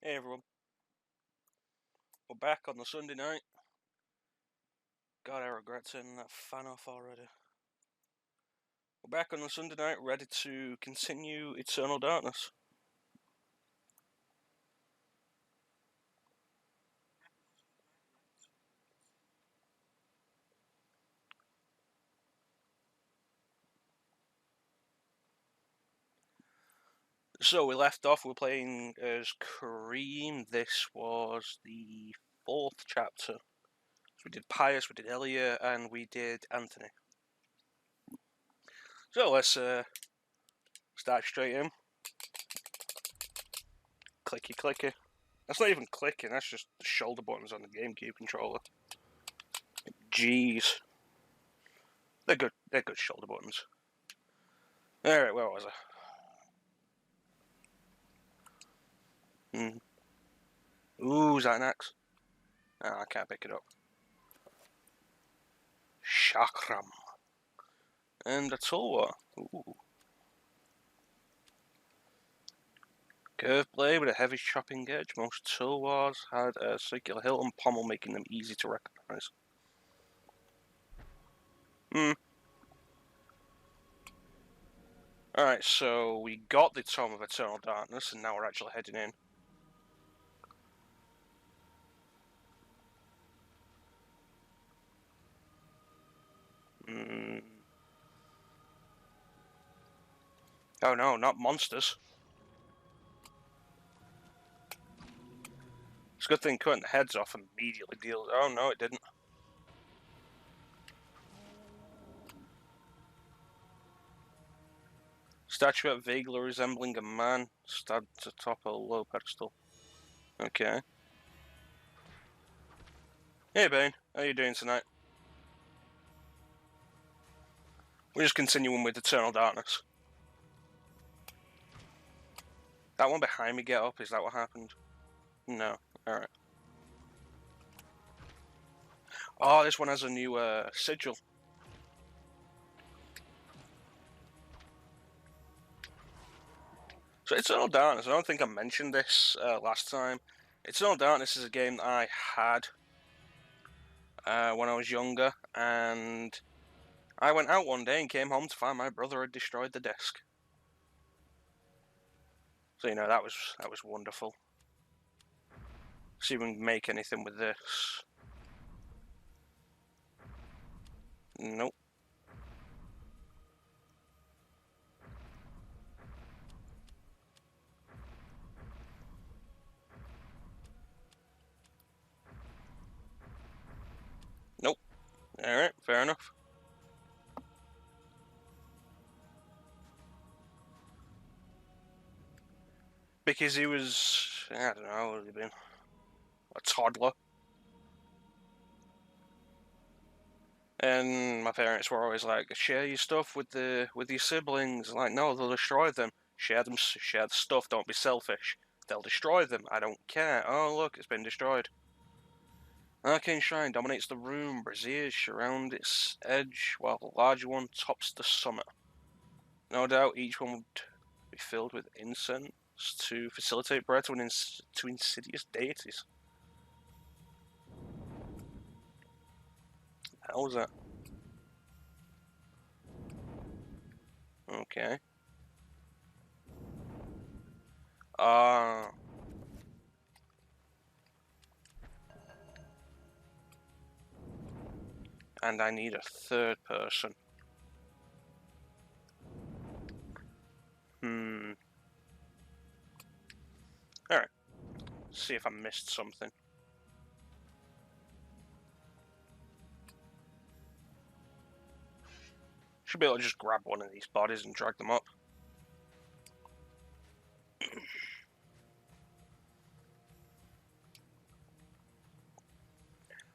Hey everyone, we're back on the Sunday night. God, I regret turning that fan off already. We're back on the Sunday night, ready to continue Eternal Darkness. So we left off, we're playing as Kareem. This was the 4th chapter. So we did Pius, we did Elia, and we did Anthony. So let's start straight in. Clicky clicky. That's not even clicking, that's just the shoulder buttons on the GameCube controller. Jeez. They're good shoulder buttons. Alright, where was I? Ooh, is that an axe? Oh, I can't pick it up. Chakram. And a tulwar. Ooh. Curved blade with a heavy chopping edge. Most tulwars had a circular hilt and pommel, making them easy to recognize. Alright, so we got the Tome of Eternal Darkness, and now we're actually heading in. Oh no, not monsters. It's a good thing cutting the heads off immediately deals. Oh no, it didn't. Statuette vaguely resembling a man stabbed atop a low pedestal. Okay. Hey Bane, how you doing tonight? We're just continuing with Eternal Darkness. That one behind me get up, is that what happened? No. Alright. Oh, this one has a new sigil. So Eternal Darkness, I don't think I mentioned this last time. Eternal Darkness is a game that I had when I was younger, and I went out one day and came home to find my brother had destroyed the disc. So, you know, that was wonderful. See if we can make anything with this. Nope. Nope. Alright, fair enough. Because he was, I don't know, what had he been? A toddler. And my parents were always like, share your stuff with your siblings. Like, no, they'll destroy them. Share the stuff, don't be selfish. They'll destroy them, I don't care. Oh look, it's been destroyed. Arcane Shrine dominates the room. Braziers surround its edge, while the larger one tops the summit. No doubt each one would be filled with incense to facilitate prayer to insidious deities. How was that? Okay. And I need a third person. Alright. See if I missed something. Should be able to just grab one of these bodies and drag them up.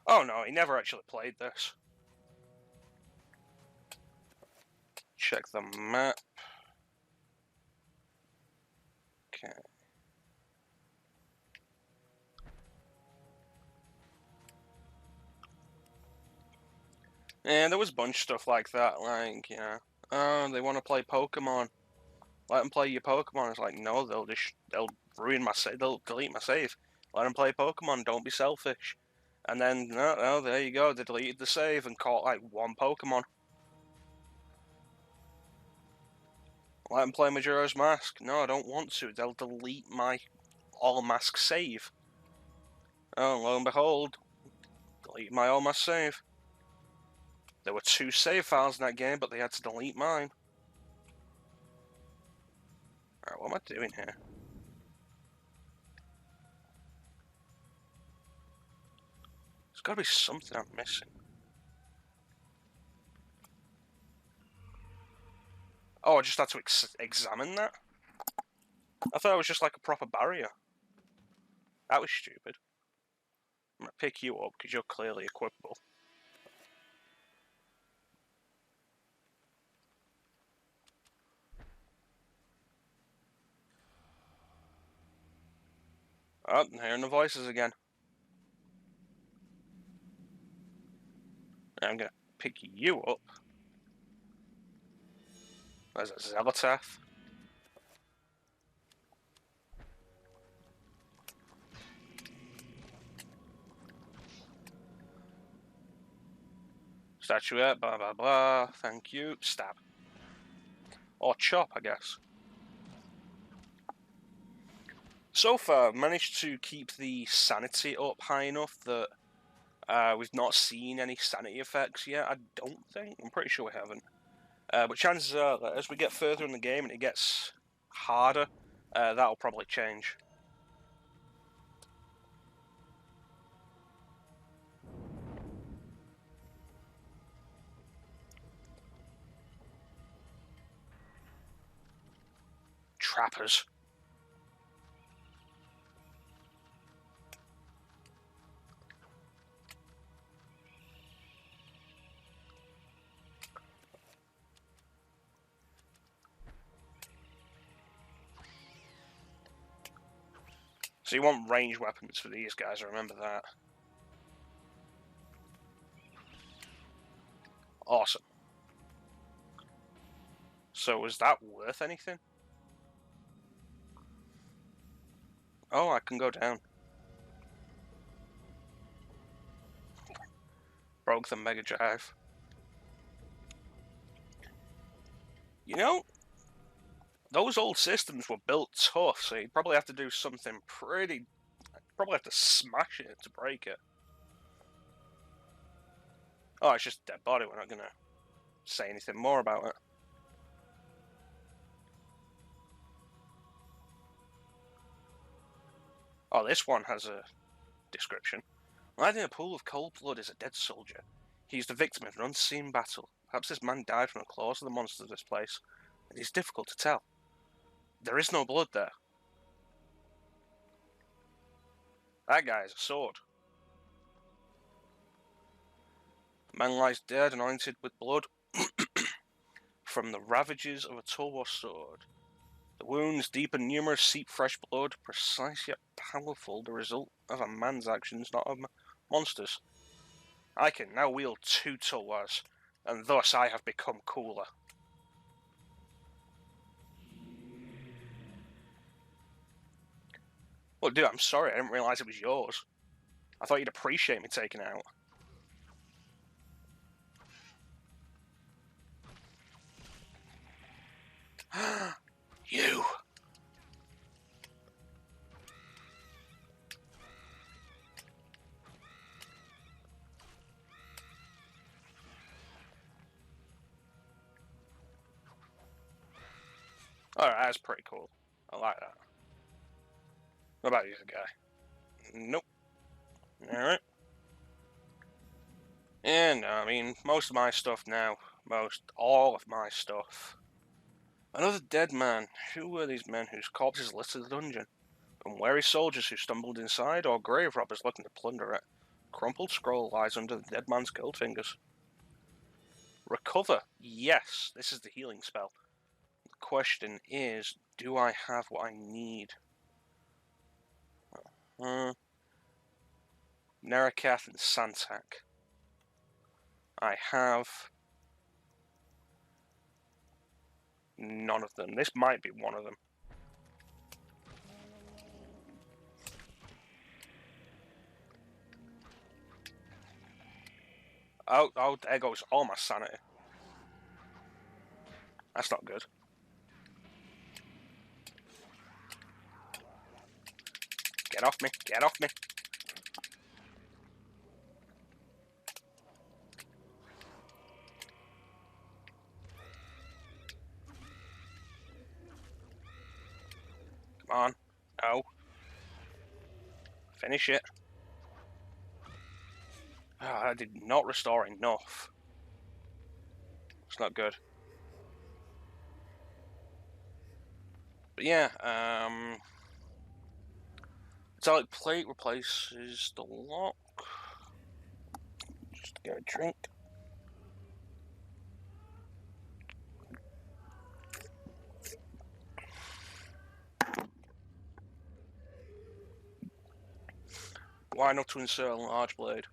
Oh no, he never actually played this. Check the map. Okay. And there was a bunch of stuff like that, like, you know, oh, they want to play Pokemon. Let them play your Pokemon. It's like, no, they'll ruin my save. They'll delete my save. Let them play Pokemon. Don't be selfish. And then, no, there you go. They deleted the save and caught like one Pokemon. Let them play Majora's Mask. No, I don't want to. They'll delete my all-mask save. Oh, lo and behold, delete my all-mask save. There were 2 save files in that game, but they had to delete mine. Alright, what am I doing here? There's got to be something I'm missing. Oh, I just had to examine that? I thought it was just like a proper barrier. That was stupid. I'm gonna pick you up because you're clearly equipable. Oh, I'm hearing the voices again. I'm gonna pick you up. There's a Xel'lotath. Statuette, blah blah blah. Thank you. Stab. Or chop, I guess. So far, I've managed to keep the sanity up high enough that we've not seen any sanity effects yet, I don't think. I'm pretty sure we haven't. But chances are that as we get further in the game and it gets harder, that'll probably change. Trappers. So you want range weapons for these guys, I remember that. Awesome. So was that worth anything? Oh, I can go down. Broke the Mega Drive. You know, those old systems were built tough, so you'd probably have to do something pretty... Probably have to smash it to break it. Oh, it's just a dead body, we're not gonna say anything more about it. Oh, this one has a description. Lying in a pool of cold blood is a dead soldier. He is the victim of an unseen battle. Perhaps this man died from the claws of the monsters of this place. It is difficult to tell. There is no blood there. That guy has a sword. The man lies dead, anointed with blood from the ravages of a Tulwar sword. The wounds, deep and numerous, seep fresh blood, precise yet powerful, the result of a man's actions, not of monsters. I can now wield 2 Tulwars, and thus I have become cooler. Well, dude, I'm sorry, I didn't realise it was yours. I thought you'd appreciate me taking it out. You! Alright, that's pretty cool. I like that. What about you, guy? Nope. Alright. And, I mean, most of my stuff now. All of my stuff. Another dead man. Who were these men whose corpses littered the dungeon? Unwary soldiers who stumbled inside, or grave robbers looking to plunder it? A crumpled scroll lies under the dead man's cold fingers. Recover. Yes, this is the healing spell. The question is, do I have what I need? Nerakath and Santak. I have none of them. This might be one of them. Oh, there goes all my sanity. That's not good. Get off me, get off me. Come on. No. Finish it. Oh, I did not restore enough. It's not good. But yeah, metallic plate replaces the lock. Just get a drink. Why not to insert a large blade?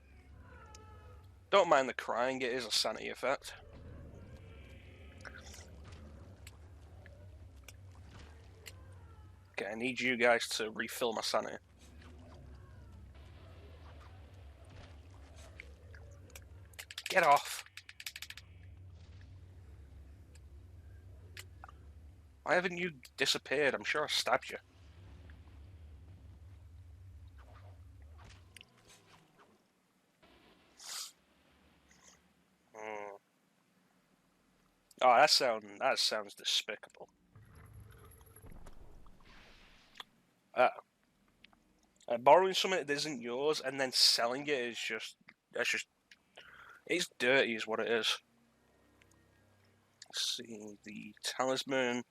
Don't mind the crying, it is a sanity effect. Okay, I need you guys to refill my sanity. Get off! Why haven't you disappeared? I'm sure I stabbed you. Mm. Oh, that sounds despicable. Borrowing something that isn't yours and then selling it is it's dirty is what it is. Let's see, the talisman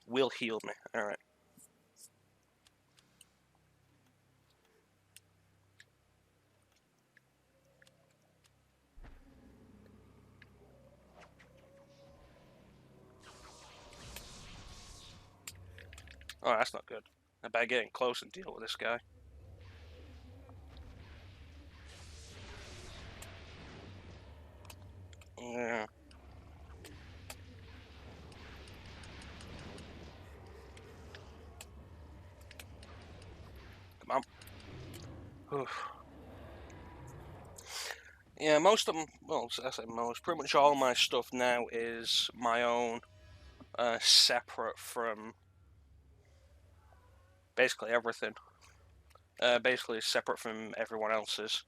will heal me. Alright. Oh, that's not good. I better get in close and deal with this guy. Yeah. Come on. Oof. Yeah, most of them, well, I say most, pretty much all my stuff now is my own, separate from basically everything. Basically separate from everyone else's.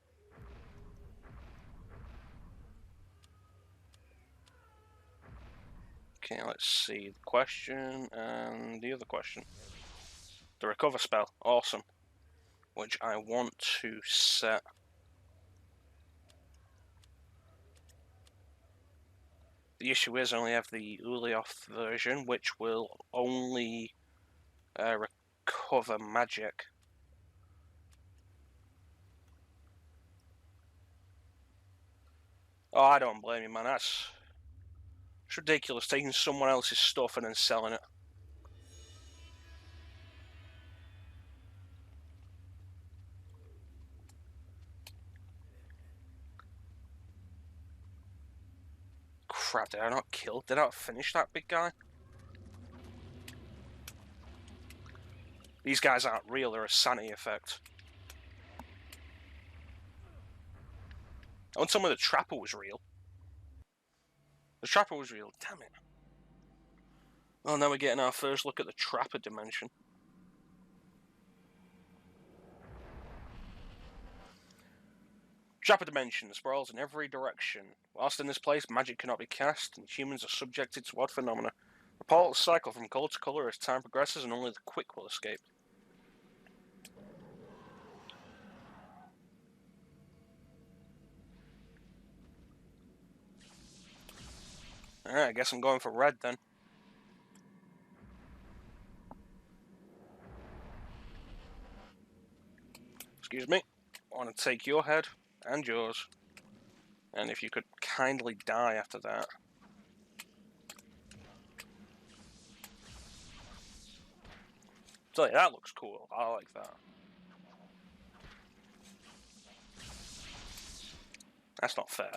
Okay, let's see the question and the other question. The recover spell, awesome. Which I want to set. The issue is I only have the Xel'lotath version, which will only recover magic. Oh, I don't blame you, man. It's ridiculous taking someone else's stuff and then selling it. Crap, did I not kill? Did I not finish that big guy? These guys aren't real, they're a sanity effect. I want someone the Trapper was real. The Trapper was real, damn it. Oh, now we're getting our first look at the Trapper dimension. Trapper dimension spirals in every direction. Whilst in this place, magic cannot be cast, and humans are subjected to odd phenomena. The portals cycle from color to color as time progresses, and only the quick will escape. Alright, I guess I'm going for red then. Excuse me. I want to take your head and yours. And if you could kindly die after that. So yeah, that looks cool. I like that. That's not fair.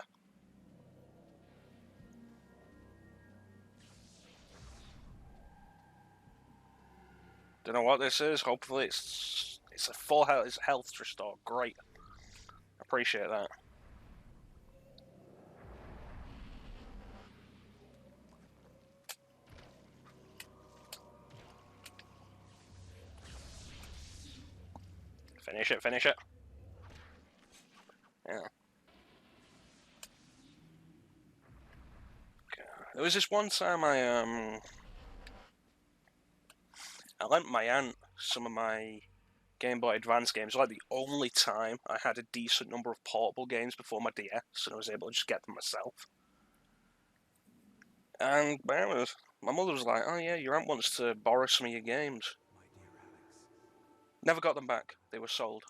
Don't know what this is. Hopefully it's a full health restore. Great. Appreciate that. Finish it, finish it. Yeah. There was this one time I lent my aunt some of my Game Boy Advance games. Like the only time I had a decent number of portable games before my DS, and I was able to just get them myself. And my mother was like, "Oh yeah, your aunt wants to borrow some of your games." Never got them back. They were sold.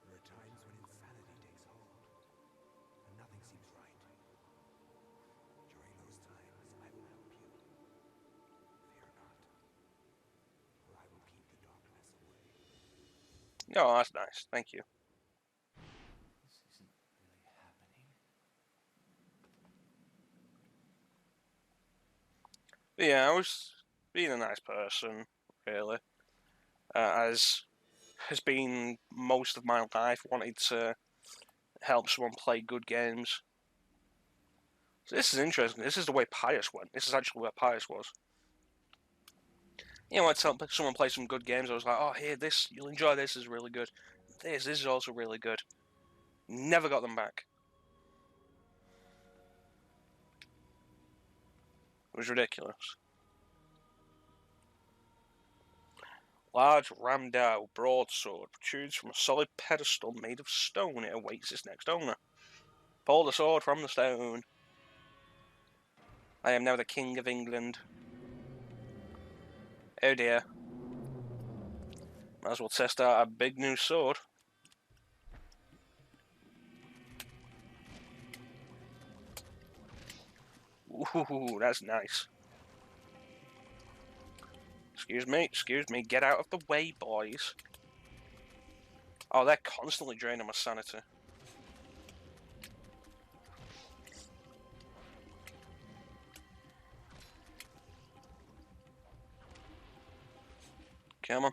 There are times when insanity takes hold, and nothing seems right. During those times, I will help you. Fear not, for I will keep the darkness away. Oh, that's nice. Thank you. This isn't really happening. But yeah, I was being a nice person, really. As has been most of my life, wanted to help someone play good games. So this is interesting. This is the way Pius went. This is actually where Pius was. You know, I'd help someone play some good games. I was like, oh, here, this, you'll enjoy this, is really good. This is also really good. Never got them back. It was ridiculous. Large Ramdao broadsword protrudes from a solid pedestal made of stone. It awaits its next owner. Pull the sword from the stone. I am now the King of England. Oh dear. Might as well test out a big new sword. Ooh, that's nice. Excuse me, get out of the way, boys. Oh, they're constantly draining my sanity. Come on.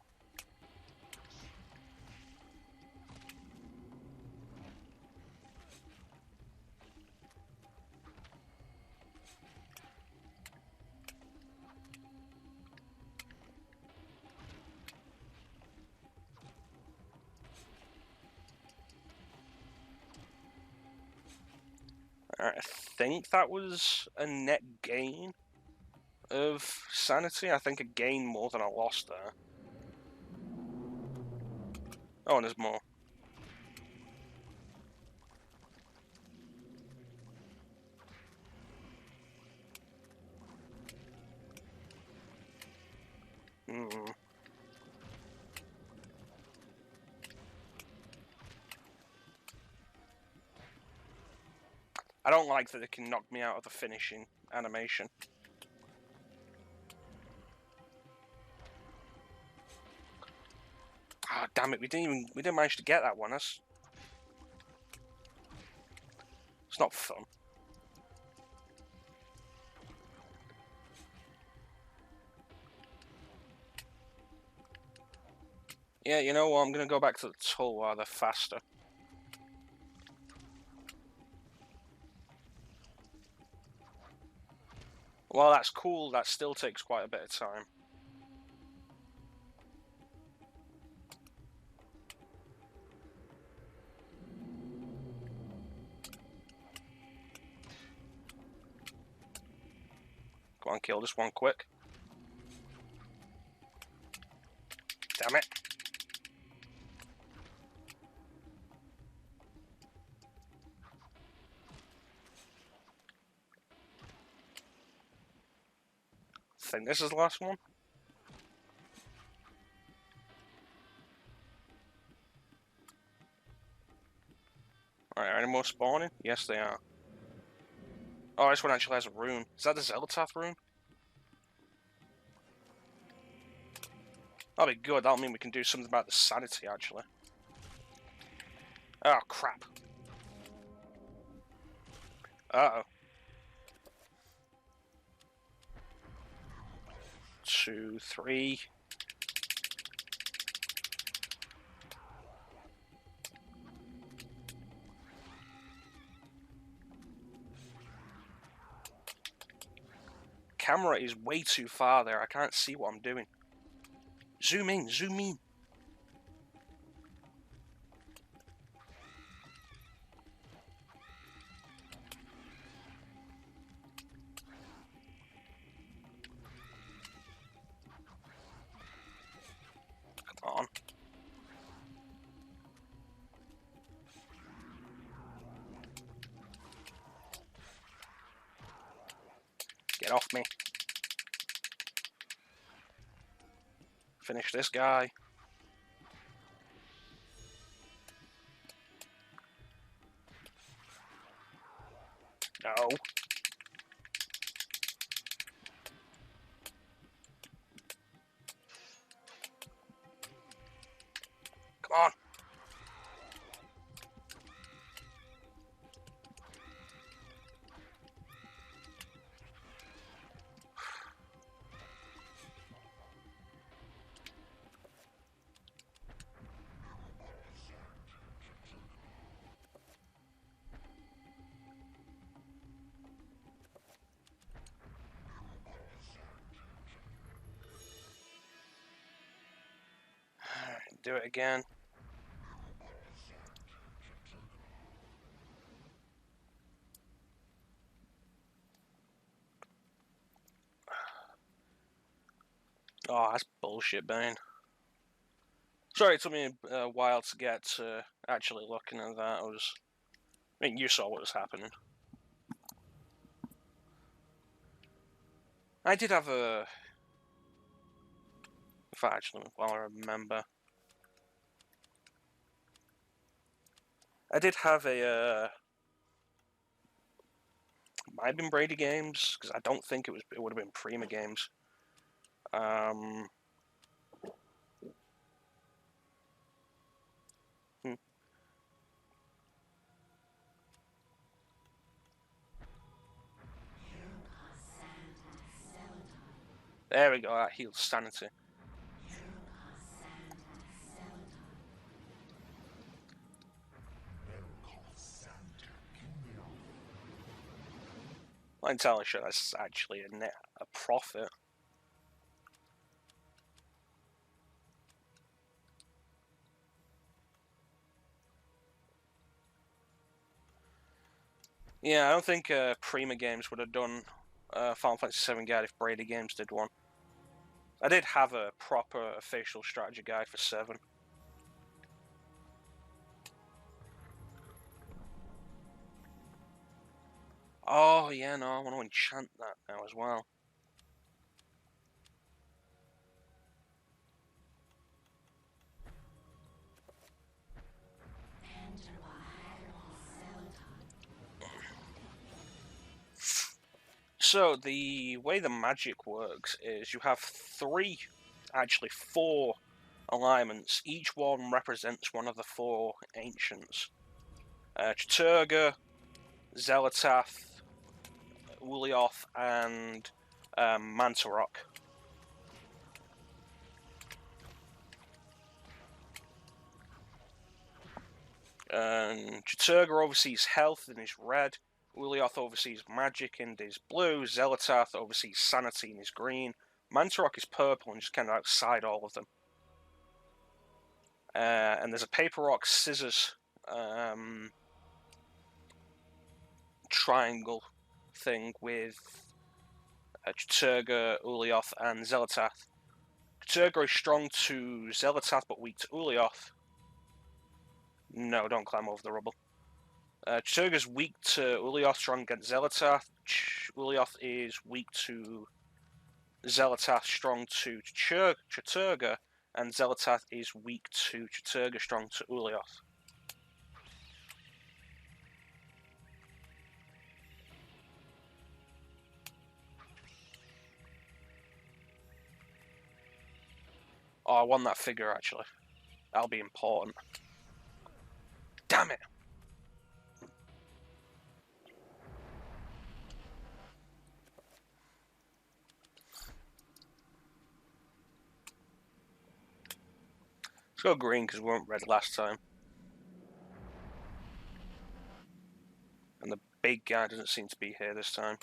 Alright, I think that was a net gain of sanity. I think I gained more than I lost there. Oh, and there's more. Hmm. I don't like that it can knock me out of the finishing animation. Ah, oh, damn it! We didn't manage to get that one. It's not fun. Yeah, you know what? I'm gonna go back to the tool while they're faster. Well, that's cool. That still takes quite a bit of time. Go on, kill this one quick. Damn it. I think this is the last one. Alright, any more spawning? Yes, they are. Oh, this one actually has a rune. Is that the Xel'lotath rune? That'll be good. That'll mean we can do something about the sanity, actually. Oh, crap. Uh-oh. 2, 3. Camera is way too far there. I can't see what I'm doing. Zoom in, zoom in. Get off me. Finish this guy. No. Come on. Do it again. Oh, that's bullshit, Bane. Sorry, it took me a while to get to actually looking at that. I mean, you saw what was happening. I did have a... If I actually, while I remember. I did have a... might have been Brady Games, because I don't think it would have been Prima Games. Hmm. There we go, that heals Sanity. I'm entirely sure that's actually a profit. Yeah, I don't think Prima Games would have done Final Fantasy VII Guide if Brady Games did one. I did have a proper official strategy guide for 7. Oh, yeah, no, I want to enchant that now as well. So, the way the magic works is you have 4 alignments. Each one represents one of the 4 ancients. Chattur'gha, Xel'lotath, Ulioth, and Mantarok. And Chattur'gha oversees health and is red. Ulioth oversees magic and is blue. Xel'lotath oversees sanity and is green. Mantarok is purple and just kind of outside all of them. And there's a paper, rock, scissors triangle thing with Chattur'gha, Ulioth, and Xel'lotath. Chattur'gha is strong to Xel'lotath but weak to Ulioth. No, don't climb over the rubble. Chattur'gha's weak to Ulioth, strong against Xel'lotath. Ulioth is weak to Xel'lotath, strong to Chattur'gha, and Xel'lotath is weak to Chattur'gha, strong to Ulioth. Oh, I won that figure, actually. That'll be important. Damn it! Let's go green, because we weren't red last time. And the big guy doesn't seem to be here this time.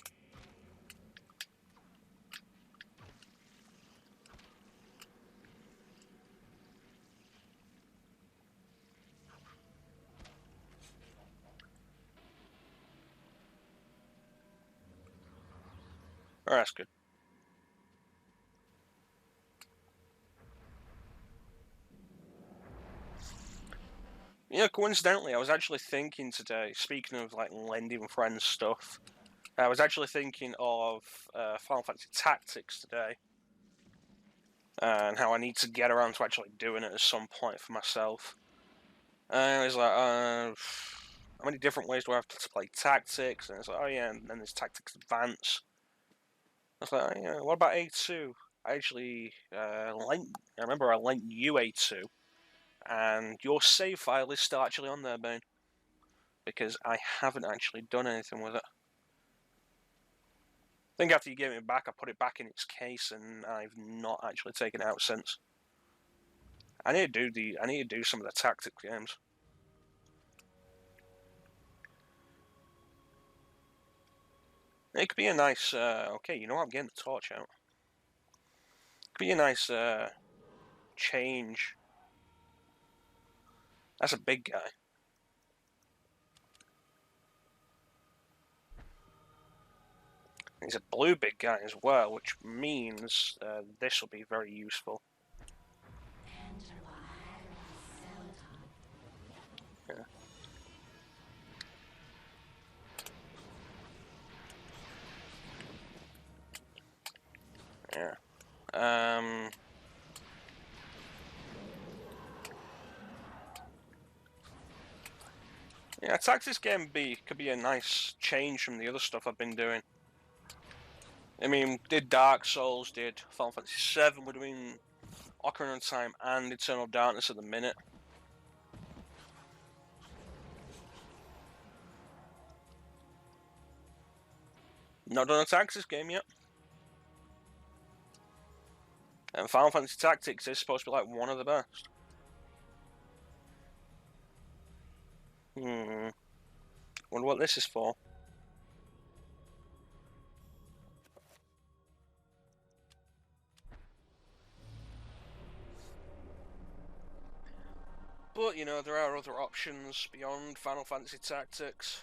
Alright, that's good. Yeah, coincidentally, I was actually thinking today, speaking of like lending friends stuff, I was actually thinking of Final Fantasy Tactics today, and how I need to get around to actually doing it at some point for myself. And it's like, how many different ways do I have to play Tactics? And it's like, oh yeah, and then there's Tactics Advance. I was like, oh, yeah, what about A2? I actually I remember I lent you A2, and your save file is still actually on there, Bane, because I haven't actually done anything with it. I think after you gave it back, I put it back in its case, and I've not actually taken it out since. I need to do some of the Tactics games. It could be a nice. Okay, you know what? I'm getting the torch out. It could be a nice change. That's a big guy. He's a blue big guy as well, which means this will be very useful. Yeah. Yeah. Yeah, Tactics game could be a nice change from the other stuff I've been doing. I mean, did Dark Souls, did Final Fantasy VII, we're doing Ocarina of Time and Eternal Darkness at the minute. Not done a Tactics game yet. And Final Fantasy Tactics is supposed to be like one of the best. Wonder what this is for. But, you know, there are other options beyond Final Fantasy Tactics.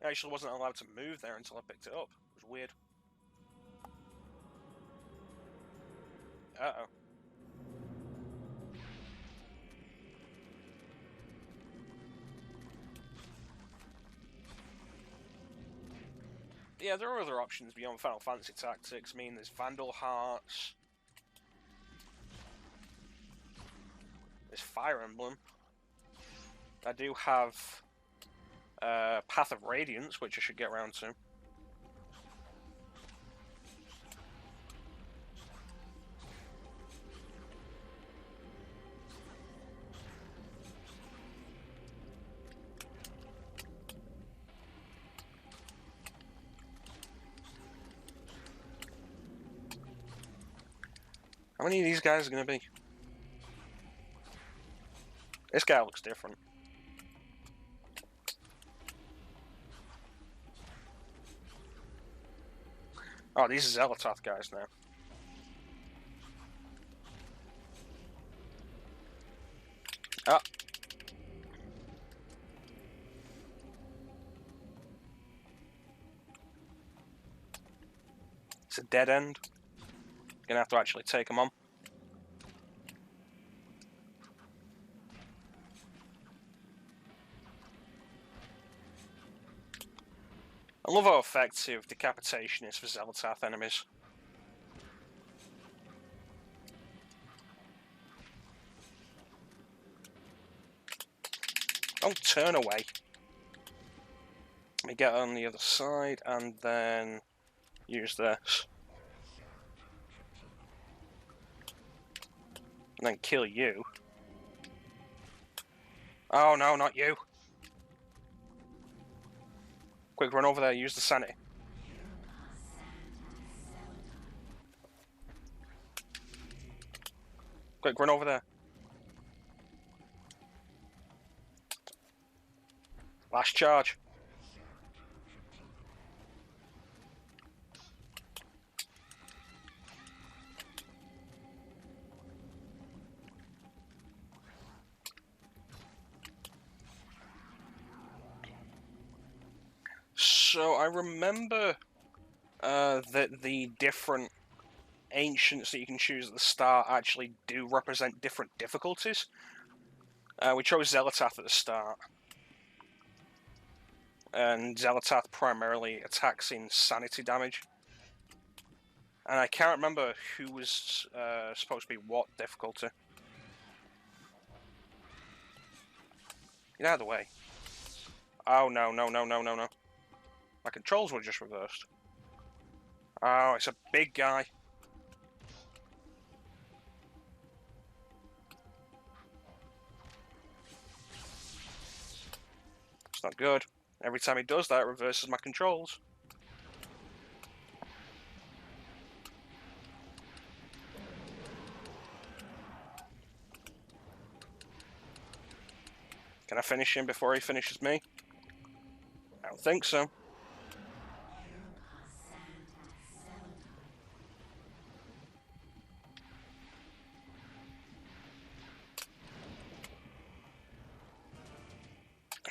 I actually wasn't allowed to move there until I picked it up. It was weird. Uh-oh. Yeah, there are other options beyond Final Fantasy Tactics. I mean, there's Vandal Hearts. There's Fire Emblem. I do have Path of Radiance, which I should get around to. How many of these guys are going to be? This guy looks different. Oh, these are Xel'lotath guys now. Ah. It's a dead end. Gonna have to actually take them on. I love how effective decapitation is for Xel'lotath enemies. Don't turn away. Let me get on the other side and then use this. And then kill you. Oh no, not you. Quick, run over there, use the Sanity. Quick, run over there. Last charge. So I remember that the different ancients that you can choose at the start actually do represent different difficulties. We chose Xel'lotath at the start. And Xel'lotath primarily attacks in Sanity damage. And I can't remember who was supposed to be what difficulty. Get out of the way. Oh, no, no, no, no, no, no. My controls were just reversed. Oh, it's a big guy. It's not good. Every time he does that, it reverses my controls. Can I finish him before he finishes me? I don't think so.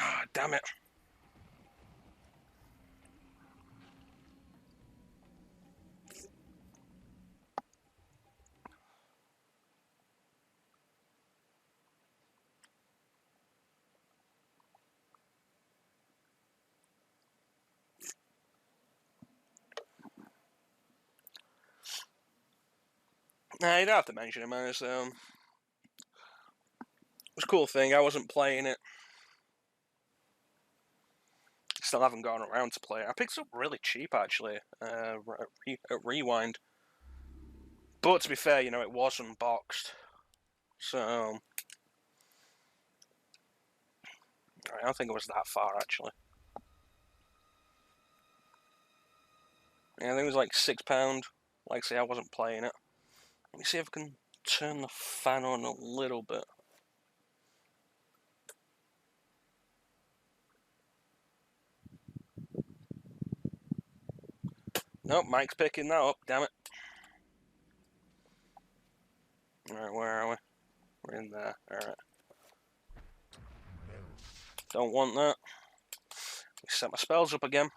Ah, damn it. Nah, you don't have to mention him, man. It was a cool thing. I wasn't playing it. Still haven't gone around to play it. I picked it up really cheap, actually, at Rewind. But to be fair, you know, it was unboxed. So, I don't think it was that far, actually. Yeah, I think it was like £6. Like I say, I wasn't playing it. Let me see if I can turn the fan on a little bit. Nope, Mike's picking that up, damn it. Alright, where are we? We're in there, alright. Don't want that. Let me set my spells up again.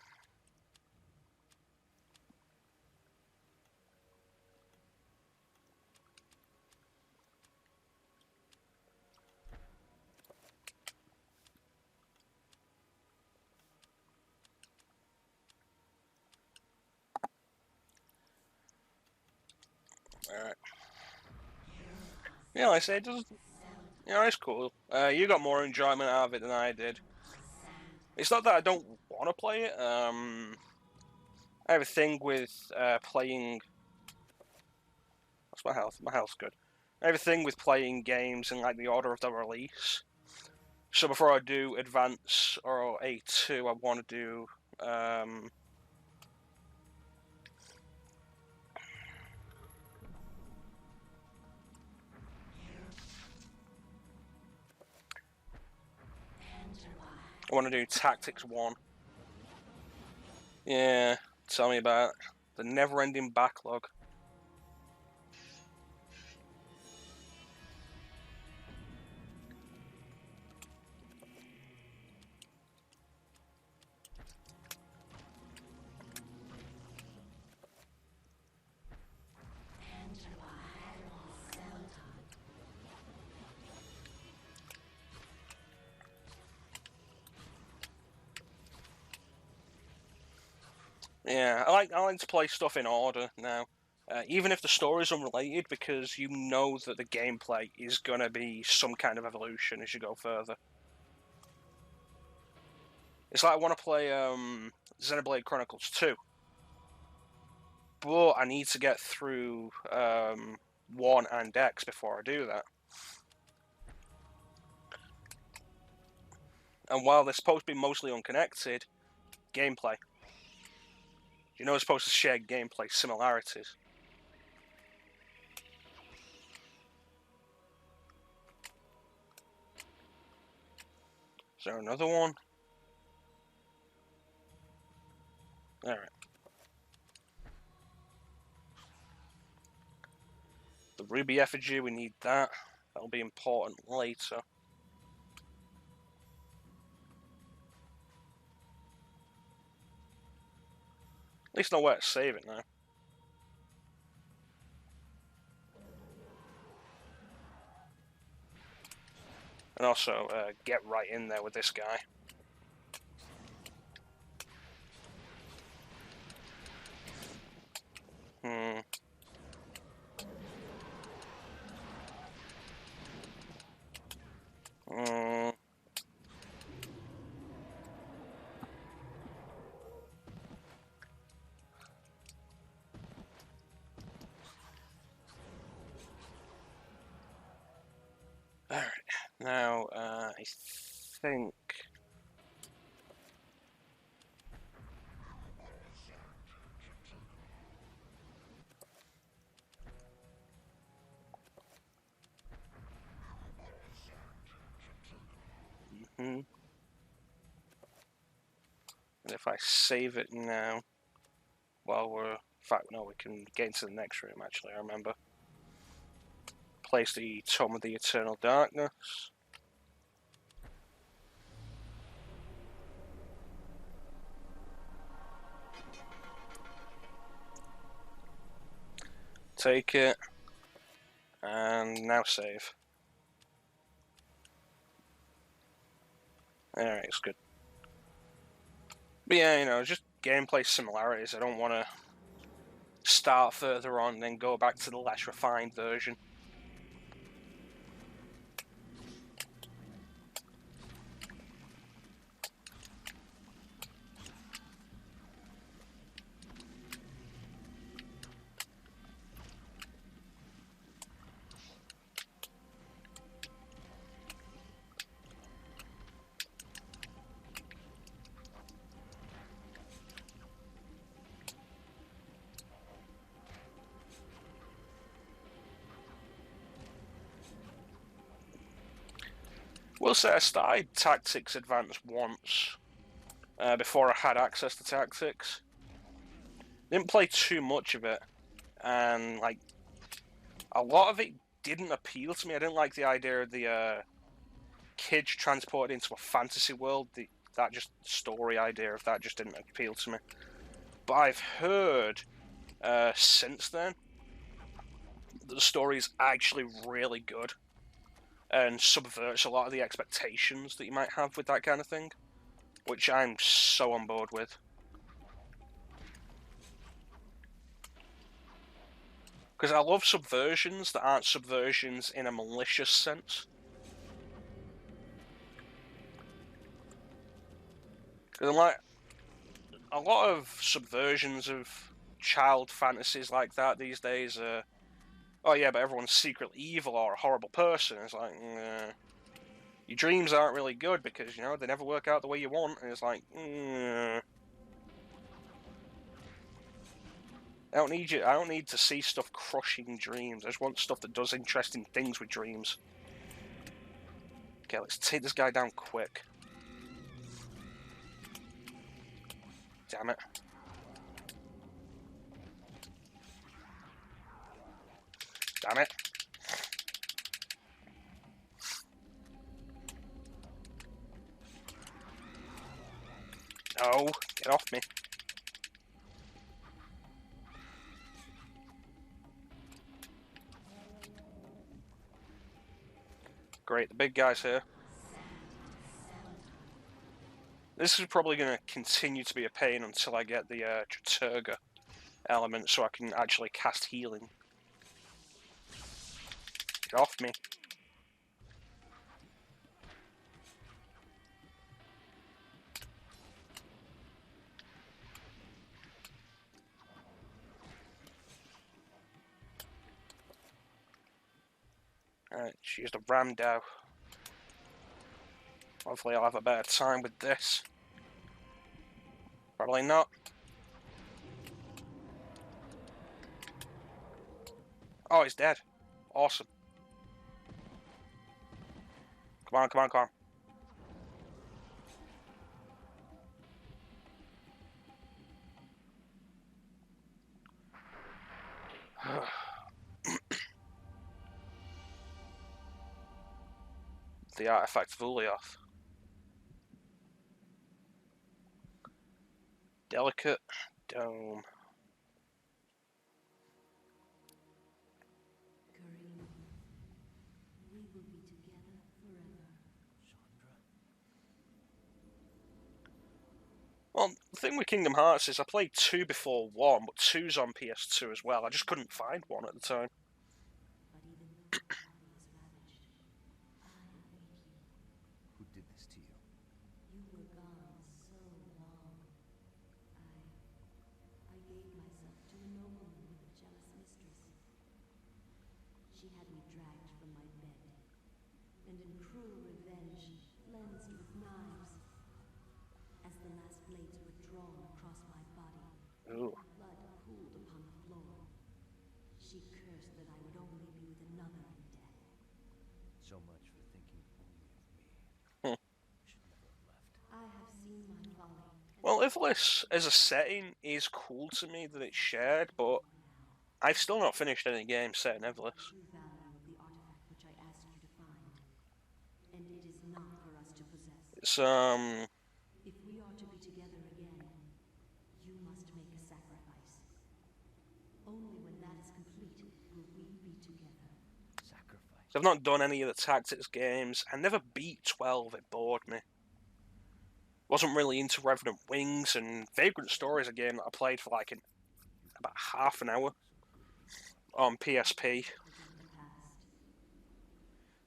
Alright. Yeah, like I say, it does. Yeah, it's cool. You got more enjoyment out of it than I did. It's not that I don't want to play it. I have a thing with playing. What's my health? My health's good. I have a thing with playing games in like the order of the release. So before I do Advance or A2, I want to do. I want to do Tactics 1. Yeah, tell me about it. The never-ending backlog. Yeah, I like to play stuff in order now. Even if the story's unrelated, because you know that the gameplay is gonna be some kind of evolution as you go further. It's like I want to play Xenoblade Chronicles 2, but I need to get through 1 and X before I do that. And while they're supposed to be mostly unconnected, gameplay. You know, it's supposed to share gameplay similarities. Is there another one? Alright. The ruby effigy, we need that. That'll be important later. At least know where to save it now. And also, get right in there with this guy. Hmm. Hmm. Alright, now, I think... And if I save it now, while we're... In fact, no, we can get into the next room, actually, I remember. Place the Tome of the Eternal Darkness. Take it. And now save. Alright, it's good. But yeah, you know, just gameplay similarities. I don't want to start further on and then go back to the less refined version. Will say I started Tactics Advanced once, before I had access to Tactics. Didn't play too much of it, and like a lot of it didn't appeal to me. I didn't like the idea of the kids transported into a fantasy world. That just story idea of that just didn't appeal to me. But I've heard since then that the story is actually really good and subverts a lot of the expectations that you might have with that kind of thing, which I'm so on board with. Because I love subversions that aren't subversions in a malicious sense. Because like a lot of subversions of child fantasies like that these days are, oh yeah, but everyone's secretly evil or a horrible person. It's like, your dreams aren't really good because, you know, they never work out the way you want. And it's like, I don't need to see stuff crushing dreams. I just want stuff that does interesting things with dreams. Okay, let's take this guy down quick. Damn it. Damn it. No, get off me. Great, the big guy's here. This is probably going to continue to be a pain until I get the Chattur'gha element so I can actually cast healing. Get off me. Alright, she used a Ramdow. Hopefully I'll have a better time with this. Probably not. Oh, he's dead. Awesome. Come on, come on, come on. The artifact of Xel'lotath. Delicate dome. Kareem, we will be together forever. Well, the thing with Kingdom Hearts is I played 2 before 1, but 2's on PS2 as well. I just couldn't find 1 at the time. But even though my body is ravaged, I await you. Who did this to you? You were gone so long. I gave myself to a nobleman with a jealous mistress. She had me dragged from my bed, and in cruel revenge, cleansed with knives. As the last blades were drawn across my body, Ooh. blood pooled upon the floor. She cursed that I would only be with another in death. So much for thinking only of me. Hmm. Should never have left. I have seen my folly. Well, Ivalice as a setting is cool to me that it's shared, but I've still not finished any game set in Ivalice. True value of the artifact which I asked you to find, and it is not for us to possess. It's If we are to be together again, you must make a sacrifice. Only when that is complete will we be together. Sacrifice. I've not done any of the tactics games. I never beat 12. It bored me. Wasn't really into Revenant Wings, and Vagrant Story is a game that I played for like about half an hour on PSP. Forget the past.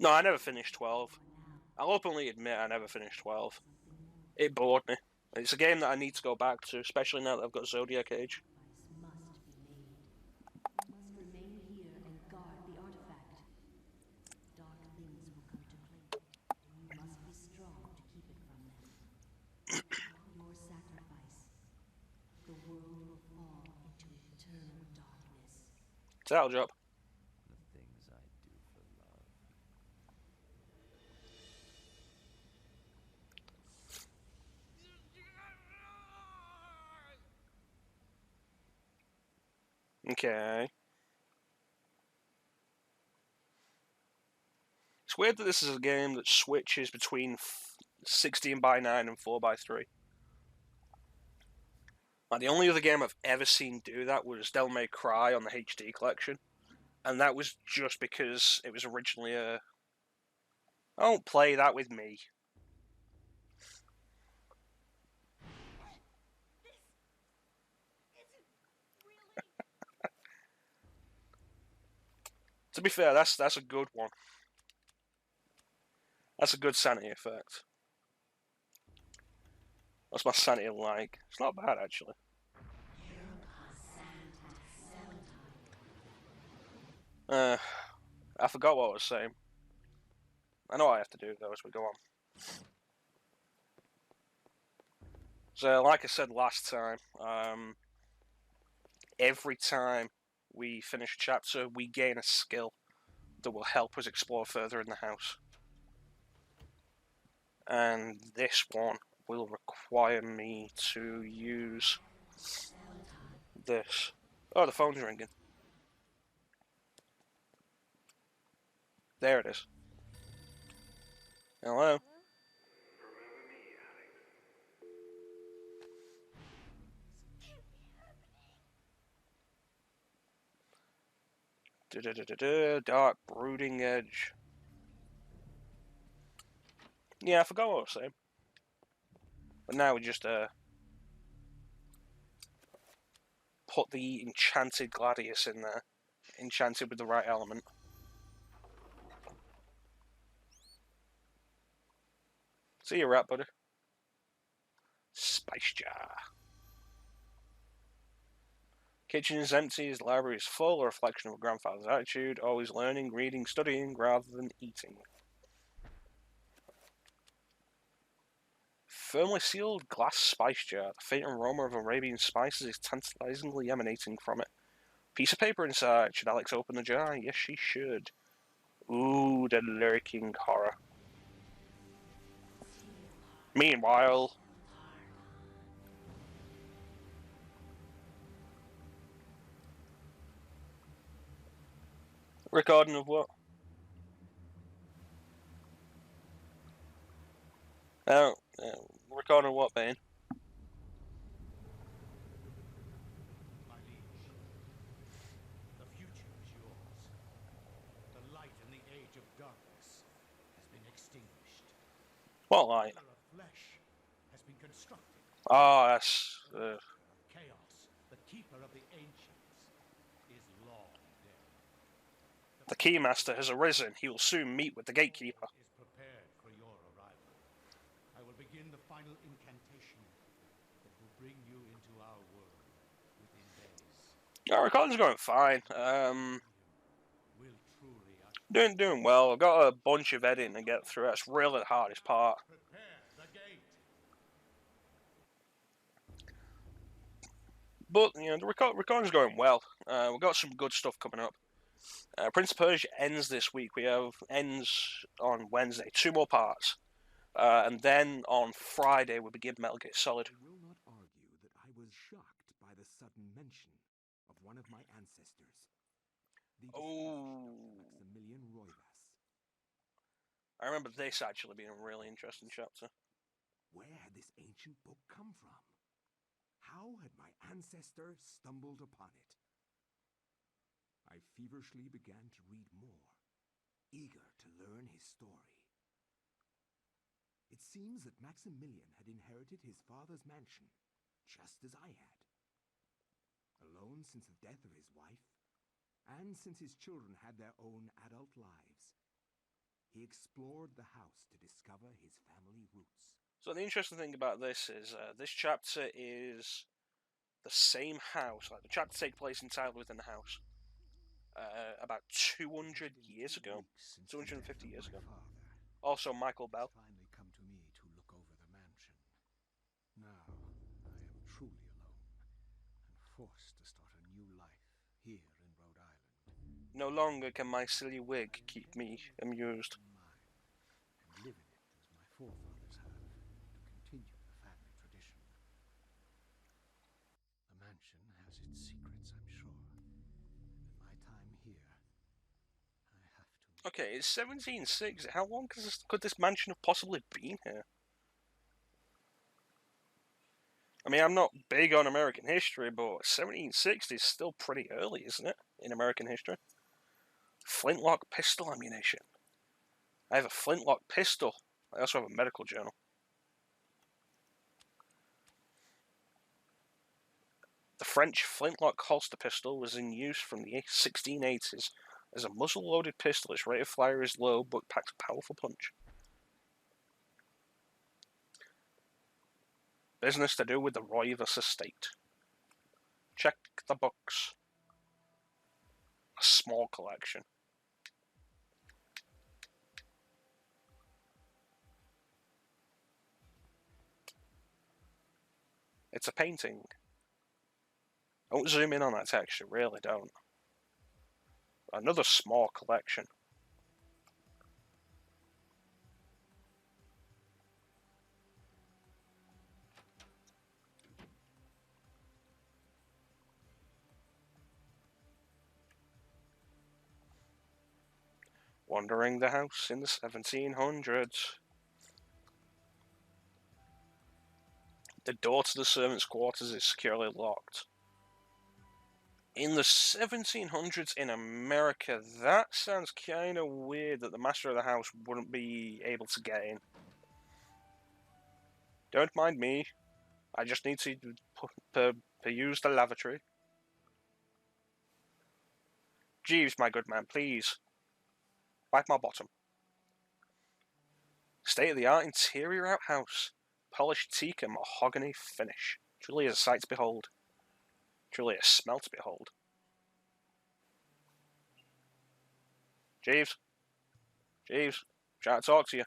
No, I never finished 12. For now, I'll openly admit I never finished 12. something more. It bored me. It's a game that I need to go back to, especially now that I've got Zodiac Age. Sacrifice must be made. You must remain here and guard the artifact. Dark things will come to claim it, and you must be strong to keep it from them. Without your sacrifice, the world will fall into eternal darkness. Title drop. The things I do for love. Okay. It's weird that this is a game that switches between 16:9 and 4:3. Like, the only other game I've ever seen do that was Devil May Cry on the HD collection, and that was just because it was originally a... Don't play that with me. To be fair, that's a good one. That's a good sanity effect. What's my sanity like? It's not bad, actually. I forgot what I was saying. I know what I have to do, though, as we go on. So, like I said last time, every time we finish a chapter, we gain a skill that will help us explore further in the house. And this one will require me to use this. Oh, the phone's ringing. There it is. Hello? Dark brooding edge. Yeah, I forgot what I was saying. But now we just put the enchanted gladius in there. Enchanted with the right element. See you, rat buddy. Spice jar. Kitchen is empty, his library is full, a reflection of a grandfather's attitude, always learning, reading, studying, rather than eating. Firmly sealed glass spice jar. The faint aroma of Arabian spices is tantalizingly emanating from it. Piece of paper inside. Should Alex open the jar? Yes, she should. Ooh, the lurking horror. Meanwhile... Recording of what? Oh, recording of what, Bane? My liege, the future is yours. The light in the age of darkness has been extinguished. What A light? pillar of flesh has been constructed. Oh, that's... Of chaos, the keeper of the ancients, is long dead. the Keymaster has arisen. He will soon meet with the Gatekeeper. Is prepared for your arrival. I will begin the final incantation that will bring you into our world within days. Our recording's going fine. Will truly usher Doing well. I've got a bunch of editing to get through. That's really the hardest part. prepare the gate. But, you know, the recording's going well. We've got some good stuff coming up. Prince of Persia ends this week. Ends on Wednesday. 2 more parts. And then on Friday we begin Metal Gear Solid. I will not argue that I was shocked by the sudden mention of one of my ancestors, the distinguished Dr. Maximilian Roivas. I remember this actually being a really interesting chapter. Where had this ancient book come from? How had my ancestor stumbled upon it? I feverishly began to read more, eager to learn his story. It seems that Maximilian had inherited his father's mansion, just as I had. Alone since the death of his wife, and since his children had their own adult lives, he explored the house to discover his family roots. So the interesting thing about this is this chapter is the same house. Like the chapter takes place entirely within the house. About 200 years ago. 250 years ago. Also Michael Bell. Finally come to me to look over the mansion. Now I am truly alone and forced to start a new life here in Rhode Island. No longer can my silly wig keep me amused. And live in it as my forefathers have, to continue the family tradition. The mansion has its secrets, I'm sure. In my time here, I have to... Okay, it's 1760. How long could this mansion have possibly been here? I mean, I'm not big on American history, but 1760 is still pretty early, isn't it, in American history? Flintlock pistol ammunition. I have a flintlock pistol. I also have a medical journal. The French flintlock holster pistol was in use from the 1680s as a muzzle-loaded pistol. Its rate of fire is low, but packs a powerful punch. Business to do with the Roivas estate. Check the books. A small collection. It's a painting. Don't zoom in on that texture, really don't. Another small collection. Wandering the house in the 1700s. The door to the servants' quarters is securely locked. In the 1700s in America, that sounds kind of weird that the master of the house wouldn't be able to get in. Don't mind me. I just need to use the lavatory. Jeeves, my good man, please. Wipe my bottom. State-of-the-art interior outhouse. Polished teak and mahogany finish. Truly a sight to behold. Truly a smell to behold. Jeeves. Jeeves. Trying to talk to you.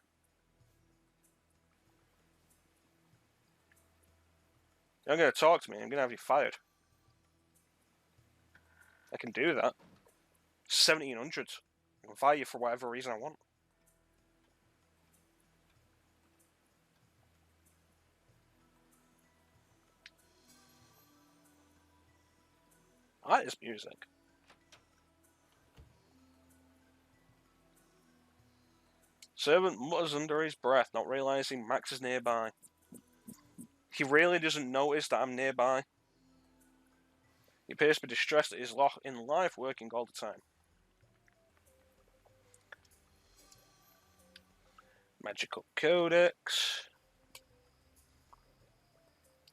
You're not going to talk to me. I'm going to have you fired. I can do that. 1700s. I can fire you for whatever reason I want. I like this music. Servant mutters under his breath, not realizing Max is nearby. He really doesn't notice that I'm nearby. He appears to be distressed that he's in life working all the time. Magical Codex.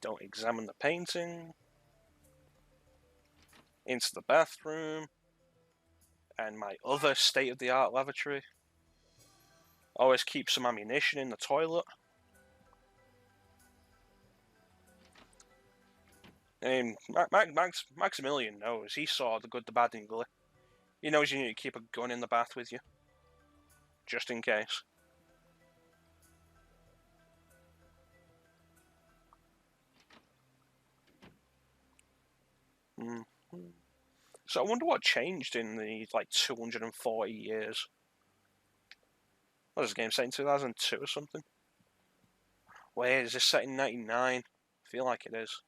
Don't examine the painting. Into the bathroom. And my other state-of-the-art lavatory. Always keep some ammunition in the toilet. And Maximilian knows. He saw the good, the bad, and the ugly. He knows you need to keep a gun in the bath with you. Just in case. So I wonder what changed in the, 240 years. What is this game set in 2002 or something? Wait, is this set in 99? I feel like it is.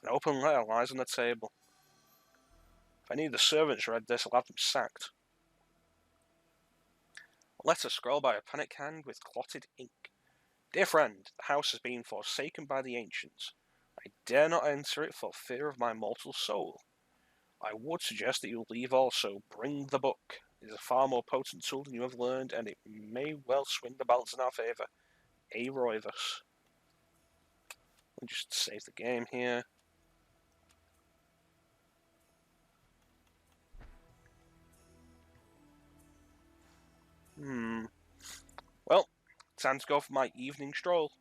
An open letter lies on the table. If any of the servants read this, I'll have them sacked. A letter scrawled by a panic hand with clotted ink. Dear friend, the house has been forsaken by the ancients. I dare not enter it for fear of my mortal soul. I would suggest that you leave also. Bring the book. It is a far more potent tool than you have learned, and it may well swing the balance in our favour. A. Roivus. We'll just save the game here. Well, time to go for my evening stroll.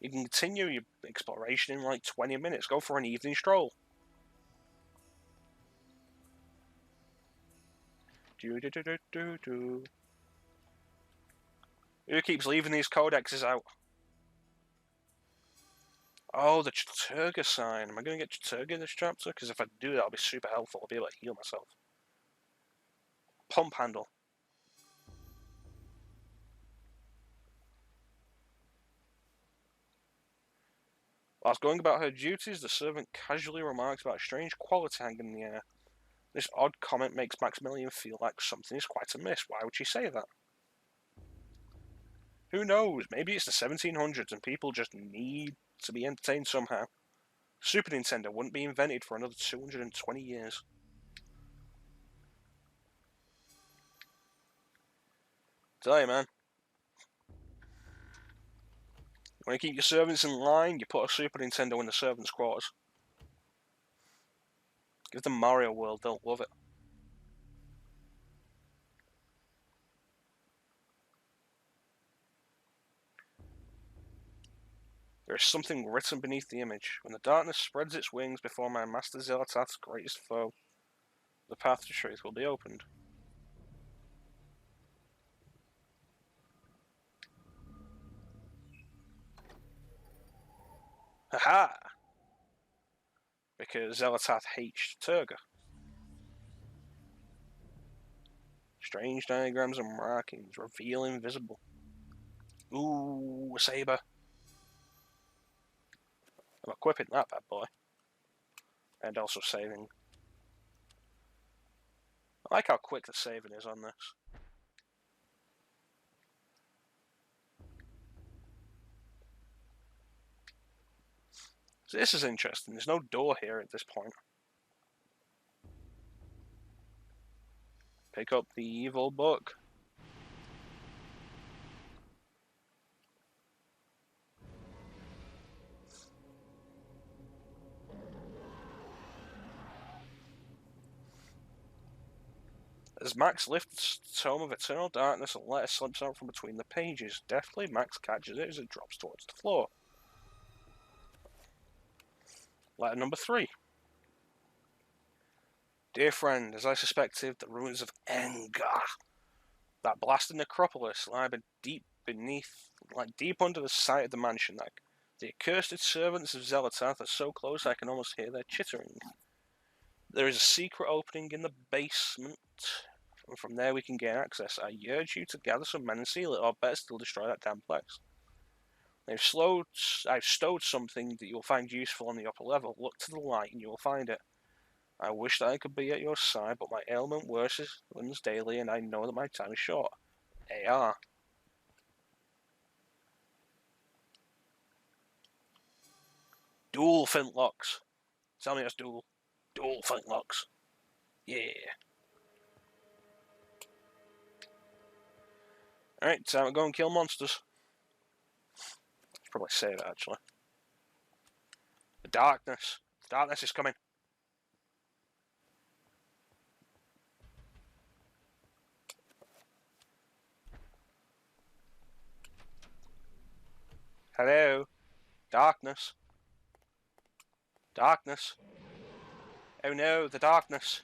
You can continue your exploration in 20 minutes. Go for an evening stroll. Who keeps leaving these codexes out? Oh, the Chattur'gha sign. Am I going to get Chattur'gha in this chapter? Because if I do, that'll be super helpful. I'll be able to heal myself. Pump handle. Whilst going about her duties, the servant casually remarks about a strange quality hanging in the air. This odd comment makes Maximilian feel like something is quite amiss. Why would she say that? Who knows? Maybe it's the 1700s and people just need to be entertained somehow. Super Nintendo wouldn't be invented for another 220 years. Tell you, man. You want to keep your servants in line, you put a Super Nintendo in the servants' quarters. Give them Mario World, they'll love it. There is something written beneath the image. When the darkness spreads its wings before my master Xel'lotath's greatest foe, the path to truth will be opened. Haha! Because Xel'lotath hates Chattur'gha. Strange diagrams and markings reveal invisible. Ooh, a saber. I'm equipping that bad boy. And also saving. I like how quick the saving is on this. So this is interesting. There's no door here at this point. Pick up the evil book. As Max lifts the tome of eternal darkness, a letter slips out from between the pages. Deftly, Max catches it as it drops towards the floor. Letter number 3. Dear friend, as I suspected, the ruins of Engar, that blasted necropolis, lie deep under the site of the mansion. The accursed servants of Xel'lotath are so close I can almost hear their chittering. There is a secret opening in the basement, and from there we can gain access. I urge you to gather some men and seal it, or better still destroy that damn place. I've stowed something that you'll find useful on the upper level. Look to the light and you will find it. I wish that I could be at your side, but my ailment worsens daily, and I know that my time is short. AR. Dual flintlocks. Tell me that's dual. Dual flintlocks. Yeah. Alright, time to go and kill monsters. Probably save it, actually. The darkness. The darkness is coming. Hello? Darkness. Darkness. Oh no, the darkness.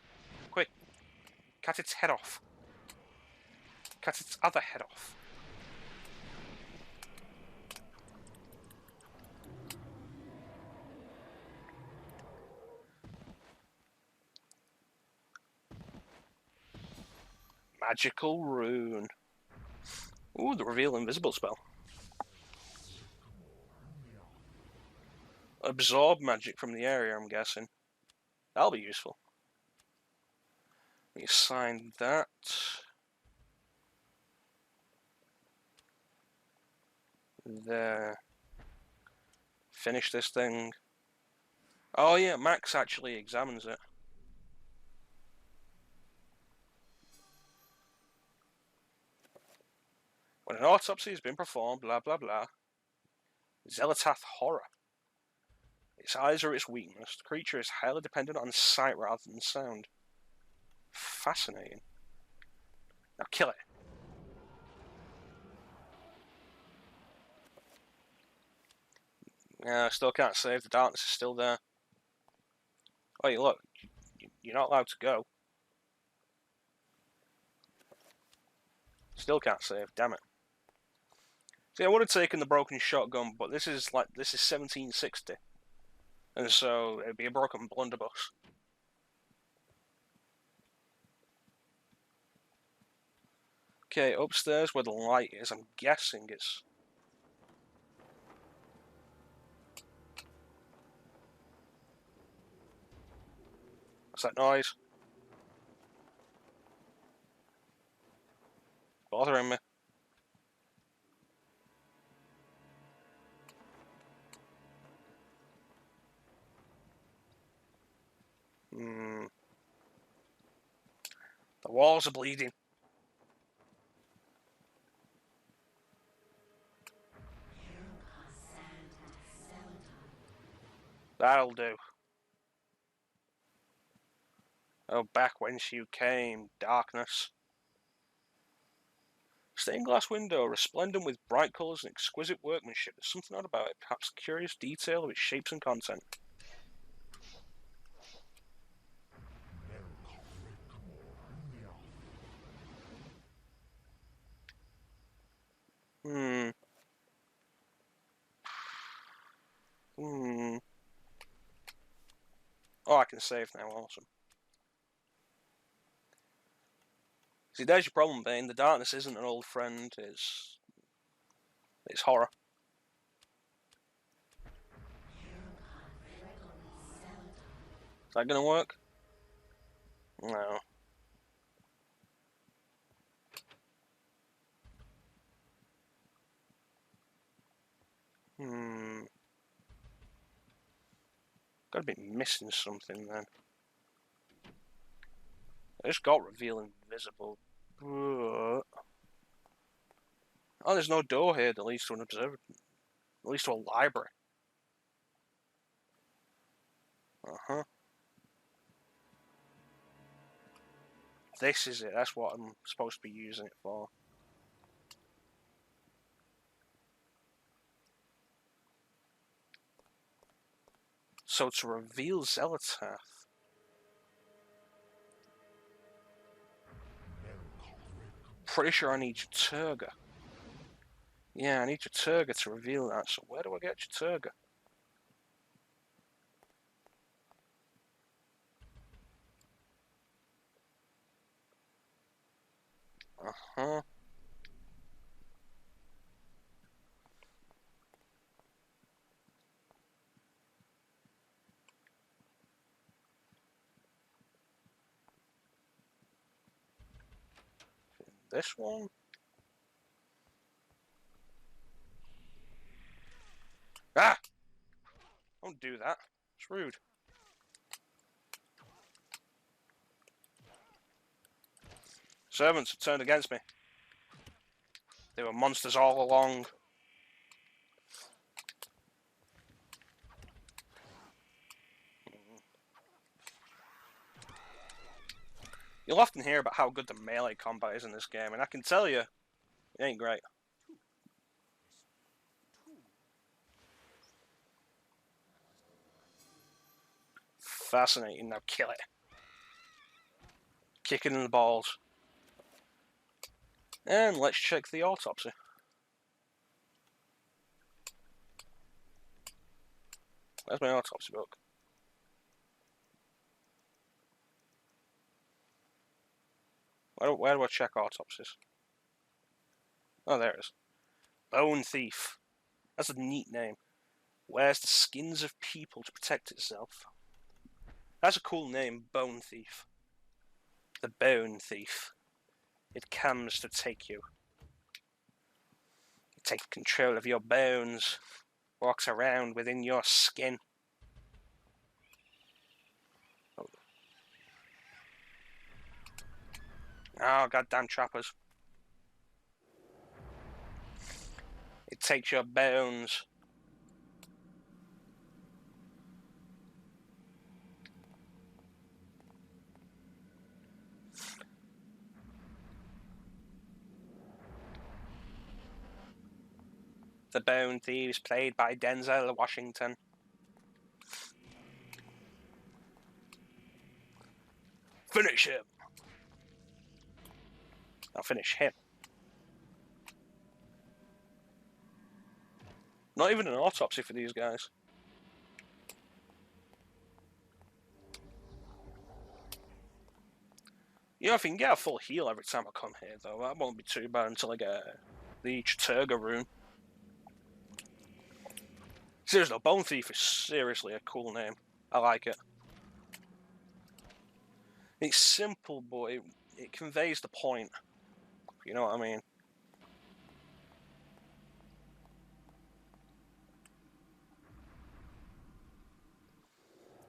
Quick. Cut its head off. Cut its other head off. Magical rune. Ooh, the reveal invisible spell. Absorb magic from the area, I'm guessing. That'll be useful. We assign that. There. Finish this thing. Oh yeah, Max actually examines it. When an autopsy has been performed, blah blah blah. Xel'lotath horror. Its eyes are its weakness. The creature is highly dependent on sight rather than sound. Fascinating. Now kill it. Yeah, I still can't save. The darkness is still there. Oh, you look. You're not allowed to go. Still can't save. Damn it. See, I would have taken the broken shotgun, but this is 1760, and so it'd be a broken blunderbuss. Okay, upstairs where the light is. I'm guessing it's. What's that noise? Bothering me. Hmm. The walls are bleeding. That'll do. Oh, back whence you came, darkness. Stained glass window, resplendent with bright colours and exquisite workmanship. There's something odd about it, perhaps curious detail of its shapes and content. Hmm. Oh, I can save now, awesome. See, there's your problem, Bane. The darkness isn't an old friend, it's horror. Is that gonna work? No. Gotta be missing something then. I just got reveal invisible. Oh, there's no door here that leads to an observatory. That leads to a library. Uh-huh. This is it. That's what I'm supposed to be using it for. So to reveal Xel'lotath. Pretty sure I need Chattur'gha. Yeah, I need Chattur'gha to reveal that. So where do I get Chattur'gha? Uh-huh. This one? Ah! Don't do that. It's rude. Servants have turned against me. They were monsters all along. You'll often hear about how good the melee combat is in this game, and I can tell you, it ain't great. Fascinating. Now kill it. Kick it in the balls. And let's check the autopsy. Where's my autopsy book? Where do I check autopsies? Oh, there it is. Bone Thief. That's a neat name. Wears the skins of people to protect itself. That's a cool name, Bone Thief. The Bone Thief. It comes to take you. It takes control of your bones. Walks around within your skin. Oh, goddamn trappers. It takes your bones. The Bone Thieves, played by Denzel Washington. Finish him! I'll finish him. Not even an autopsy for these guys. You know, if you can get a full heal every time I come here, though, that won't be too bad until I get the Chattur'gha rune. Seriously, Bone Thief is seriously a cool name. I like it. It's simple, but it conveys the point. You know what I mean?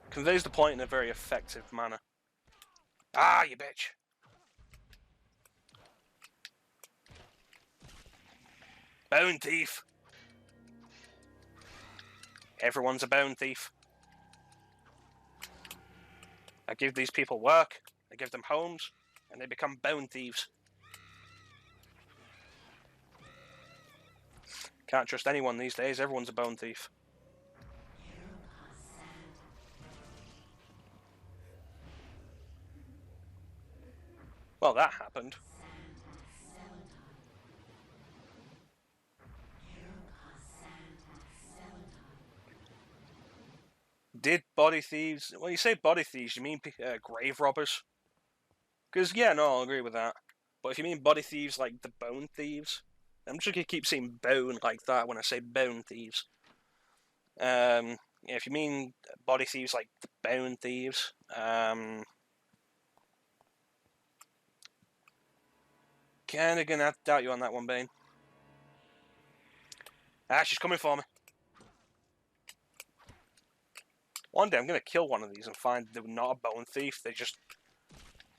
Conveys the point in a very effective manner. Ah, you bitch! Bone Thief! Everyone's a Bone Thief. I give these people work, I give them homes, and they become Bone Thieves. Can't trust anyone these days, everyone's a Bone Thief. Well, that happened. Did body thieves... When you say body thieves, you mean grave robbers? Because, yeah, no, I'll agree with that. But if you mean body thieves like the Bone Thieves, I'm just going to keep saying bone like that when I say Bone Thieves. Yeah, if you mean body thieves like the Bone Thieves, kinda gonna have to doubt you on that one, Bane. Ah, she's coming for me. One day I'm gonna kill one of these and find they were not a bone thief. They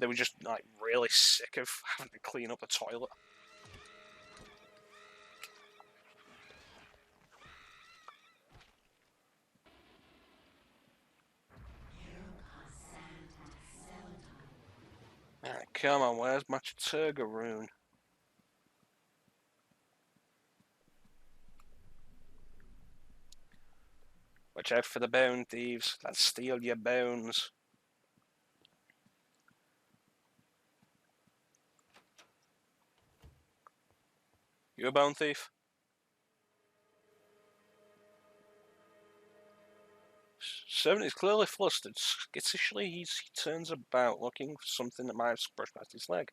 were just like really sick of having to clean up the toilet. Alright, come on, where's my Chattur'gha rune? Watch out for the bone thieves. Let's steal your bones. You a bone thief? Servant is clearly flustered. Skittishly, he turns about, looking for something that might have brushed past his leg,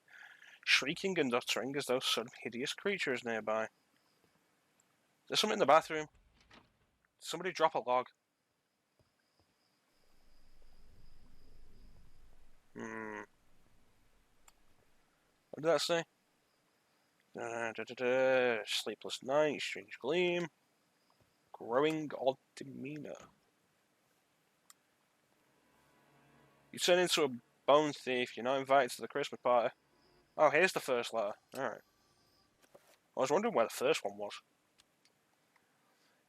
shrieking and uttering as though some hideous creature is nearby. There's something in the bathroom. Somebody drop a log. What did that say? Sleepless night, strange gleam, growing odd demeanor. You turn into a bone thief, you're not invited to the Christmas party. Oh, here's the first letter. Alright. I was wondering where the first one was.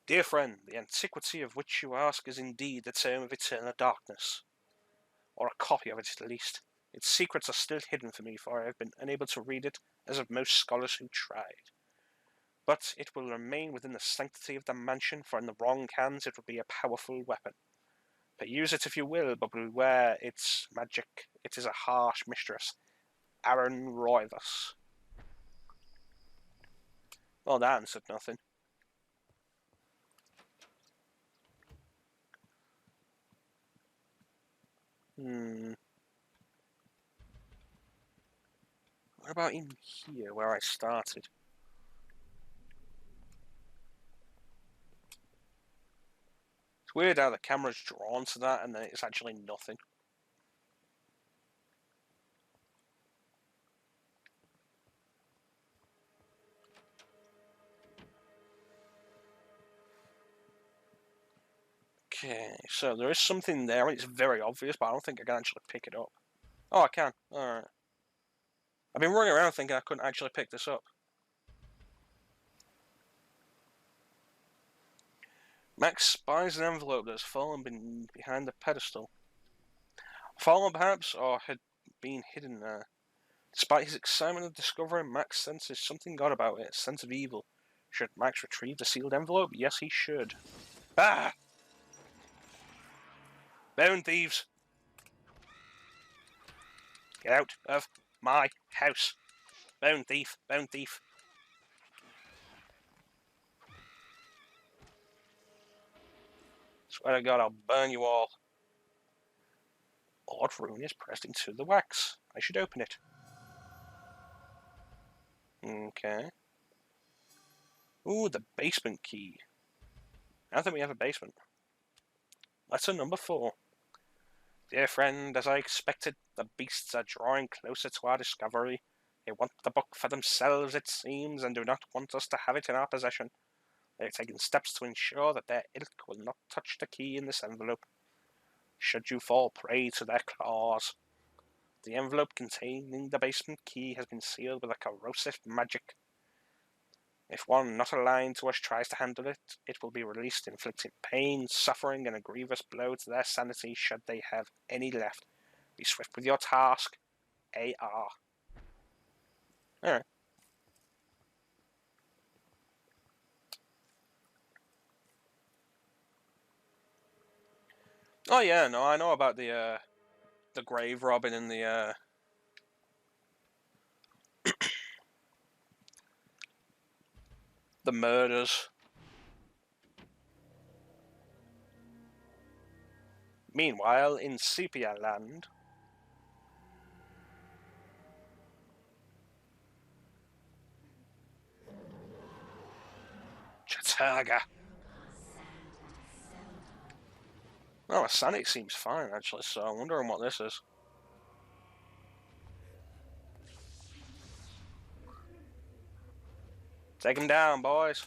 Dear friend, the antiquity of which you ask is indeed the tome of eternal darkness. Or a copy of it at least. Its secrets are still hidden from me, for I have been unable to read it, as have most scholars who tried. But it will remain within the sanctity of the mansion, for in the wrong hands it will be a powerful weapon. But use it if you will, but beware its magic. It is a harsh mistress. Aaron Roivas. Well, that answered nothing. What about in here, where I started? It's weird how the camera's drawn to that and then it's actually nothing. Okay, so there is something there, and it's very obvious, but I don't think I can actually pick it up. Oh, I can. Alright. I've been running around thinking I couldn't actually pick this up. Max spies an envelope that has fallen behind the pedestal. Fallen, perhaps, or had been hidden there. Despite his excitement of discovery, Max senses something odd about it, a sense of evil. Should Max retrieve the sealed envelope? Yes, he should. Ah! Bone thieves! Get out of my house! Bone thief! Bone thief! Swear to God, I'll burn you all. Odd rune is pressed into the wax. I should open it. Okay. Ooh, the basement key. I don't think we have a basement. Letter number 4. Dear friend, as I expected, the beasts are drawing closer to our discovery. They want the book for themselves, it seems, and do not want us to have it in our possession. They have taken steps to ensure that their ilk will not touch the key in this envelope. Should you fall prey to their claws. The envelope containing the basement key has been sealed with a corrosive magic. If one not aligned to us tries to handle it, it will be released, inflicting pain, suffering, and a grievous blow to their sanity should they have any left. Be swift with your task. A.R. Alright. Oh yeah, no, I know about the grave robbing and the murders. Meanwhile, in Sepia Land, Chattur'gha. Oh, Sanity seems fine actually, so I'm wondering what this is. Take him down, boys.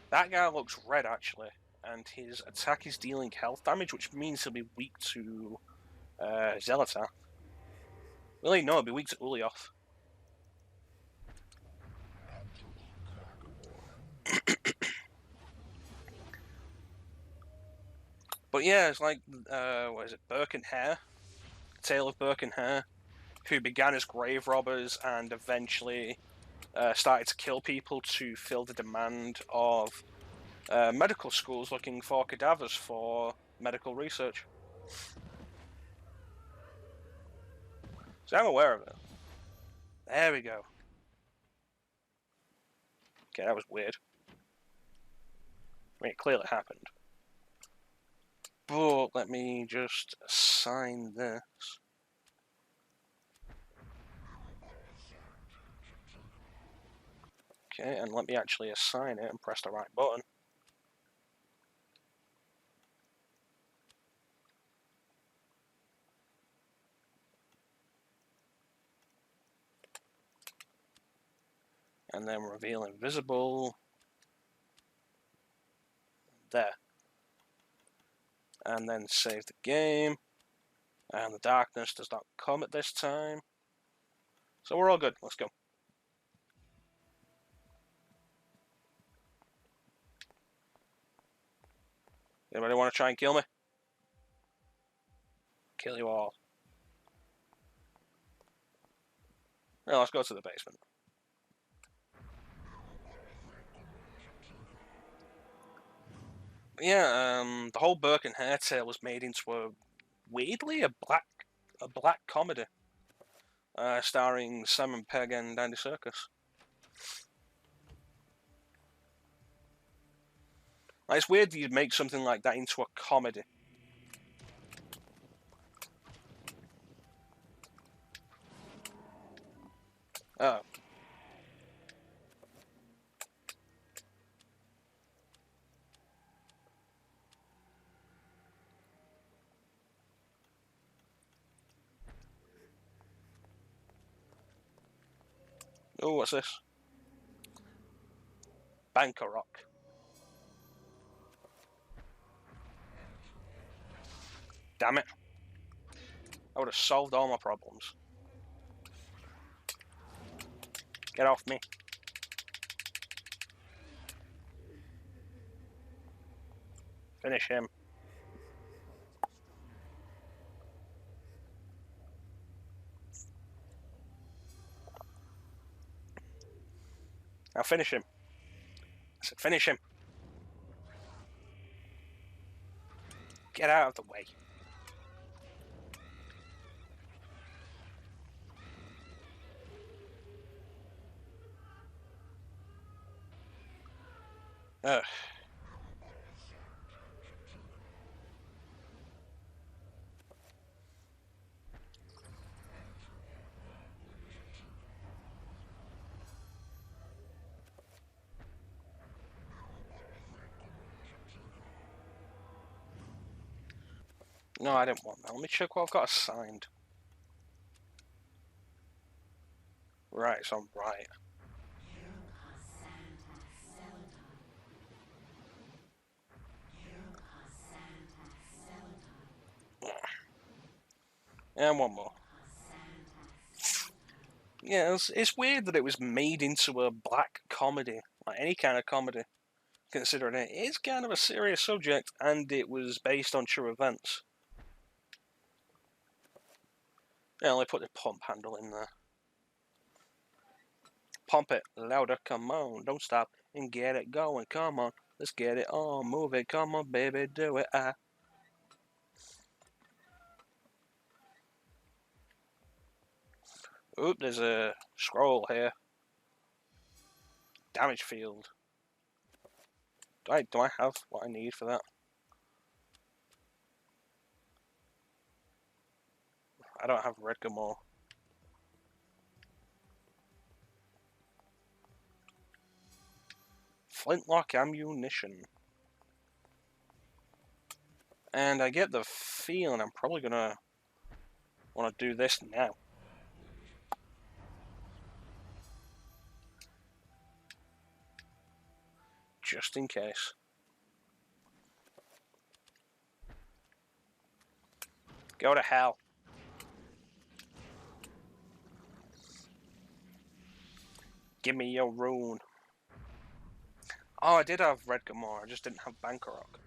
That guy looks red actually, and his attack is dealing health damage, which means he'll be weak to Xel'lotath. Really, no, he'll be weak to Ulioth. But yeah, it's like, what is it, Burke and Hare? Tale of Burke and Hare, who began as grave robbers and eventually started to kill people to fill the demand of medical schools looking for cadavers for medical research. So I'm aware of it. There we go. Okay, that was weird. I mean, it clearly happened. But let me just assign this. Okay, and let me actually assign it and press the right button. And then reveal invisible. There. And then save the game. And the darkness does not come at this time. So we're all good. Let's go. Anybody want to try and kill me? Kill you all. Yeah, let's go to the basement. Yeah, the whole Burke and Hare tale was made into weirdly a black comedy, starring Simon Pegg and Andy Serkis. Like, it's weird that you'd make something like that into a comedy. Oh. Oh, what's this? Banker Rock. Damn it. I would have solved all my problems. Get off me. Finish him. Now finish him. I said finish him. Get out of the way. Ugh. No, I didn't want that. Let me check what I've got assigned. Right, so I'm right. And one more. Yeah, it's weird that it was made into a black comedy, like any kind of comedy, considering it is kind of a serious subject and it was based on true events. Yeah, only put the pump handle in there. Pump it louder, come on, don't stop and get it going, come on, let's get it on, move it, come on, baby, do it. Oop, there's a scroll here. Damage field. Do I have what I need for that? I don't have Requiem. Flintlock ammunition. And I get the feeling I'm probably gonna want to do this now. Just in case. Go to hell. Give me your rune. Oh, I did have Red Gamora, I just didn't have Bankarok.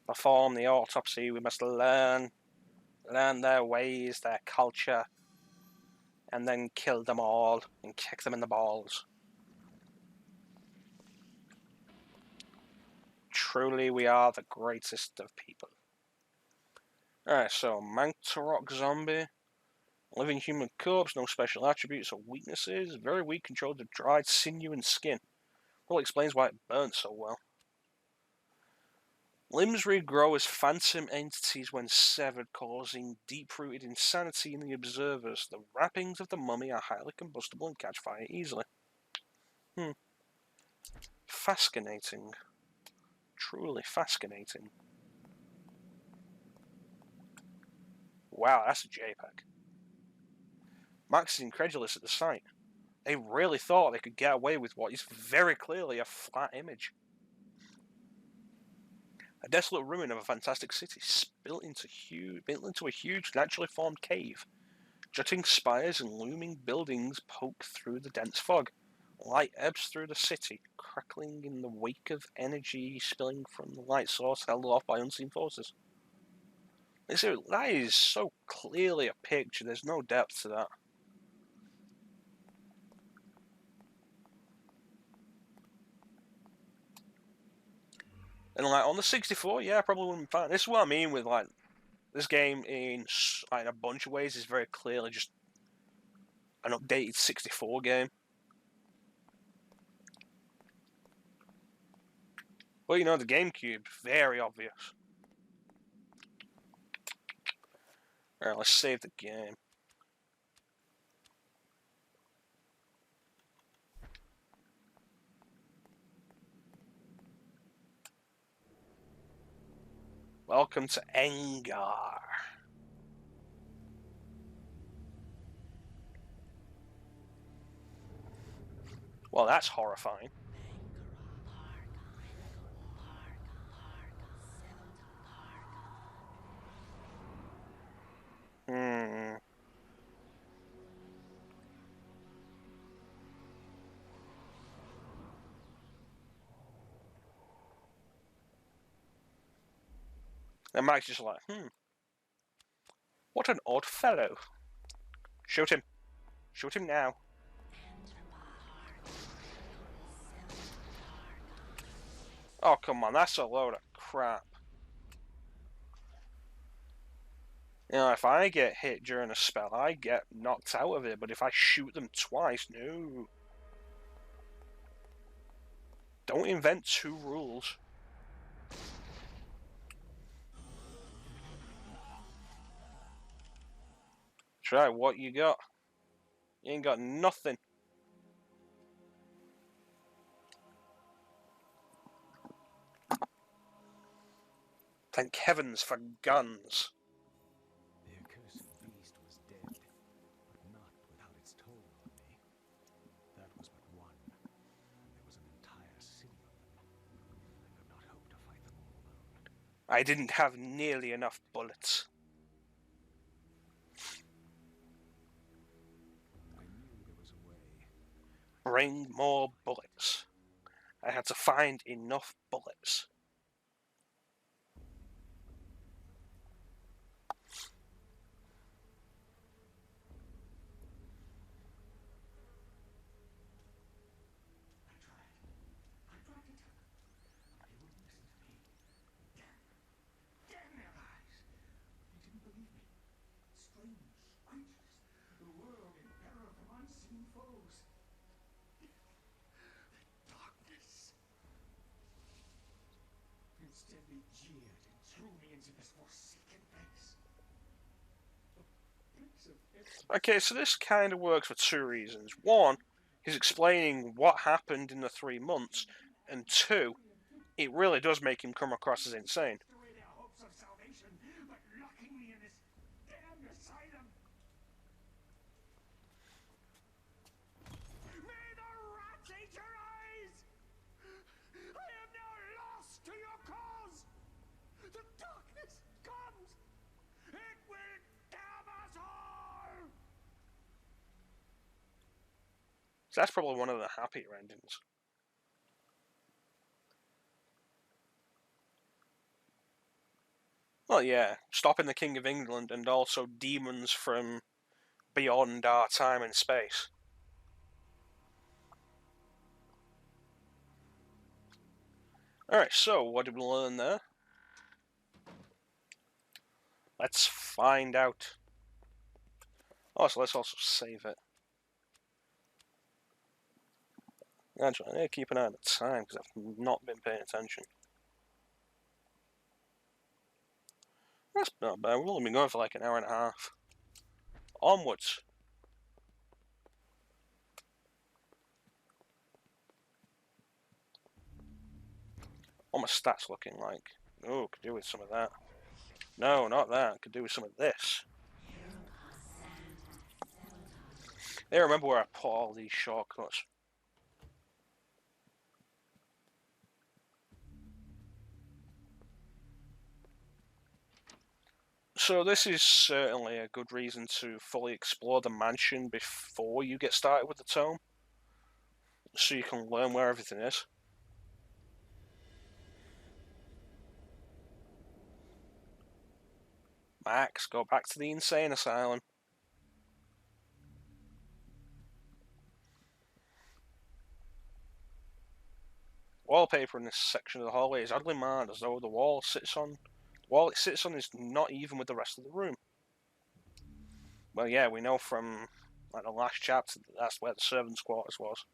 Perform the autopsy, we must learn their ways, their culture, and then kill them all and kick them in the balls. Truly, we are the greatest of people. Alright, so Mantarok zombie. Living human corpse, no special attributes or weaknesses. Very weak, controlled of dried sinew and skin. Probably explains why it burnt so well. Limbs regrow as phantom entities when severed, causing deep-rooted insanity in the observers. The wrappings of the mummy are highly combustible and catch fire easily. Fascinating. Truly fascinating. Wow, that's a JPEG. Max is incredulous at the sight. They really thought they could get away with what is very clearly a flat image. A desolate ruin of a fantastic city built into a huge naturally formed cave. Jutting spires and looming buildings poke through the dense fog. Light ebbs through the city, crackling in the wake of energy spilling from the light source held off by unseen forces. That is so clearly a picture. There's no depth to that. And like on the 64, yeah, I probably wouldn't be fine. This is what I mean with like this game in like a bunch of ways is very clearly just an updated 64 game. Well, you know, the GameCube, very obvious. Alright, let's save the game. Welcome to Engar. Well, that's horrifying. Hmm. And Mike's just like, what an odd fellow. Shoot him. Shoot him now. Oh, come on, that's a load of crap. You know, if I get hit during a spell, I get knocked out of it, but if I shoot them twice, no. Don't invent two rules. Try what you got. You ain't got nothing. Thank heavens for guns. The accursed beast was dead, but not without its toll on me. That was but one, and there was an entire city of them. I could not hope to fight them all alone. I didn't have nearly enough bullets. I knew there was a way. Bring more bullets. I had to find enough bullets. I tried to tell them, but they wouldn't listen to me. Damn their eyes! They didn't believe me. Strange creatures, the world in peril from unseen foes. The darkness. Instead, they jeered and threw me into this forsaken place. A place of Okay, so this kind of works for two reasons. One, he's explaining what happened in the 3 months, and two, it really does make him come across as insane. away their hopes of salvation, but locking me in this damned asylum. May the rats eat your eyes! I am now lost to your cause! The darkness comes! It will damn us all! So that's probably one of the happier endings. Well, yeah, stopping the King of England and also demons from beyond our time and space. Alright, so what did we learn there? Let's find out. Oh, so let's also save it. Actually, I need to keep an eye on the time because I've not been paying attention. That's not bad. We've only been going for like an hour and a half. Onwards. What my stats looking like? Oh, could do with some of that. No, not that. Could do with some of this. I remember where I put all these shortcuts. So this is certainly a good reason to fully explore the mansion before you get started with the tome. So you can learn where everything is. Max, go back to the insane asylum. Wallpaper in this section of the hallway is oddly marred, as though the wall it sits on is not even with the rest of the room. Well, yeah, we know from like the last chapter that that's where the servants' quarters was.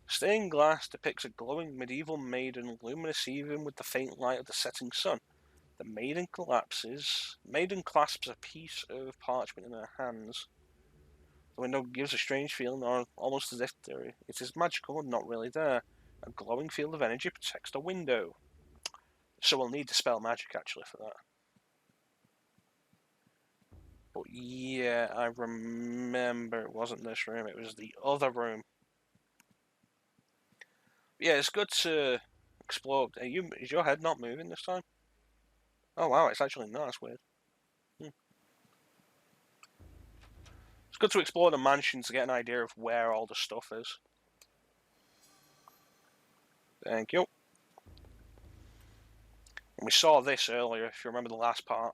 Stained glass depicts a glowing medieval maiden, luminous even with the faint light of the setting sun. The maiden clasps a piece of parchment in her hands. The window gives a strange feeling, or almost as if it is magical and not really there. A glowing field of energy protects the window. So we'll need to spell magic actually for that. But yeah, I remember it wasn't this room, it was the other room. Yeah, it's good to explore. Is your head not moving this time? Oh wow, it's actually not. That's weird. It's good to explore the mansion to get an idea of where all the stuff is. Thank you. And we saw this earlier, if you remember the last part.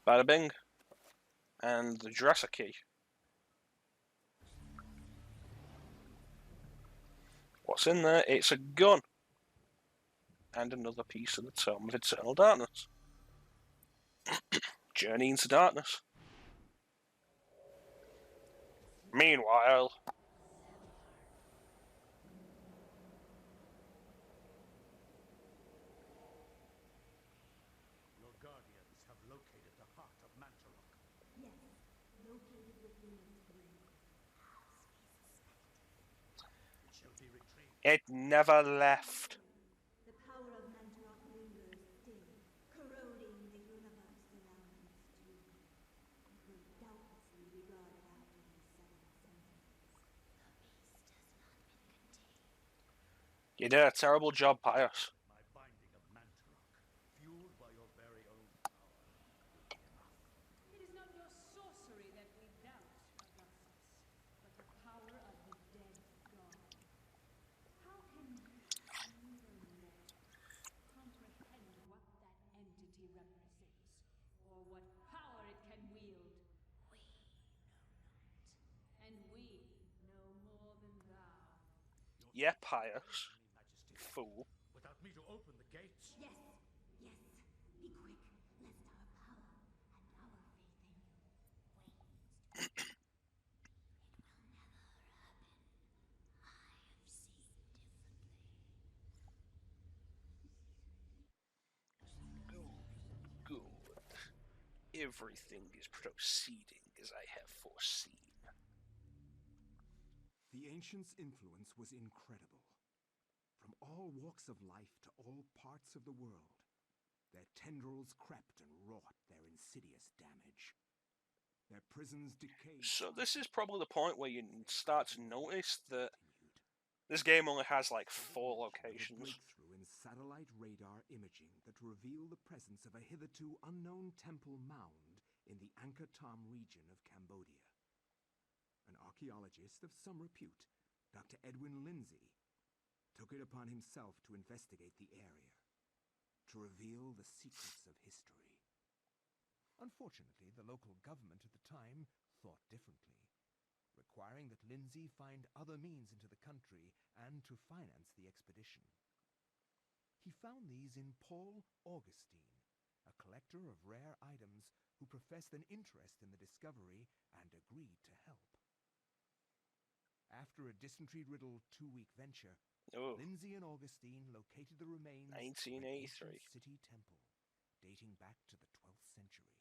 Bada bing. And the dresser key. What's in there? It's a gun. And another piece of the Tome of Eternal Darkness. Journey into Darkness. Meanwhile, Your guardians have located the heart of Mantarok. Yes, located within its brain. It shall be retrieved. it never left. The power of Mantarok lingers still, corroding the universe around its tomb. It will doubtlessly be guarded after these 7 centuries. The beast has not been contained. You did a terrible job, Pius. My binding of Mantarok, fueled by your very own power, will be enough. It is not your sorcery that we doubt, Augustus, but the power of the dead god. How can mere mortals comprehend what that entity represents, or what power it can wield? We know not. And we know more than thou. Yeah, Pius. Me, Majesty, Fool. without me to open the gates. Yes, yes. Be quick, lest our power and our faith in you wanes. It will never happen. I have seen differently. Good. Everything is proceeding as I have foreseen. The ancients' influence was incredible. From all walks of life to all parts of the world, their tendrils crept and wrought their insidious damage. Their prisons decayed. So this is probably the point where you start to notice that Continued. this game only has like 4 A locations. breakthrough in satellite radar imaging that revealed the presence of a hitherto unknown temple mound in the Angkor Thom region of Cambodia. An archaeologist of some repute, Dr. Edwin Lindsay, took it upon himself to investigate the area, to reveal the secrets of history. Unfortunately, the local government at the time thought differently, requiring that Lindsay find other means into the country and to finance the expedition. He found these in Paul Augustine, a collector of rare items who professed an interest in the discovery and agreed to help. After a dysentery-riddled 2-week venture, Oh, Lindsay and Augustine located the remains of an 1983. ancient city temple dating back to the 12th century.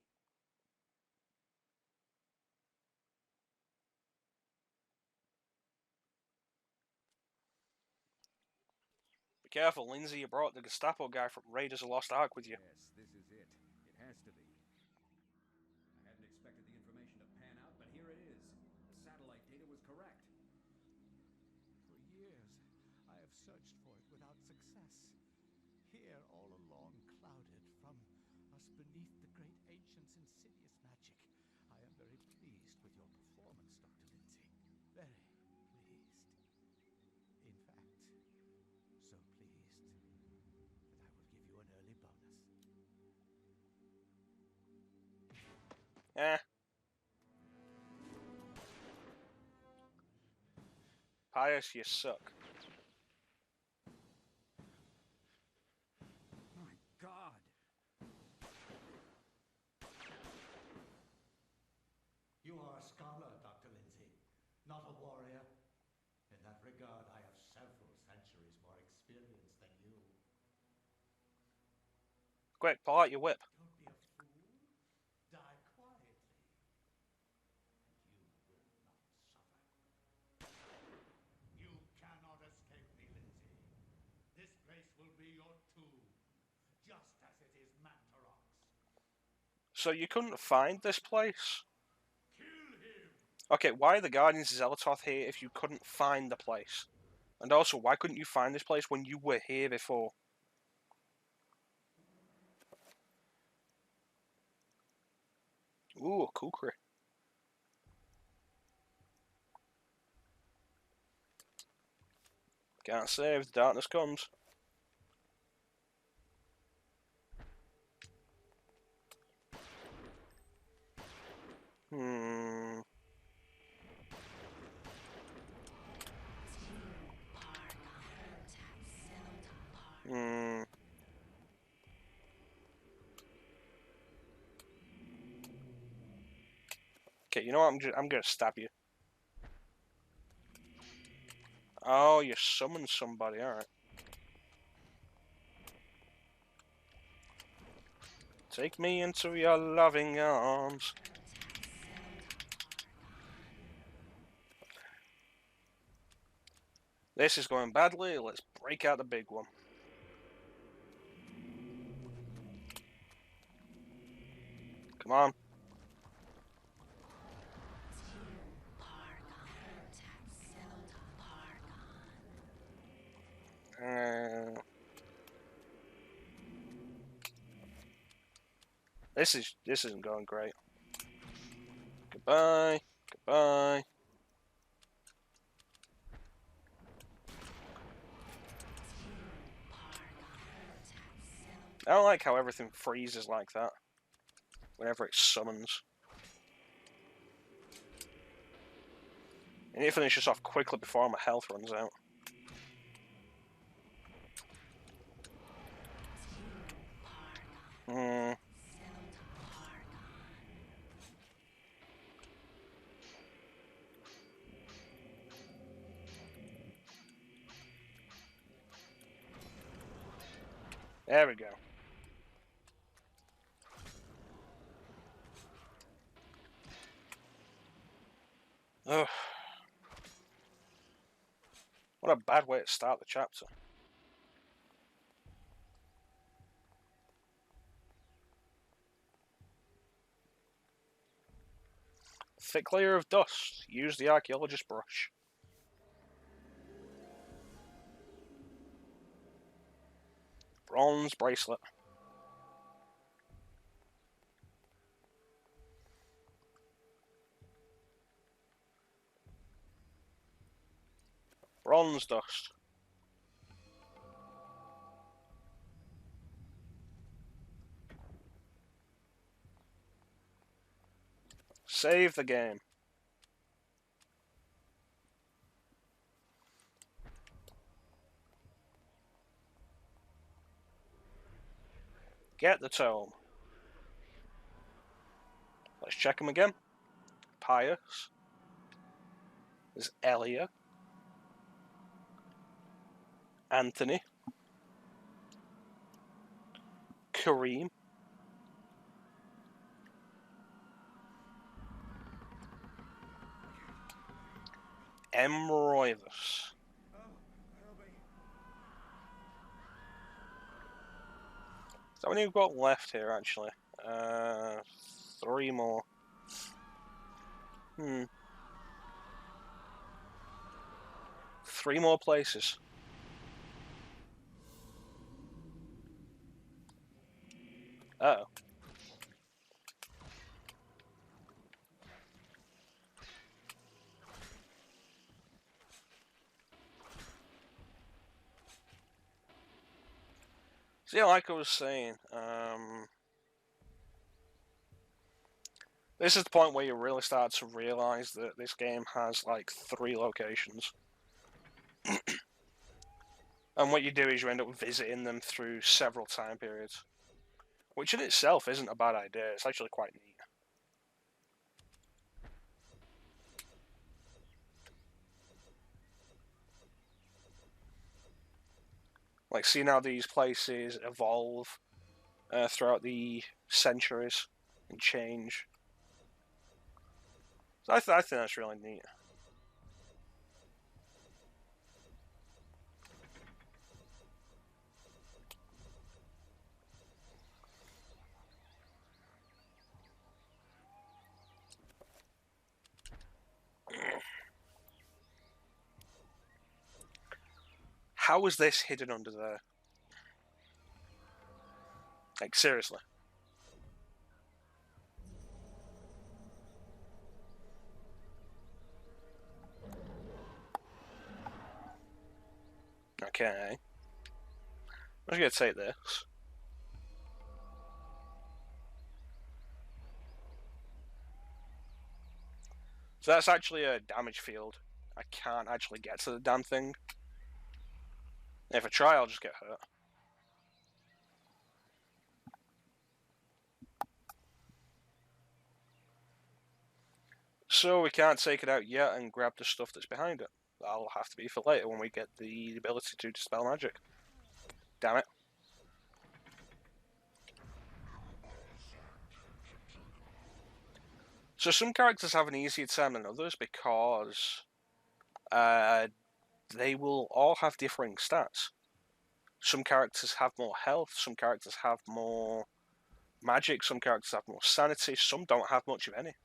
Be careful, Lindsay, you brought the Gestapo guy from Raiders of the Lost Ark with you. Yes, this is it. It has to be. I hadn't expected the information to pan out, but here it is. The satellite data was correct. For years, I have searched for it without success. Here, all along, clouded from us beneath the great ancient's insidious magic. I am very pleased with your performance, Dr. Lindsay. Very pleased. Eh. Pius, you suck. My God. You are a scholar, Dr. Lindsay, not a warrior. In that regard, I have several centuries more experience than you. Quick, pull out your whip. Don't be a fool. Die quietly. And you will not suffer. You cannot escape me, Lindsay. This place will be your tomb, just as it is Mantarok's. So you couldn't find this place? Kill him! Okay, why are the Guardians of Xel'lotath here if you couldn't find the place? And also, why couldn't you find this place when you were here before? Ooh, kukri. Can't save, the darkness comes. Hmm. Hmm. Okay, you know what? I'm gonna stab you. Oh, you summoned somebody. All right. Take me into your loving arms. This is going badly. Let's break out the big one. Come on. This isn't going great. Goodbye. Goodbye. I don't like how everything freezes like that whenever it summons. I need to finish this off quickly before my health runs out. Hmm. There we go. Ugh. What a bad way to start the chapter. Thick layer of dust. Use the archaeologist brush. Bronze bracelet. Bronze dust. Save the game. Get the tome. Let's check them again. Pius. There's Elia. Anthony. Kareem. Emroivus. So how many we've got left here, actually? 3 more. 3 more places. Uh-oh. So yeah, like I was saying, This is the point where you really start to realize that this game has like 3 locations. And what you do is you end up visiting them through several time periods. Which in itself isn't a bad idea, it's actually quite neat. Like, seeing how these places evolve throughout the centuries and change. So I think that's really neat. How is this hidden under there? Like, seriously. Okay. I'm just gonna take this. So that's actually a damage field. I can't actually get to the damn thing. If I try, I'll just get hurt. So we can't take it out yet and grab the stuff that's behind it. That'll have to be for later when we get the ability to dispel magic. Damn it. So some characters have an easier time than others because they will all have differing stats. Some characters have more health, some characters have more magic, some characters have more sanity, some don't have much of any.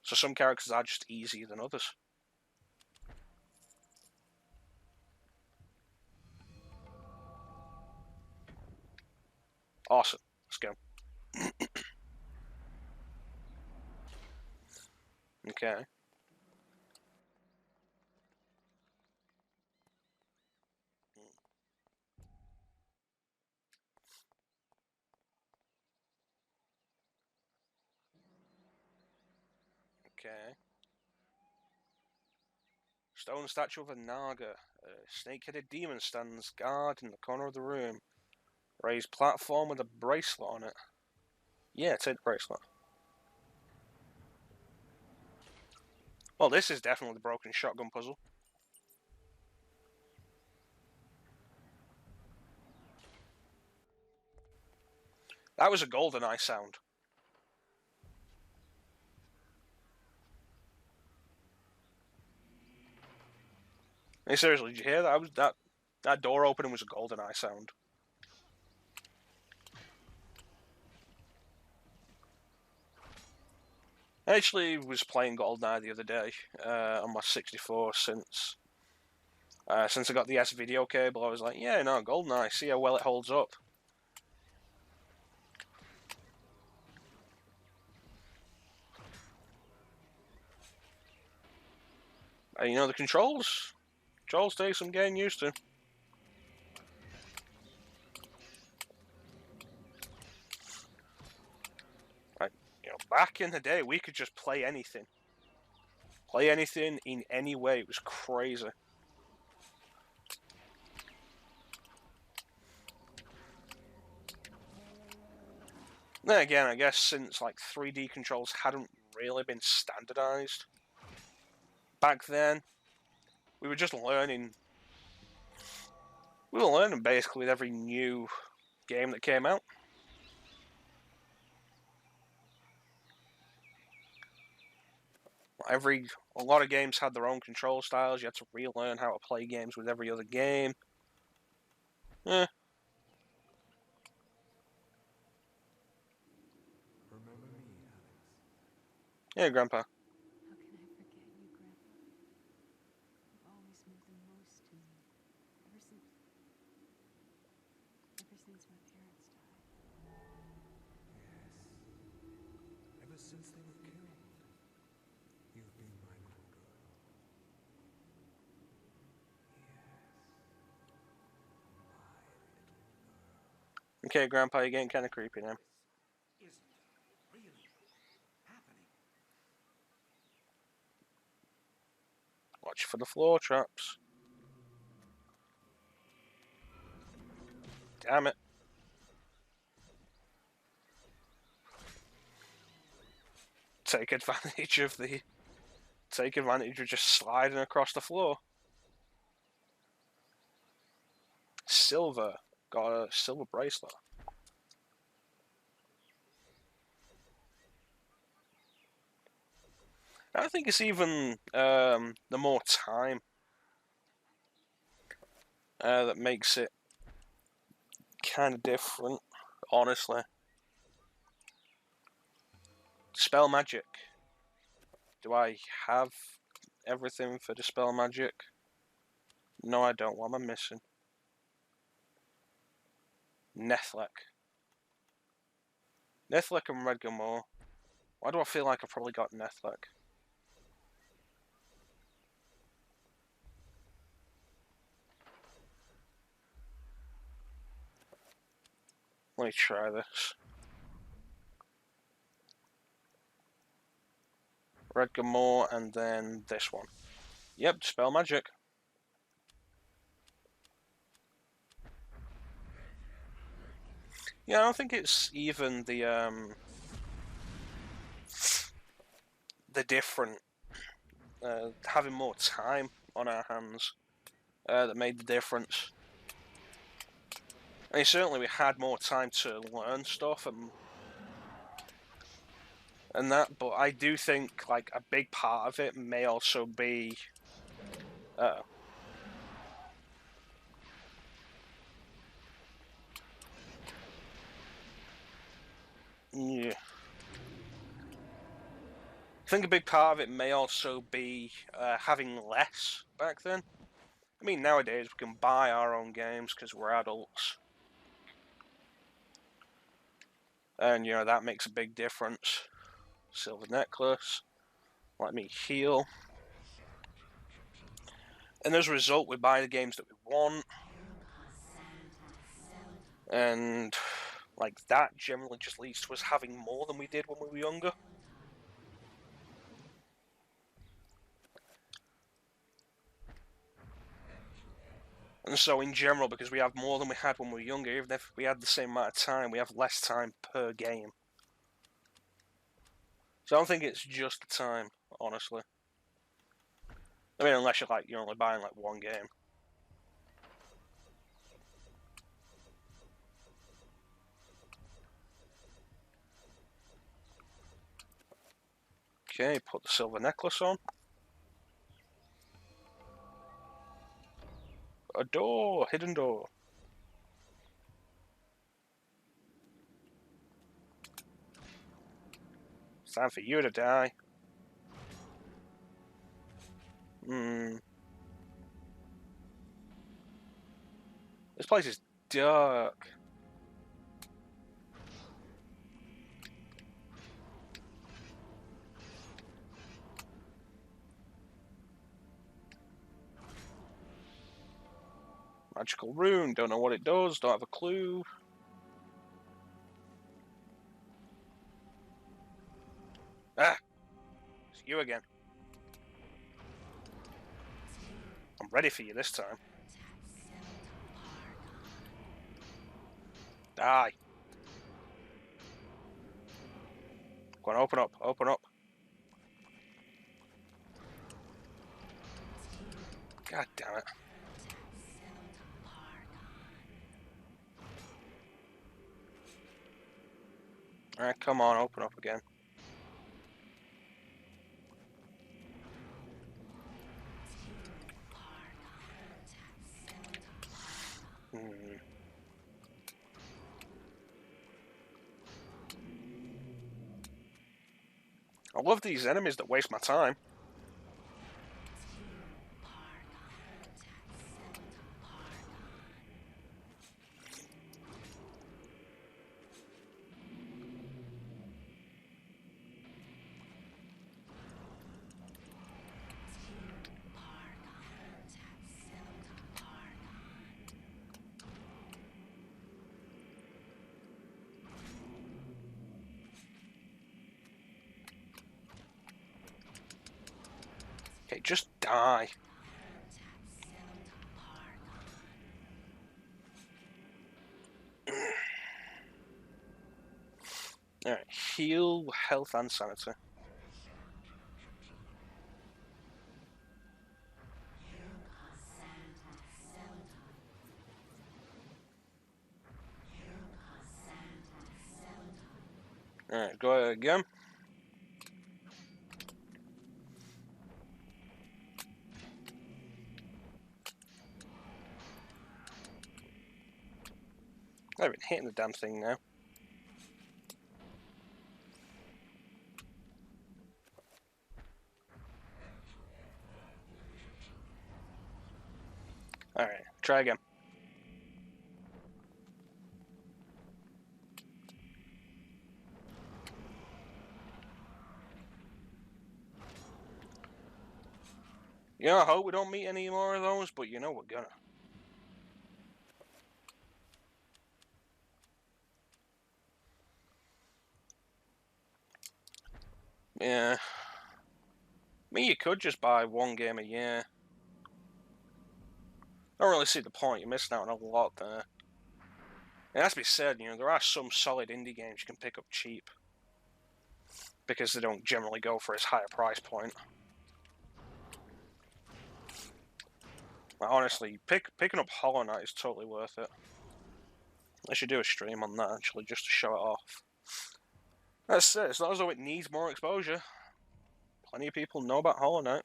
So some characters are just easier than others. Awesome. Let's go. Okay. Okay. Stone statue of a Naga. A snake-headed demon stands guard in the corner of the room. Raised platform with a bracelet on it. Yeah, take the bracelet. Well, this is definitely the broken shotgun puzzle. That was a golden eye sound. Hey, seriously, did you hear that? That door opening was a golden eye sound. I actually was playing GoldenEye the other day on my 64 since I got the S video cable. I was like, yeah, no, GoldenEye, see how well it holds up. And you know, the controls take some getting used to. Like, you know, back in the day, we could just play anything. Play anything in any way. It was crazy. Then again, I guess since like 3D controls hadn't really been standardized back then, we were just learning. We were learning basically with every new game that came out. A lot of games had their own control styles. You had to relearn how to play games with every other game. Eh. Remember me, Alex. Yeah, Grandpa. How can I forget you, Grandpa? You've always meant the most to me. Ever since my parents died. Yes. Ever since they were killed, you've been my little girl. Okay, Grandpa, you're getting kind of creepy now. Isn't really Watch for the floor traps. Damn it. Take advantage of just sliding across the floor. Silver. Got a silver bracelet. I think it's even the more time that makes it kind of different, honestly. Dispel magic. Do I have everything for dispel magic? No, I don't. What am I missing? Nethlek. Nethlek and Requiem. Why do I feel like I've probably got Nethlek? Let me try this. Requiem and then this one. Yep, dispel magic. Yeah, I don't think it's even the different having more time on our hands that made the difference. I mean, certainly we had more time to learn stuff and that, but I do think like a big part of it may also be yeah. I think a big part of it may also be having less back then. I mean, nowadays we can buy our own games because we're adults. And, you know, that makes a big difference. Silver necklace. Let me heal. And as a result, we buy the games that we want. And, like, that generally just leads to us having more than we did when we were younger. And so, in general, because we have more than we had when we were younger, even if we had the same amount of time, we have less time per game. So I don't think it's just the time, honestly. I mean, unless you're only buying like one game. Okay, put the silver necklace on. A door, hidden door. It's time for you to die. This place is dark. Magical rune, don't know what it does, don't have a clue. Ah! It's you again. I'm ready for you this time. Die. Go on, open up, open up. God damn it. Alright, come on, open up again. I love these enemies that waste my time. just die? Alright, heal, health, and sanity. Alright, go ahead again. I've been hitting the damn thing now. Alright, try again. Yeah, I hope we don't meet any more of those, but you know we're gonna. Yeah. I mean, you could just buy one game a year. I don't really see the point. You're missing out on a lot there. It has to be said, you know, there are some solid indie games you can pick up cheap. Because they don't generally go for as high a price point. Like, honestly, picking up Hollow Knight is totally worth it. I should do a stream on that, actually, just to show it off. That's it. It's not as though it needs more exposure. Plenty of people know about Hollow Knight.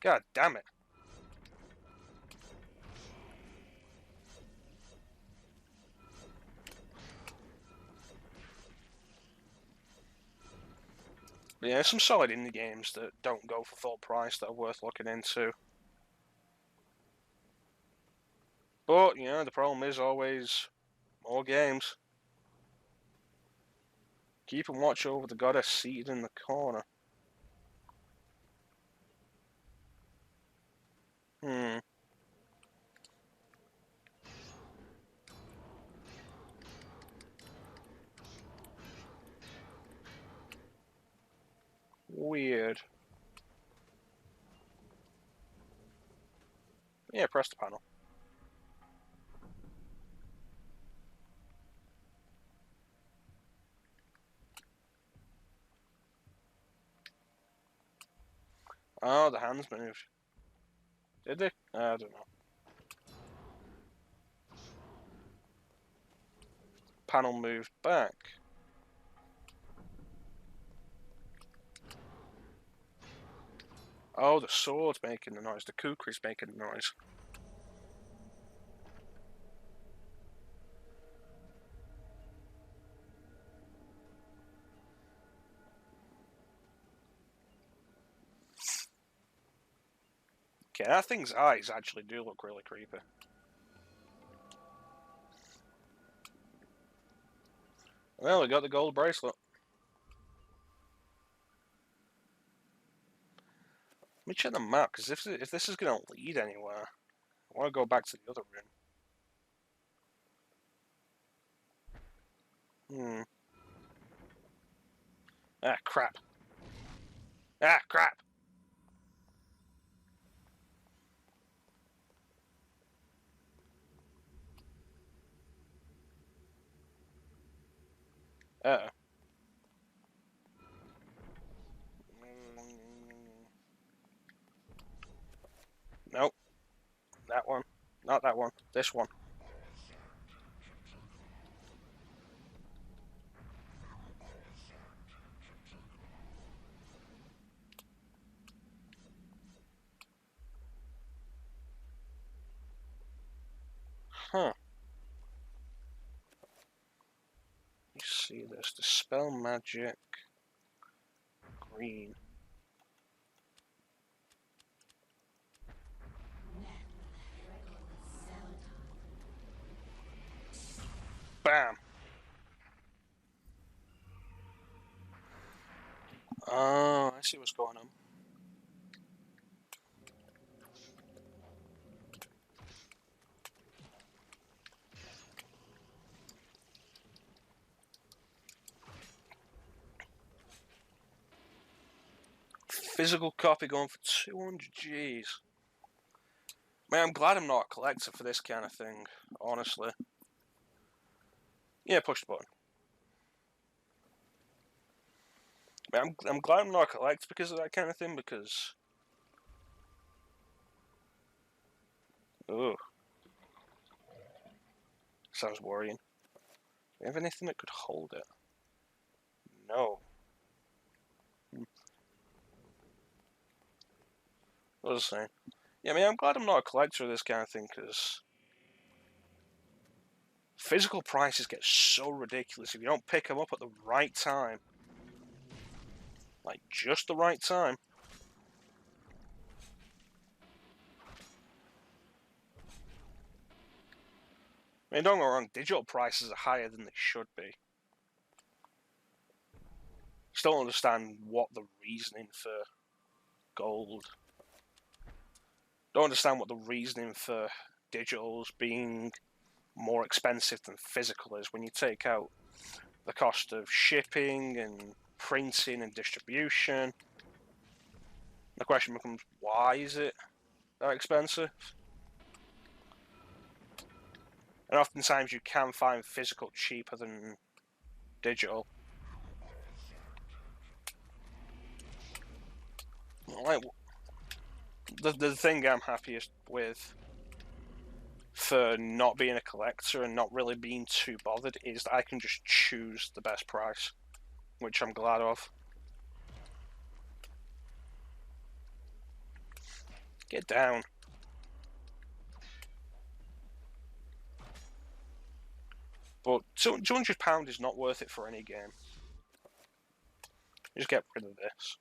God damn it. But yeah, there's some solid indie games that don't go for full price that are worth looking into. But, you know, the problem is always more games. Keep and watch over the goddess seated in the corner. Weird. Yeah, press the panel. Oh, the hands moved. Did they? I don't know. Panel moved back. Oh, the sword's making the noise. The kukri's making the noise. Okay, that thing's eyes actually do look really creepy. Well, we got the gold bracelet. Let me check the map, because if this is going to lead anywhere, I want to go back to the other room. Ah, crap. Ah, crap! Uh-oh. Nope. That one. Not that one. This one. Huh. You see this. Dispel magic. Green. Bam! Oh, I see what's going on. Physical copy going for 200 Gs. Man, I'm glad I'm not a collector for this kind of thing, honestly. Yeah, push the button. Man, I'm glad I'm not a collector because of that kind of thing, because... Ugh. Sounds worrying. Do we have anything that could hold it? No. What was I saying? Yeah, I mean, I'm glad I'm not a collector of this kind of thing, because... Physical prices get so ridiculous if you don't pick them up at the right time. Like, just the right time. I mean, don't get me wrong, digital prices are higher than they should be. Still don't understand what the reasoning for gold... Don't understand what the reasoning for digitals being more expensive than physical is when you take out the cost of shipping and printing and distribution. The question becomes, why is it that expensive? And oftentimes you can find physical cheaper than digital. Like, the thing I'm happiest with for not being a collector and not really being too bothered is that I can just choose the best price, which I'm glad of. Get down. But £200 is not worth it for any game. Just get rid of this.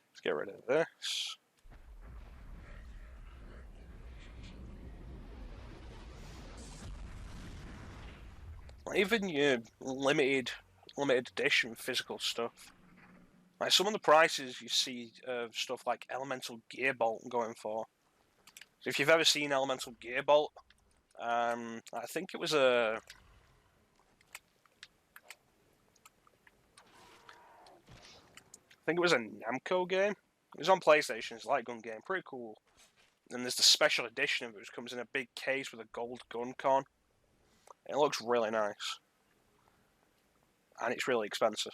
Let's get rid of this. Even your limited edition physical stuff. Like some of the prices you see of stuff like Elemental Gearbolt going for. So if you've ever seen Elemental Gearbolt, I think it was a... Namco game. It was on PlayStation. It's a light gun game. Pretty cool. And there's the special edition of it, which comes in a big case with a gold gun con. It looks really nice. And it's really expensive.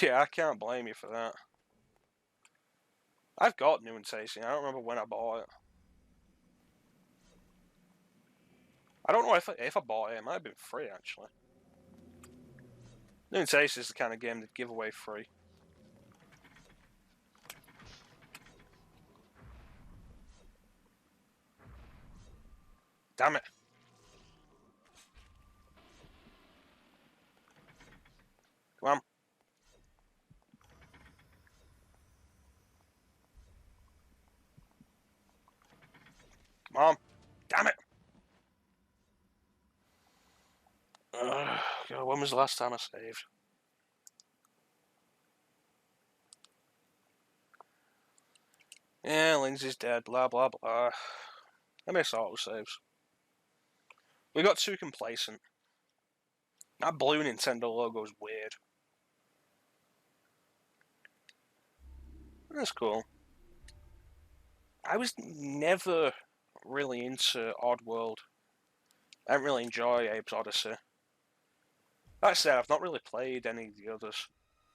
Yeah, I can't blame you for that. I've got New and Tasty. I don't remember when I bought it. I don't know if I bought it. It might have been free, actually. New and Tasty is the kind of game that give away free. Damn it. Come on. Come on. Damn it. God, when was the last time I saved? Yeah, Lindsay's dead, blah blah blah. I miss autosaves. We got too complacent. That blue Nintendo logo is weird. That's cool. I was never really into Oddworld. I didn't really enjoy Abe's Odyssey. That said, I've not really played any of the others.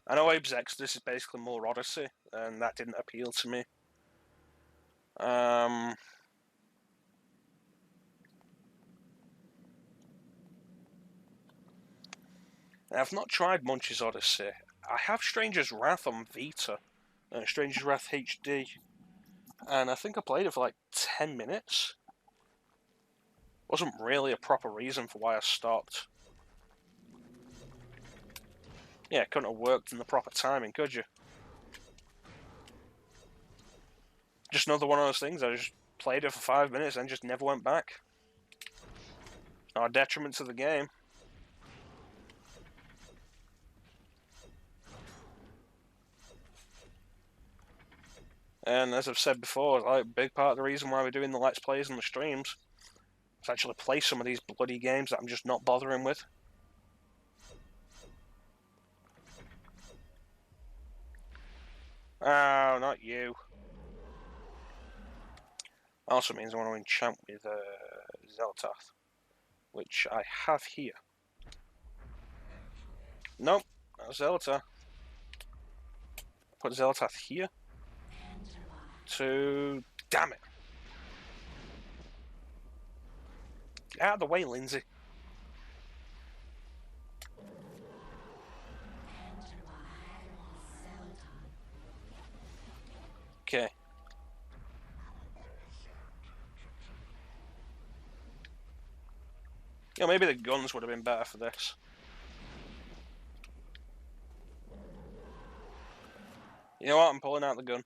I know Abe's Exodus is basically more Odyssey, and that didn't appeal to me. I've not tried Munch's Odyssey. I have Stranger's Wrath on Vita, Stranger's Wrath HD, and I think I played it for like 10 minutes. Wasn't really a proper reason for why I stopped. Yeah, it couldn't have worked in the proper timing, could you? Just another one of those things, I just played it for 5 minutes and just never went back. Not a detriment to the game. And as I've said before, like, a big part of the reason why we're doing the Let's Plays and the streams is actually play some of these bloody games that I'm just not bothering with. Oh, not you. Also means I want to enchant with Xel'lotath, which I have here. Nope, not Xel'lotath. Put Xel'lotath here. To... Damn it. Get out of the way, Lindsay. Okay. Yeah, maybe the guns would have been better for this. You know what? I'm pulling out the gun.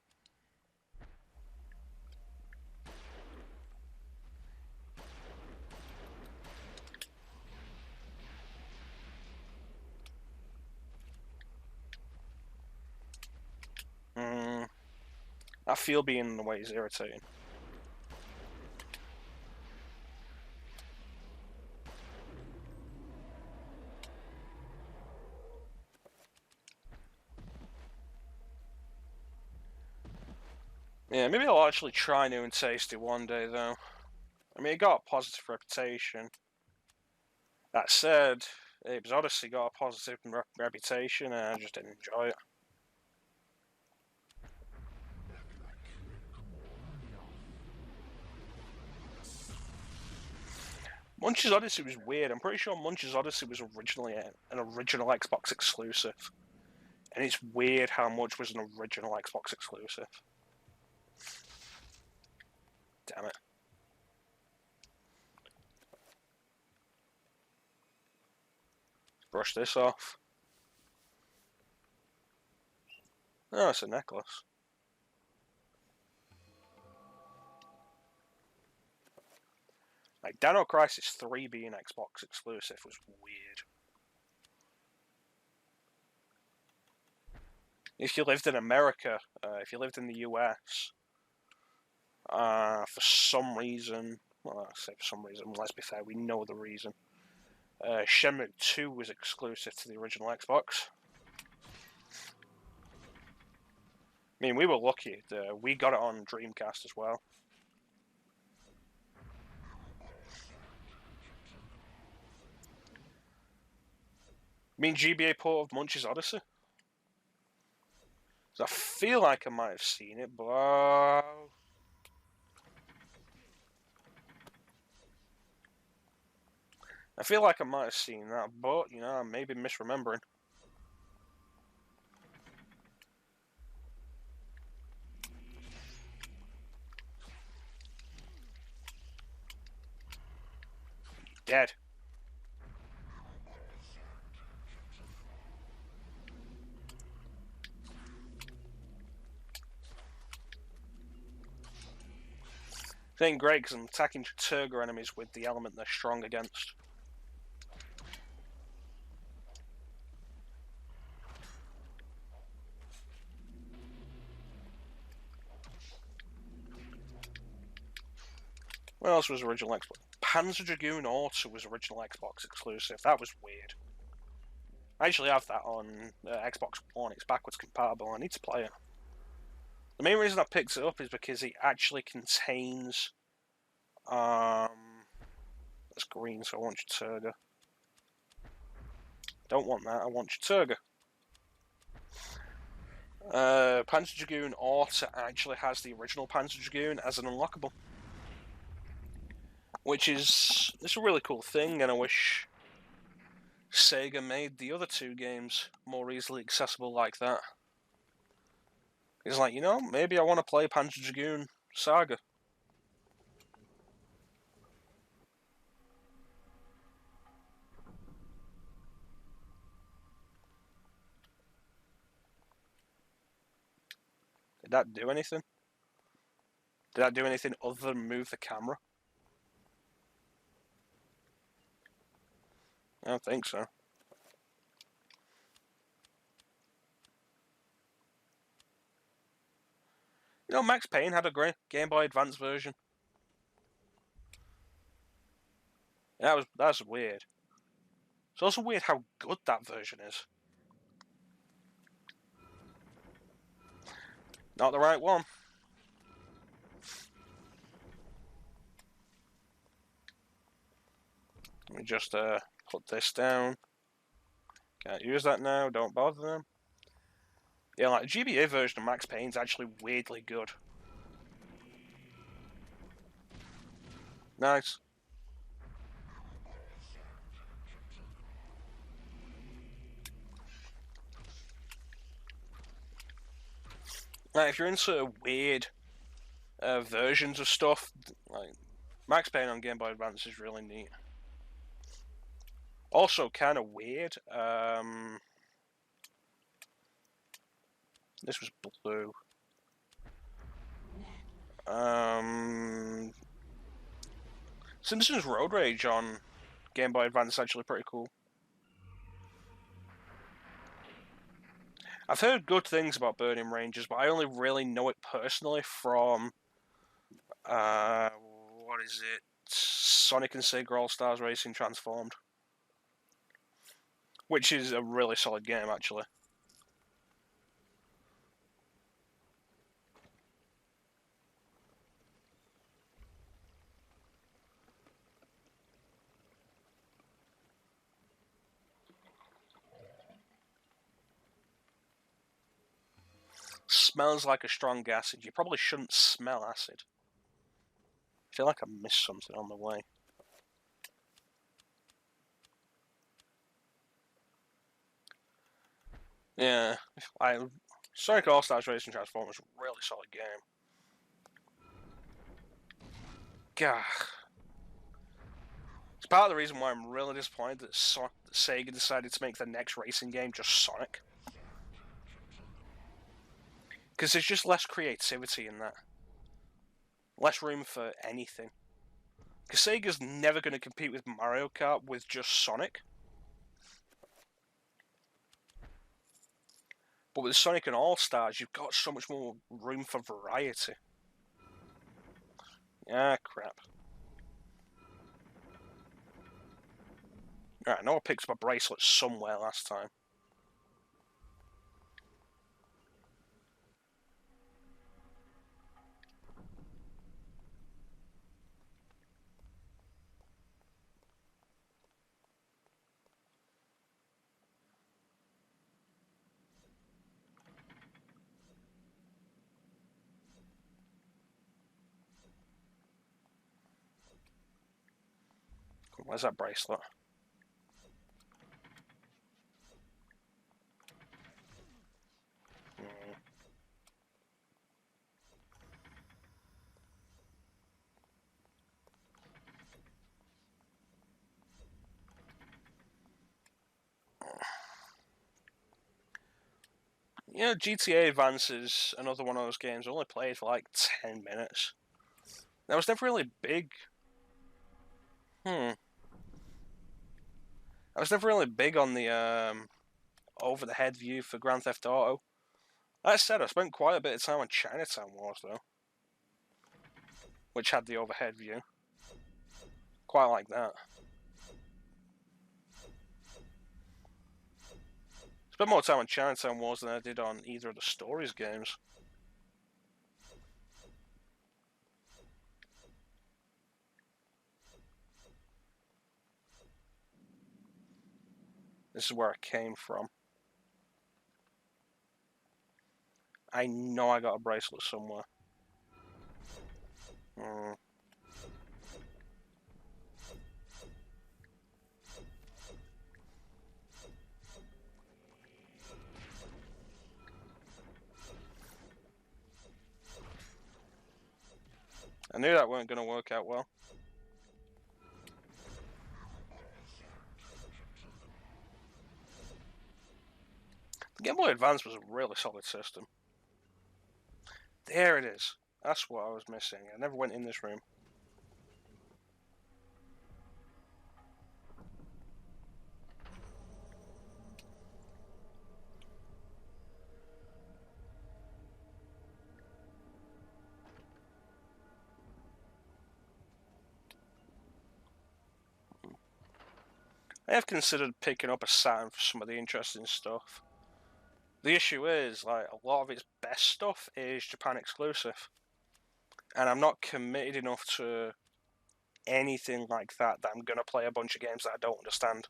That feel being in the way is irritating. Yeah, maybe I'll actually try New and Tasty one day, though. I mean, it got a positive reputation. That said, Abe's Odyssey got a positive reputation, and I just didn't enjoy it. Munch's Odyssey was weird. I'm pretty sure Munch's Odyssey was originally an original Xbox exclusive. And it's weird how much was an original Xbox exclusive. Damn it. Brush this off. Oh, it's a necklace. Like, Dino Crisis 3 being Xbox exclusive was weird. If you lived in America, if you lived in the US, for some reason, well, I say for some reason, let's be fair, we know the reason. Shenmue 2 was exclusive to the original Xbox. I mean, we were lucky. We got it on Dreamcast as well. I mean, GBA port of Munch's Odyssey? I feel like I might have seen it, but... I feel like I might have seen that, but, you know, I may be misremembering. Dead. It ain't great because I'm attacking Chattur'gha enemies with the element they're strong against. What else was original Xbox? Panzer Dragoon Auto was original Xbox exclusive. That was weird. I actually have that on Xbox One. It's backwards compatible. I need to play it. The main reason I picked it up is because it actually contains... That's green, so I want Chattur'gha. Don't want that, I want Chattur'gha. Panzer Dragoon Auto actually has the original Panzer Dragoon as an unlockable. Which is... It's a really cool thing, and I wish Sega made the other two games more easily accessible like that. It's like, you know, maybe I want to play Panzer Dragoon Saga. Did that do anything? Did that do anything other than move the camera? I don't think so. You know, Max Payne had a great Game Boy Advance version. That's weird. It's also weird how good that version is. Not the right one. Let me just put this down. Can't use that now, don't bother them. Yeah, like the GBA version of Max Payne's actually weirdly good. Nice. Like, if you're into weird versions of stuff, like Max Payne on Game Boy Advance is really neat. Also, kind of weird. This was blue. Simpsons Road Rage on Game Boy Advance is actually pretty cool. I've heard good things about Burning Rangers, but I only really know it personally from what is it? Sonic and Sega All Stars Racing Transformed, which is a really solid game actually. Smells like a strong acid. You probably shouldn't smell acid. I feel like I missed something on the way. Yeah, Sonic All Stars Racing Transform was a really solid game. Gah. It's part of the reason why I'm really disappointed that Sega decided to make the next racing game just Sonic. Because there's just less creativity in that. Less room for anything. Because Sega's never going to compete with Mario Kart with just Sonic. But with Sonic and All Stars, you've got so much more room for variety. Ah, crap. Alright, I know I picked up a bracelet somewhere last time. Where's that bracelet? You know, GTA Advance is another one of those games I only played for like 10 minutes. I was never really big. I was never really big on the over-the-head view for Grand Theft Auto. That said, I spent quite a bit of time on Chinatown Wars, though. Which had the overhead view. Quite like that. Spent more time on Chinatown Wars than I did on either of the Stories games. This is where I came from. I know I got a bracelet somewhere. I knew that weren't going to work out well. The Game Boy Advance was a really solid system. There it is. That's what I was missing. I never went in this room. I have considered picking up a Saturn for some of the interesting stuff. The issue is, like, a lot of its best stuff is Japan exclusive. And I'm not committed enough to anything like that I'm going to play a bunch of games that I don't understand.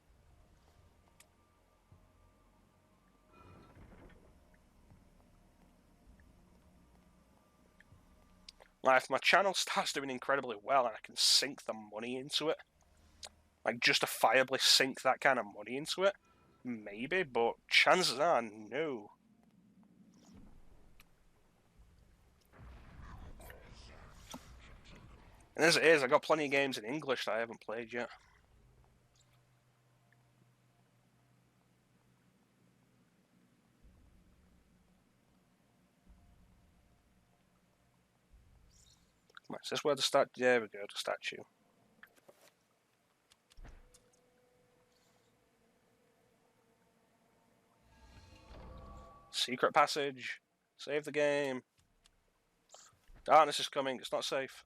Like, if my channel starts doing incredibly well and I can sink the money into it, like justifiably sink that kind of money into it, maybe, but chances are no. And as it is, I got plenty of games in English that I haven't played yet. Is this where the there we go, the statue. Secret passage. Save the game. Darkness is coming, it's not safe.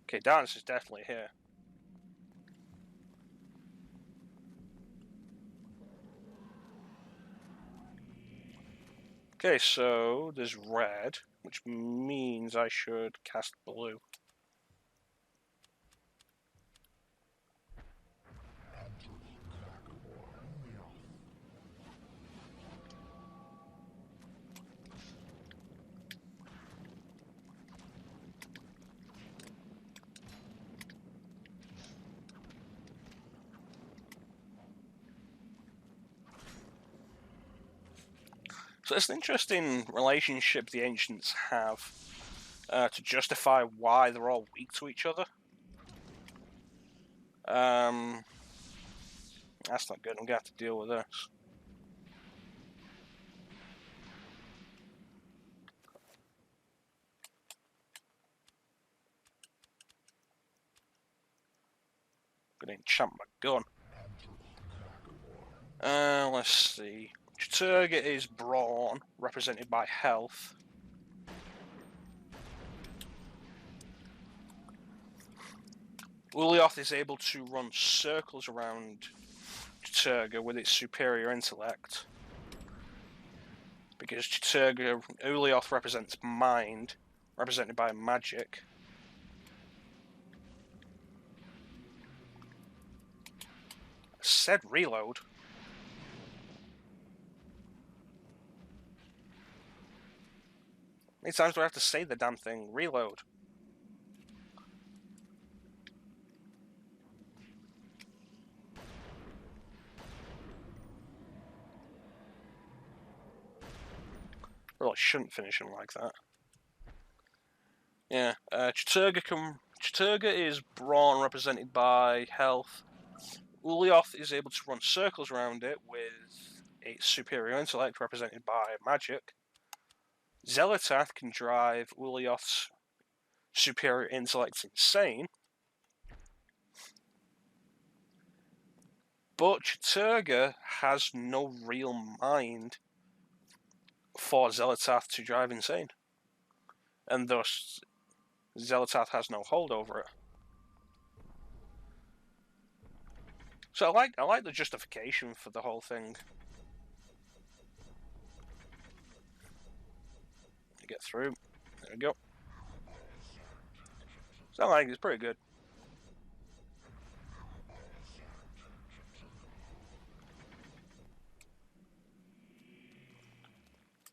Okay, darkness is definitely here. Okay, so there's red, which means I should cast blue. So it's an interesting relationship the ancients have to justify why they're all weak to each other. That's not good. I'm gonna have to deal with this. I'm gonna enchant my gun. Let's see. Chattur'gha is brawn, represented by health. Xel'lotath is able to run circles around Chattur'gha with its superior intellect. Because Xel'lotath represents mind, represented by magic. I said reload. How many times do I have to say the damn thing? Reload. Well, I shouldn't finish him like that. Yeah, Chattur'gha is brawn, represented by health. Xel'lotath is able to run circles around it with its superior intellect, represented by magic. Xel'lotath can drive Xel'lotath's superior intellect insane. But Chattur'gha has no real mind for Xel'lotath to drive insane. And thus, Xel'lotath has no hold over it. So I like the justification for the whole thing. Get through. There we go. So I like it's pretty good.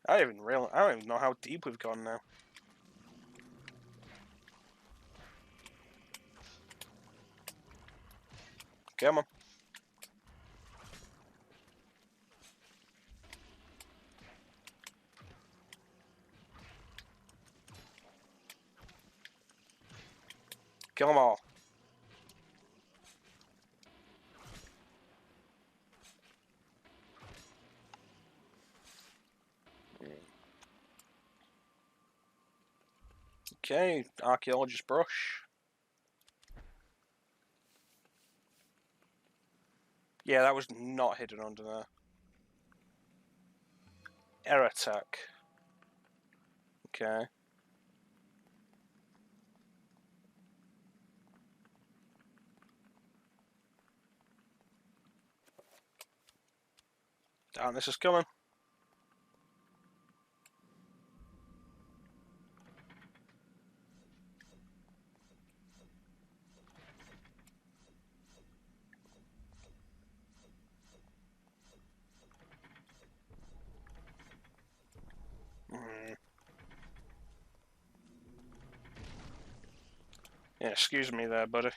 I don't even know how deep we've gone now. Come on. Kill them all. Okay, archaeologist brush. Yeah, that was not hidden under there. Air attack. Okay. Damn, this is coming. Yeah, excuse me there, buddy.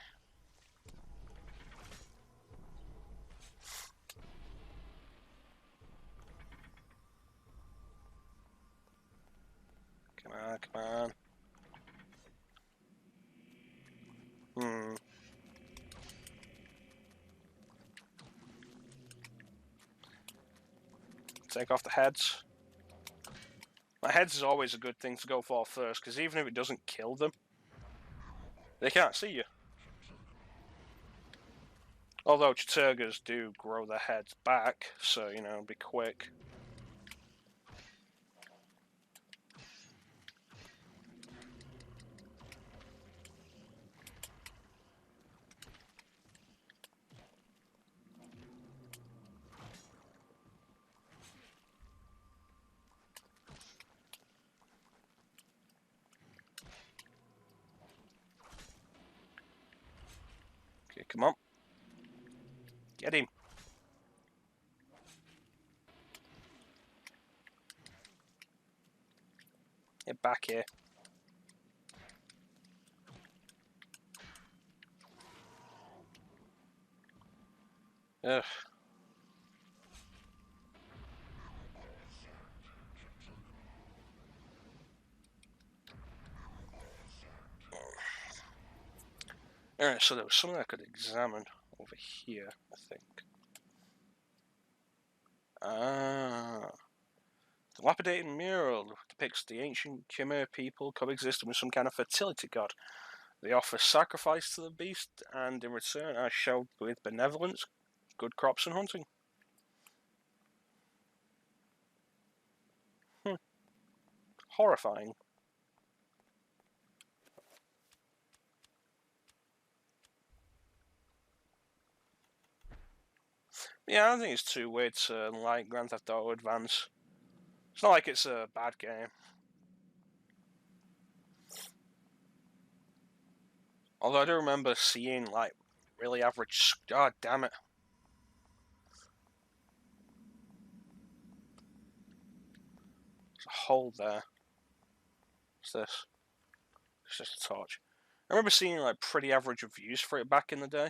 Come on, come on. Take off the heads. My heads is always a good thing to go for first, because even if it doesn't kill them, they can't see you. Although Chattur'ghas do grow their heads back, so, you know, be quick. Okay, come on. Get him. Get back here. Ugh. Alright, so there was something I could examine over here, I think. Ah. The dilapidated mural depicts the ancient Khmer people coexisting with some kind of fertility god. They offer sacrifice to the beast, and in return are showered with benevolence, good crops, and hunting. Horrifying. Yeah, I don't think it's too weird to like Grand Theft Auto Advance. It's not like it's a bad game. Although I do remember seeing like really average. God damn it! There's a hole there. What's this? It's just a torch. I remember seeing like pretty average reviews for it back in the day.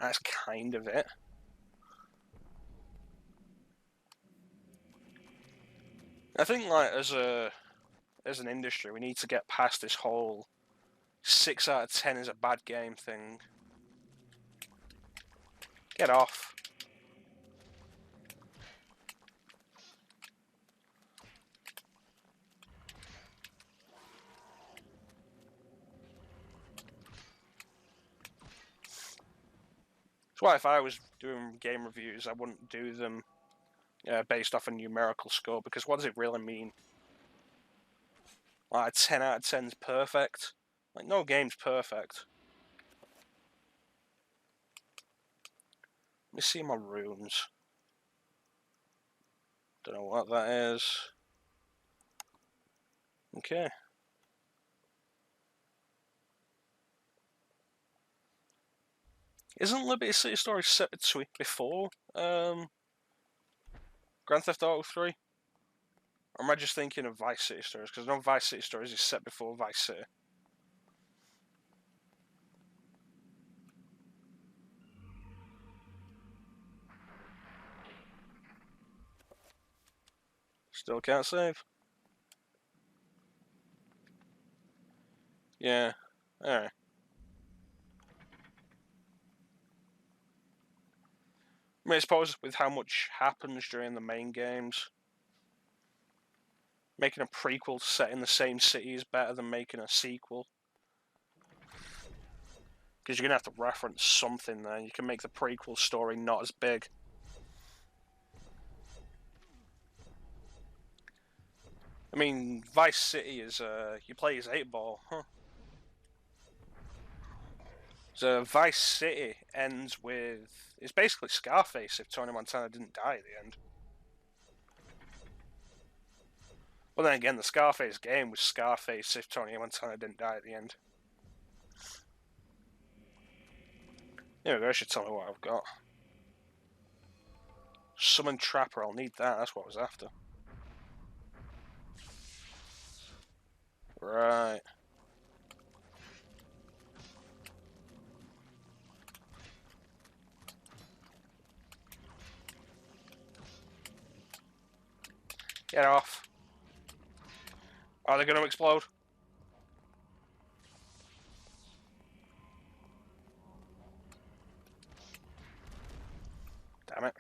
That's kind of it. I think like as an industry, we need to get past this whole 6 out of 10 is a bad game thing. Get off. That's why if I was doing game reviews, I wouldn't do them based off a numerical score, because what does it really mean? Like 10 out of 10 is perfect? Like, no game's perfect. Let me see my runes. Don't know what that is. Okay. Isn't Liberty City Stories set before Grand Theft Auto 3? Or am I just thinking of Vice City Stories? Because I know Vice City Stories is set before Vice City. Still can't save. Yeah. Alright. I mean, I suppose with how much happens during the main games, making a prequel set in the same city is better than making a sequel. Because you're going to have to reference something there. You can make the prequel story not as big. I mean, Vice City is, you play as 8-Ball, huh? So Vice City ends with... It's basically Scarface if Tony Montana didn't die at the end. But then again, the Scarface game was Scarface if Tony Montana didn't die at the end. There we go, I should tell me what I've got. Summon Trapper, I'll need that, that's what I was after. Right. Get off. Are they going to explode? Damn it.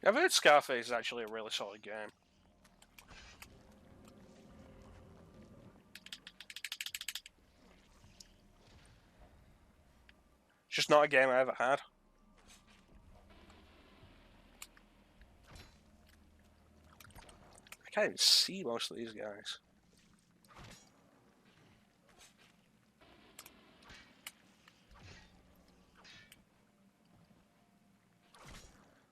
I've heard Scarface is actually a really solid game. It's just not a game I ever had. I can't even see most of these guys.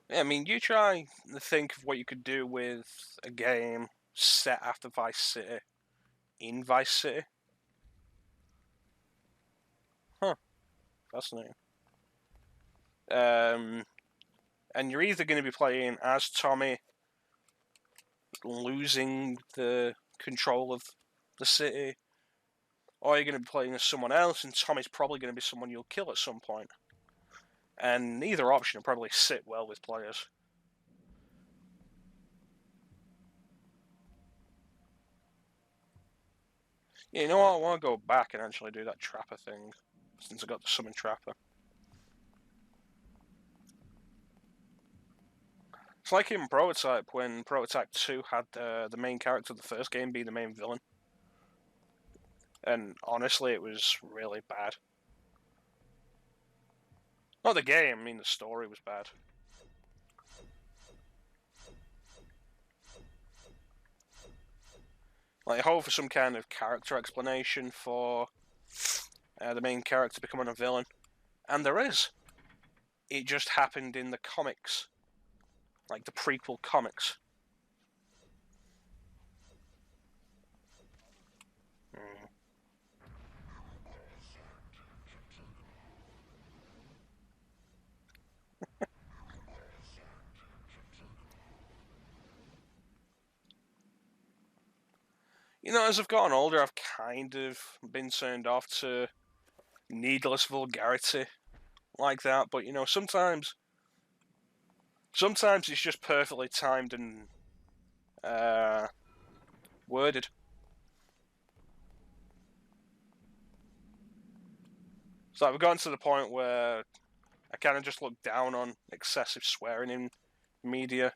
Yeah, I mean, you try to think of what you could do with a game set after Vice City, in Vice City. Huh. Fascinating. And you're either going to be playing as Tommy, losing the control of the city, or you're going to be playing as someone else, and Tommy's probably going to be someone you'll kill at some point. And neither option will probably sit well with players. Yeah, you know what? I want to go back and actually do that Trapper thing, since I got the Summon Trapper. It's like in Prototype, when Prototype 2 had the main character of the first game be the main villain. And honestly, it was really bad. Not the game, I mean the story was bad. Like, I hope for some kind of character explanation for the main character becoming a villain. And there is. It just happened in the comics. Like the prequel comics. You know, as I've gotten older, I've kind of been turned off to needless vulgarity like that. But, you know, sometimes it's just perfectly timed and worded. So I've gotten to the point where I kind of just look down on excessive swearing in media.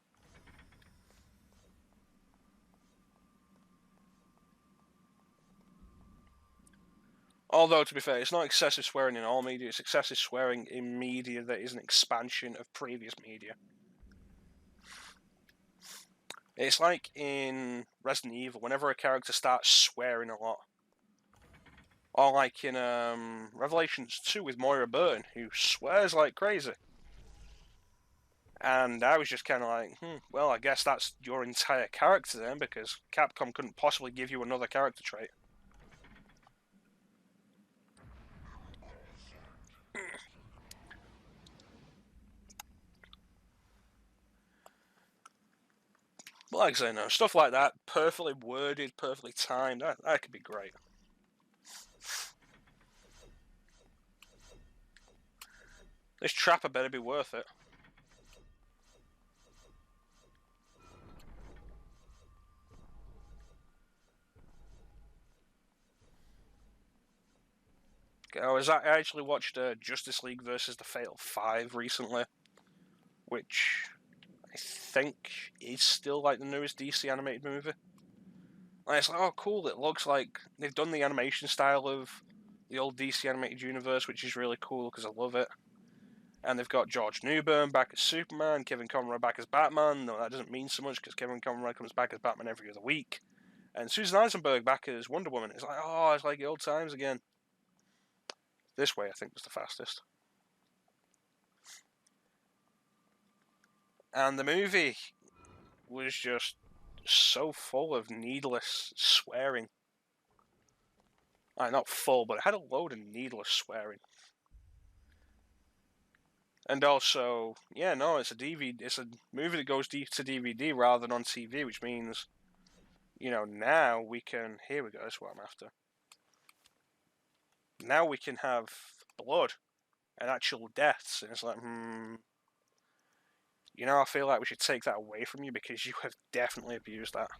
Although, to be fair, it's not excessive swearing in all media, it's excessive swearing in media that is an expansion of previous media. It's like in Resident Evil, whenever a character starts swearing a lot. Or like in Revelations 2 with Moira Burton, who swears like crazy. And I was just kind of like, well, I guess that's your entire character then, because Capcom couldn't possibly give you another character trait. But like I say, no, stuff like that, perfectly worded, perfectly timed, that could be great. This Trapper better be worth it. I actually watched Justice League versus the Fatal 5 recently, which I think is still like the newest DC animated movie. And it's like, oh cool, it looks like they've done the animation style of the old DC animated universe, which is really cool because I love it. And they've got George Newbern back as Superman, Kevin Conroy back as Batman. No, that doesn't mean so much because Kevin Conroy comes back as Batman every other week. And Susan Eisenberg back as Wonder Woman. It's like, oh, it's like the old times again. This way, I think, was the fastest. And the movie was just so full of needless swearing. Not full, but it had a load of needless swearing. And also, yeah, no, it's a DVD. It's a movie that goes to DVD rather than on TV, which means, you know, now we can. Here we go. That's what I'm after. Now we can have blood and actual deaths, and it's like, you know, I feel like we should take that away from you because you have definitely abused that.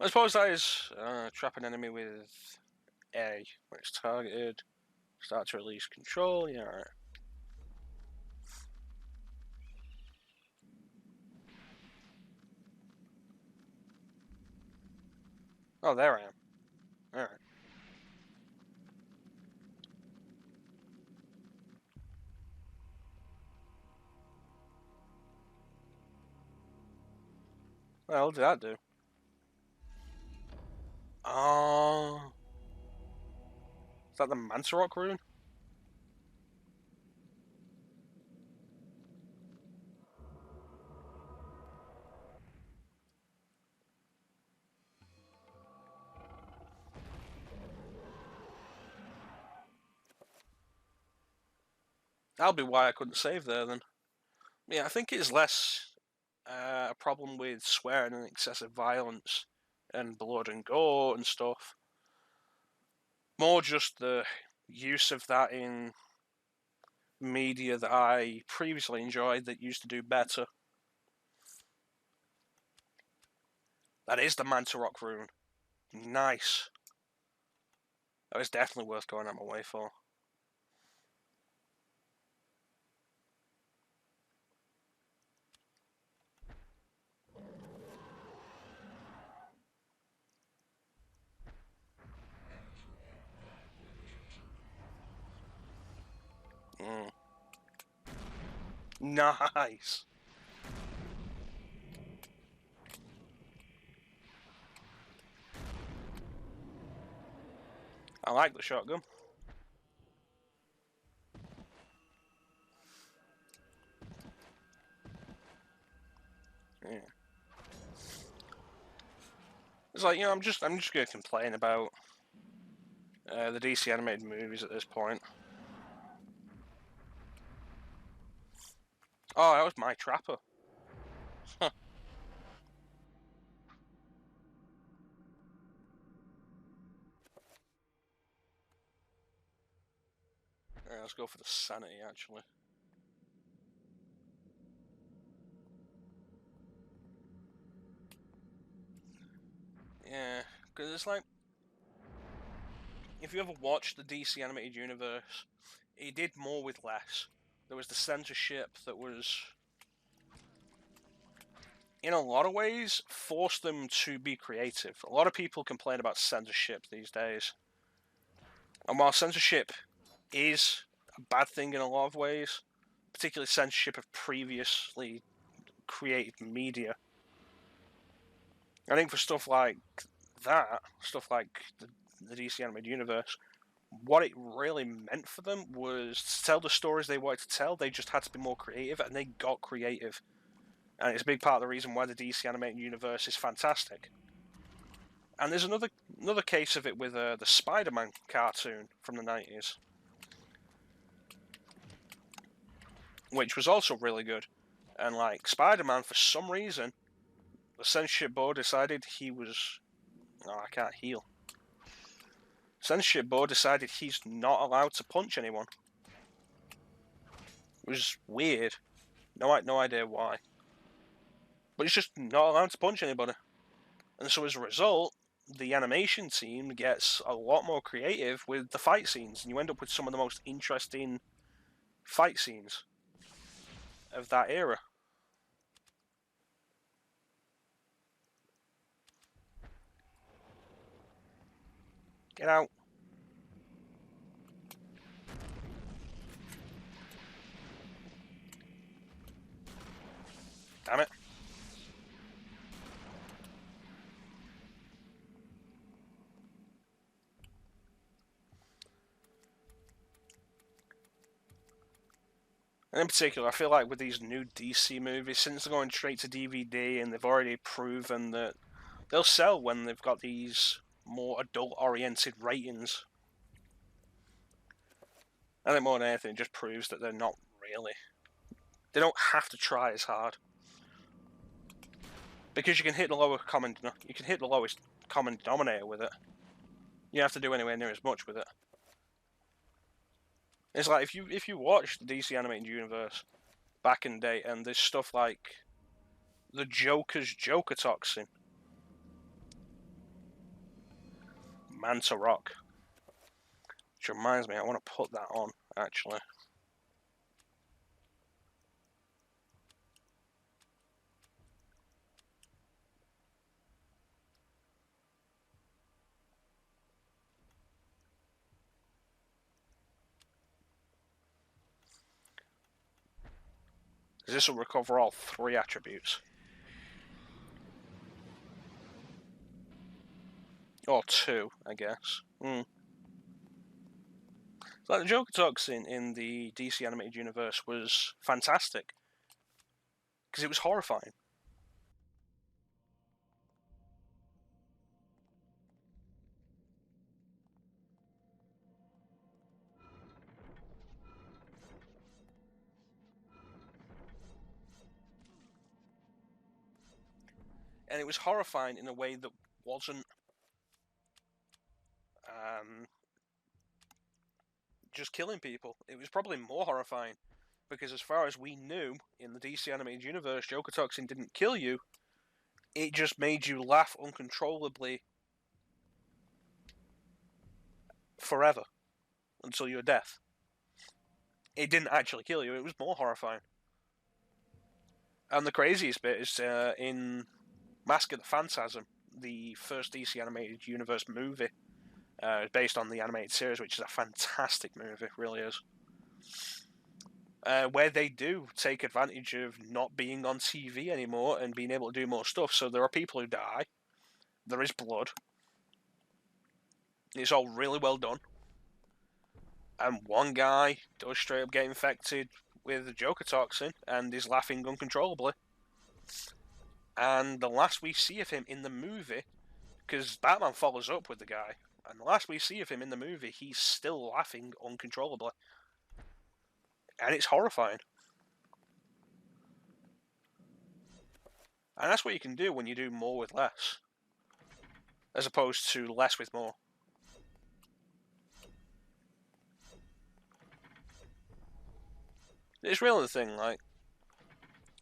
I suppose that is trap an enemy with A when it's targeted. Start to release control. Yeah, alright. Oh, there I am. Alright. Well, what did that do? Oh. Is that the Mantarok rune? That'll be why I couldn't save there then. Yeah, I think it's less a problem with swearing and excessive violence and blood and gore and stuff. More just the use of that in media that I previously enjoyed that used to do better. That is the Mantarok rune. Nice. That is definitely worth going out my way for. Nice. I like the shotgun. Yeah. It's like, you know, I'm just gonna complain about the DC animated movies at this point. Oh, that was my trapper. Huh. Alright, let's go for the Sanity, actually. Yeah, because it's like, if you ever watched the DC animated universe, it did more with less. There was the censorship that was, in a lot of ways, forced them to be creative. A lot of people complain about censorship these days. And while censorship is a bad thing in a lot of ways, particularly censorship of previously created media, I think for stuff like that, stuff like the DC animated universe, what it really meant for them was to tell the stories they wanted to tell. They just had to be more creative, and they got creative. And it's a big part of the reason why the DC animated universe is fantastic. And there's another case of it with the Spider-Man cartoon from the 90s, which was also really good. And like Spider-Man, for some reason, the censorship board decided he was... Oh, I can't heal. Censorship board decided he's not allowed to punch anyone. It was weird. No idea why. But he's just not allowed to punch anybody. And so as a result, the animation team gets a lot more creative with the fight scenes, and you end up with some of the most interesting fight scenes of that era. Get out. Damn it. And in particular, I feel like with these new DC movies, since they're going straight to DVD and they've already proven that they'll sell when they've got these more adult-oriented ratings. I think more than anything, it just proves that they're not really. They don't have to try as hard. Because you can hit the lowest common denominator with it. You don't have to do anywhere near as much with it. It's like if you watch the DC animated universe back in the day, and there's stuff like the Joker's Joker Toxin, Manta Rock, which reminds me, I want to put that on actually. This will recover all 3 attributes. Or 2, I guess. So like the Joker Toxin in the DC animated universe was fantastic. Because it was horrifying. And it was horrifying in a way that wasn't just killing people. It was probably more horrifying, because as far as we knew, in the DC animated universe, Joker Toxin didn't kill you, it just made you laugh uncontrollably forever, until your death. It didn't actually kill you, it was more horrifying. And the craziest bit is in Mask of the Phantasm, the first DC animated universe movie, based on the animated series, which is a fantastic movie, it really is. Where they do take advantage of not being on TV anymore and being able to do more stuff. So there are people who die, there is blood, it's all really well done, and one guy does straight up get infected with the Joker Toxin and is laughing uncontrollably. And the last we see of him in the movie, because Batman follows up with the guy, and the last we see of him in the movie, he's still laughing uncontrollably. And it's horrifying. And that's what you can do when you do more with less, as opposed to less with more. It's really the thing, like,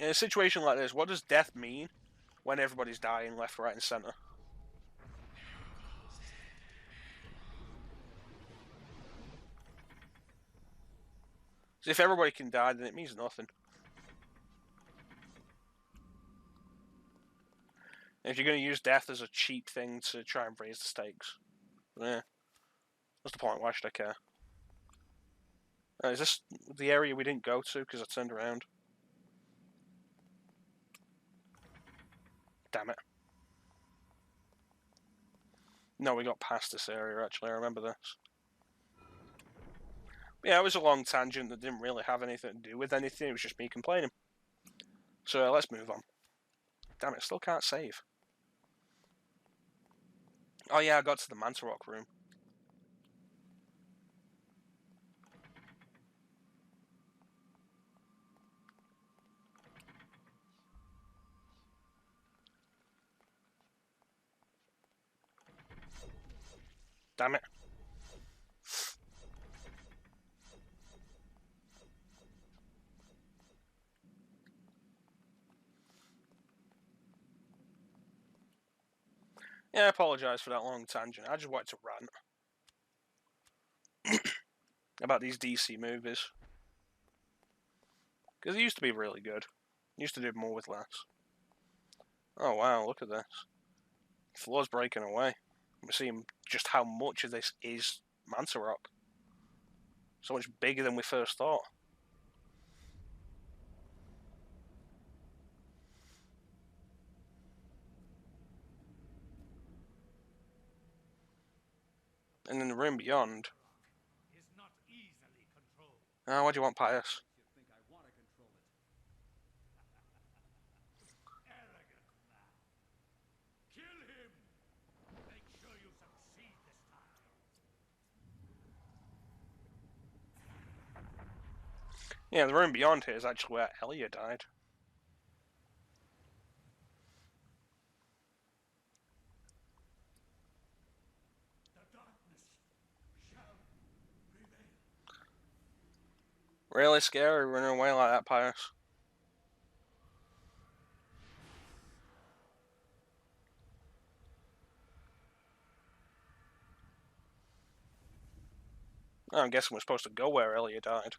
in a situation like this, what does death mean when everybody's dying left, right, and centre? So if everybody can die, then it means nothing. And if you're going to use death as a cheap thing to try and raise the stakes, yeah, what's the point? Why should I care? Is this the area we didn't go to because I turned around? Damn it. No, we got past this area, actually, I remember this. But yeah, it was a long tangent that didn't really have anything to do with anything, it was just me complaining. So let's move on. Damn it, still can't save. Oh yeah, I got to the Manta Rock room. Damn it. Yeah, I apologise for that long tangent. I just wanted to rant about these DC movies. Because they used to be really good. Used to do more with less. Oh wow, look at this. The floor's breaking away. We're seeing just how much of this is Manta Rock. So much bigger than we first thought. And in the room beyond. Is not easily controlled. Oh, what do you want, Pius? You think I want to control it? Arrogant man. Kill him. Make sure you succeed this time. Yeah, the room beyond here is actually where Elia died. The darkness shall prevail. Really scary running away like that, Pius. Oh, I'm guessing we're supposed to go where Elia died.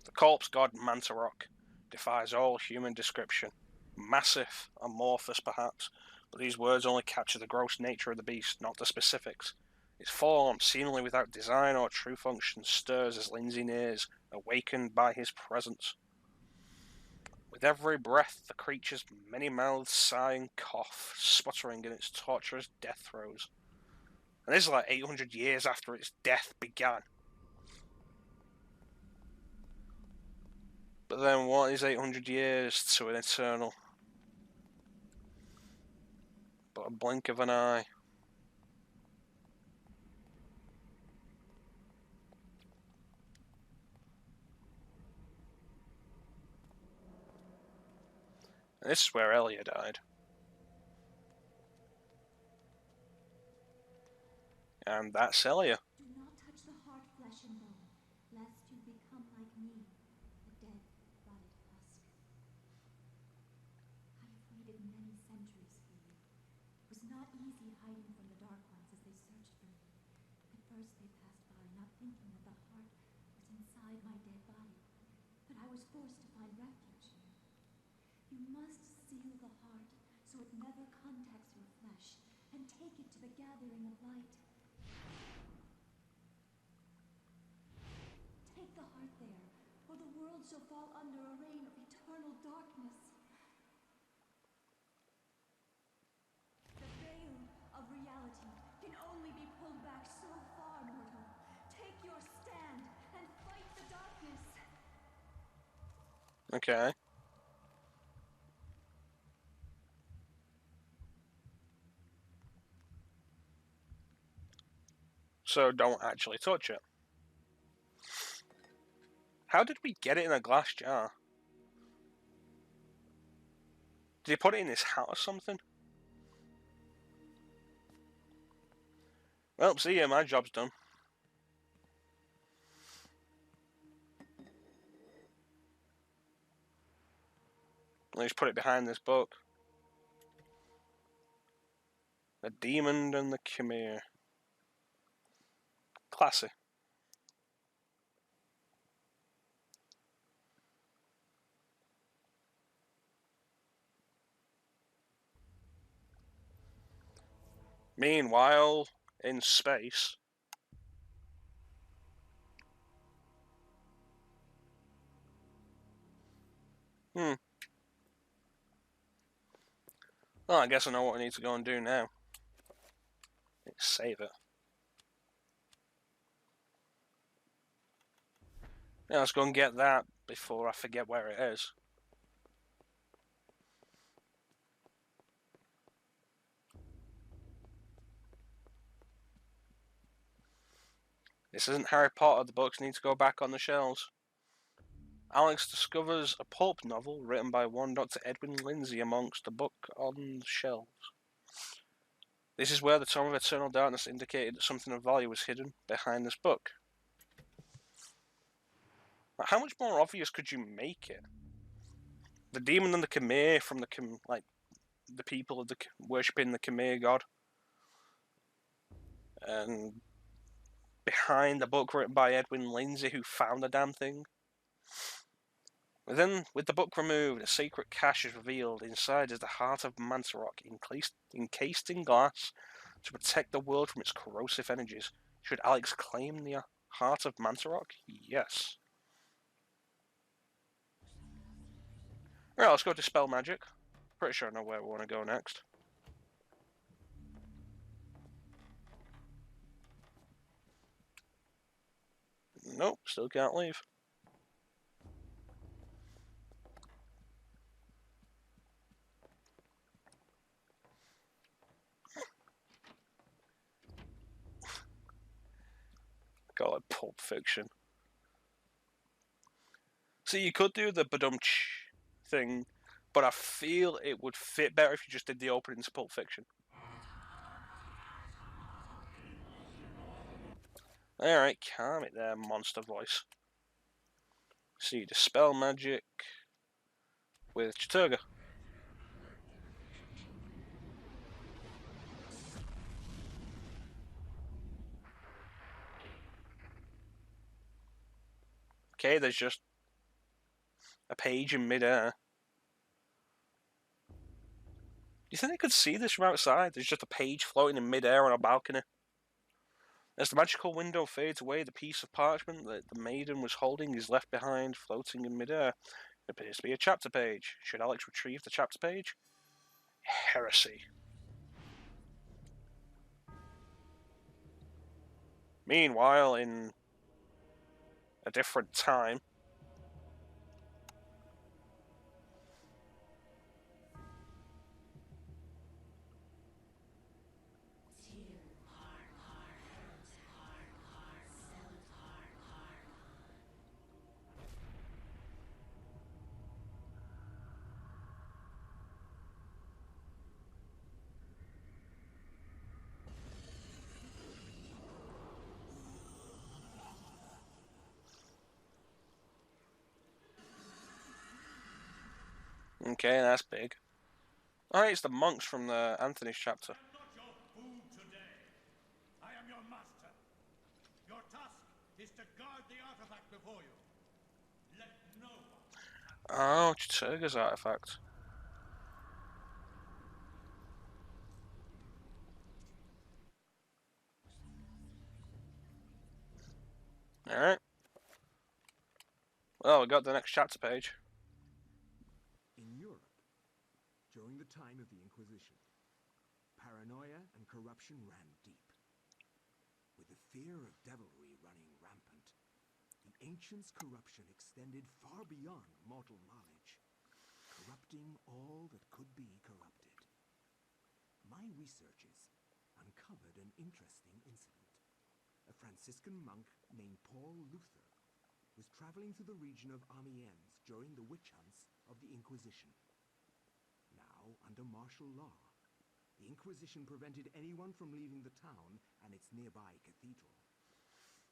The corpse god Mantarok defies all human description. Massive, amorphous perhaps, but these words only capture the gross nature of the beast, not the specifics. Its form, seemingly without design or true function, stirs as Lindsay nears, awakened by his presence. With every breath, the creature's many mouths sigh and cough, sputtering in its torturous death throes. And this is like 800 years after its death began. But then what is 800 years to an eternal? But a blink of an eye. And this is where Elia died. And that's Elia. Do not touch the heart, flesh and bone, lest you become like me, a dead, rotted husk. I have waited many centuries for you. It was not easy hiding from the Dark Ones as they searched for me. At first they passed by, not thinking that the heart was inside my dead body. But I was forced to find refuge here. You must seal the heart so it never contacts your flesh, and take it to the gathering of light. Take the heart there, or the world shall fall under a reign of eternal darkness. The veil of reality can only be pulled back so far, mortal. Take your stand and fight the darkness. Okay. So don't actually touch it. How did we get it in a glass jar? Did he put it in his hat or something? Well, see ya, my job's done. Let's put it behind this book. The Demon and the Chimere. Classy. Meanwhile, in space. Well, I guess I know what I need to go and do now. Save it. Yeah, let's go and get that before I forget where it is. This isn't Harry Potter, the books need to go back on the shelves. Alex discovers a pulp novel written by one Dr. Edwin Lindsay amongst the book on the shelves. This is where the Tome of Eternal Darkness indicated that something of value was hidden behind this book. How much more obvious could you make it? The demon and the Chimere from the the people of the worshipping the Chimere god, and behind the book written by Edwin Lindsay, who found the damn thing. Then, with the book removed, a secret cache is revealed. Inside is the heart of Mantarok, encased in glass to protect the world from its corrosive energies. Should Alex claim the heart of Mantarok? Yes. Alright, let's go dispel magic. Pretty sure I know where we want to go next. Nope, still can't leave. Call it Pulp Fiction. See, you could do the badumch thing, but I feel it would fit better if you just did the opening to Pulp Fiction. Alright, calm it there, monster voice. See, dispel magic with Chattur'gha. Okay, there's just a page in midair. Do you think they could see this from outside? There's just a page floating in midair on a balcony. As the magical window fades away, the piece of parchment that the maiden was holding is left behind, floating in midair. It appears to be a chapter page. Should Alex retrieve the chapter page? Heresy. Meanwhile, in a different time, okay, that's big. Alright, it's the monks from the Anthony's chapter. I am not your food today. I am your master. Your task is to guard the artifact before you. Let no one. Oh, Chattur'gha's artifact. Alright. Well, we got the next chapter page. In Europe, during the time of the Inquisition, paranoia and corruption ran deep. With the fear of devilry running rampant, the ancients' corruption extended far beyond mortal knowledge, corrupting all that could be corrupted. My researches uncovered an interesting incident. A Franciscan monk named Paul Luther was traveling through the region of Amiens during the witch hunts of the Inquisition. Now, under martial law, the Inquisition prevented anyone from leaving the town and its nearby cathedral,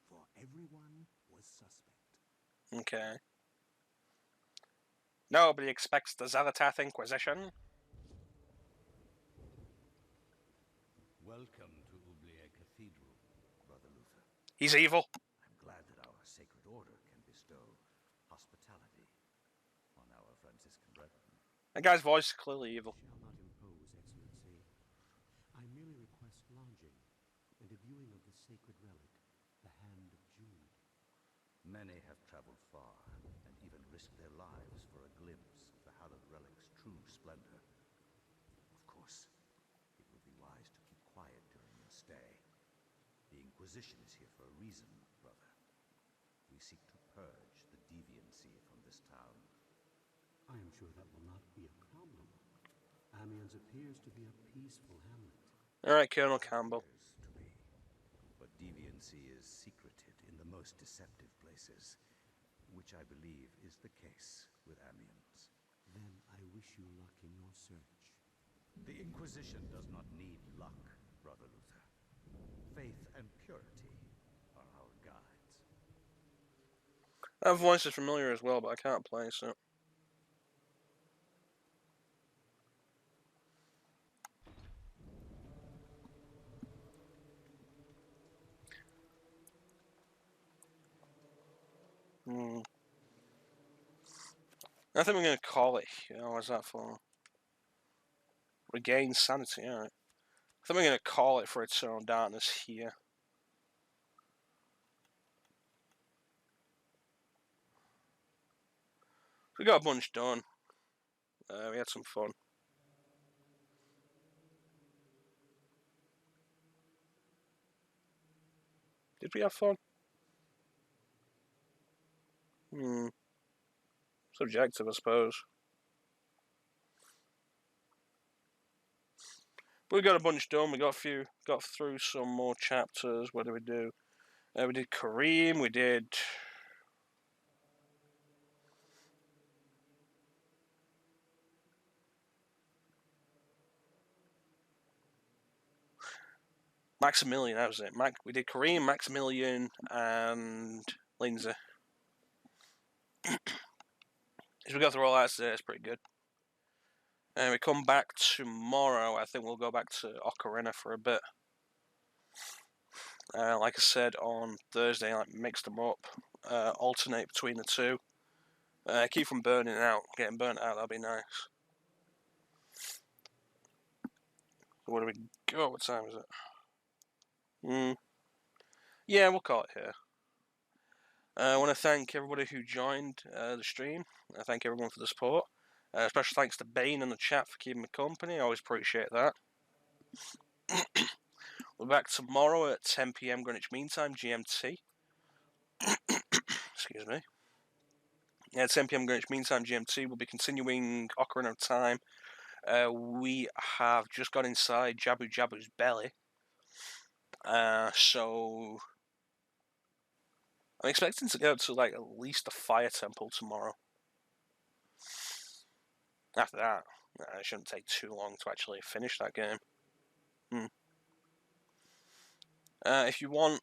for everyone was suspect. Okay. Nobody expects the Xel'lotath Inquisition. Welcome to Oubliette Cathedral, Brother Luther. He's evil. I'm glad that our sacred order can bestow hospitality on our Franciscan brethren. That guy's voice is clearly evil. Shall not impose, Excellency. I merely request lodging and a viewing of the sacred relic, the Hand of Jude. Many have traveled far and even risked their lives for a glimpse of the hallowed relic's true splendor. Of course, it would be wise to keep quiet during your stay. The Inquisition is here for a reason, brother. We seek to purge the deviancy from this town. I am sure that will not be a problem. Amiens appears to be a peaceful hamlet. Alright, Colonel Campbell. Appears to be. But deviancy is secreted in the most deceptive places, which I believe is the case with Amiens. Then I wish you luck in your search. The Inquisition does not need luck, Brother Luther. Faith and purity are our guides. That voice is familiar as well, but I can't place it. I think we're going to call it here. What's that for? Regain sanity, alright. I think we're going to call it for Eternal Darkness here. We got a bunch done. We had some fun. Did we have fun? Subjective, I suppose. But we got a bunch done. We got through some more chapters. What did we do? We did Kareem. We did. Maximilian, that was it. We did Kareem, Maximilian, and Lindsay. As we go through all that today, it's pretty good. And we come back tomorrow. I think we'll go back to Ocarina for a bit. Like I said on Thursday, I mixed them up, alternate between the two. Keep from burning out. Getting burnt out, that'd be nice. So where do we go? What time is it? Yeah, we'll call it here. I want to thank everybody who joined the stream. I thank everyone for the support. Special thanks to Bane in the chat for keeping me company. I always appreciate that. We're back tomorrow at 10 PM Greenwich Mean Time, GMT. Excuse me. Yeah, 10 PM Greenwich Mean Time, GMT. We'll be continuing Ocarina of Time. We have just got inside Jabu Jabu's belly. So I'm expecting to go to like at least the fire temple tomorrow. After that, it shouldn't take too long to actually finish that game. If you want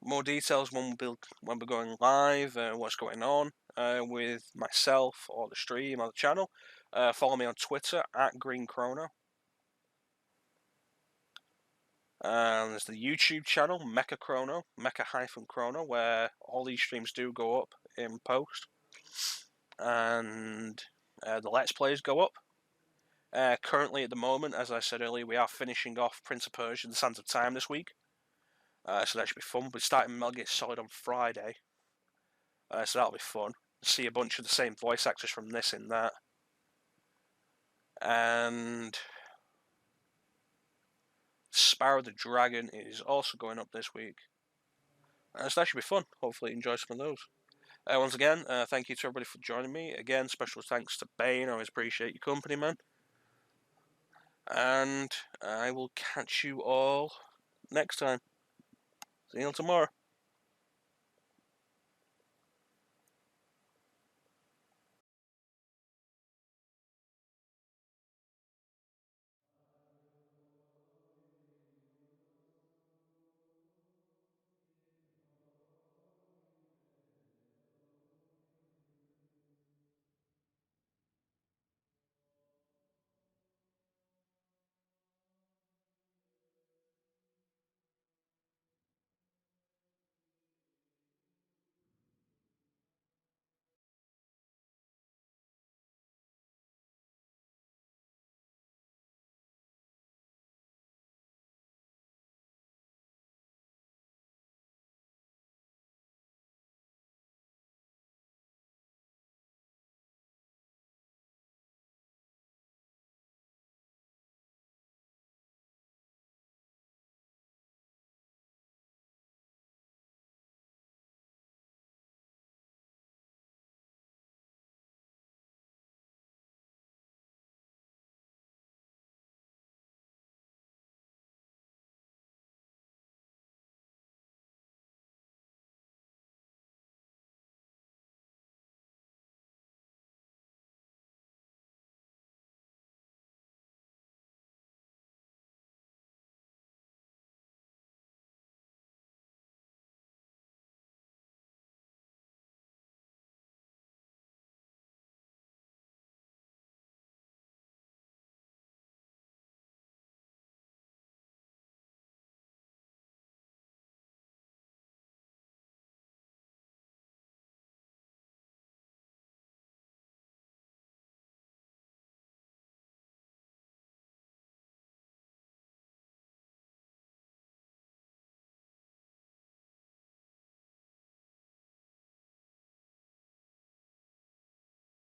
more details when we're going live, what's going on with myself or the stream or the channel, follow me on Twitter at GreenChrono. There's the YouTube channel Mecha-Chrono, where all these streams do go up in post, and the Let's Plays go up. Currently, at the moment, as I said earlier, we are finishing off Prince of Persia: The Sands of Time this week. So that should be fun. We're starting Metal Gear Solid on Friday. So that'll be fun. See a bunch of the same voice actors from this in that. And Sparrow the Dragon is also going up this week. So that should be fun. Hopefully you enjoy some of those. Once again, thank you to everybody for joining me. Again, special thanks to Bane. I always appreciate your company, man. And I will catch you all next time. See you tomorrow.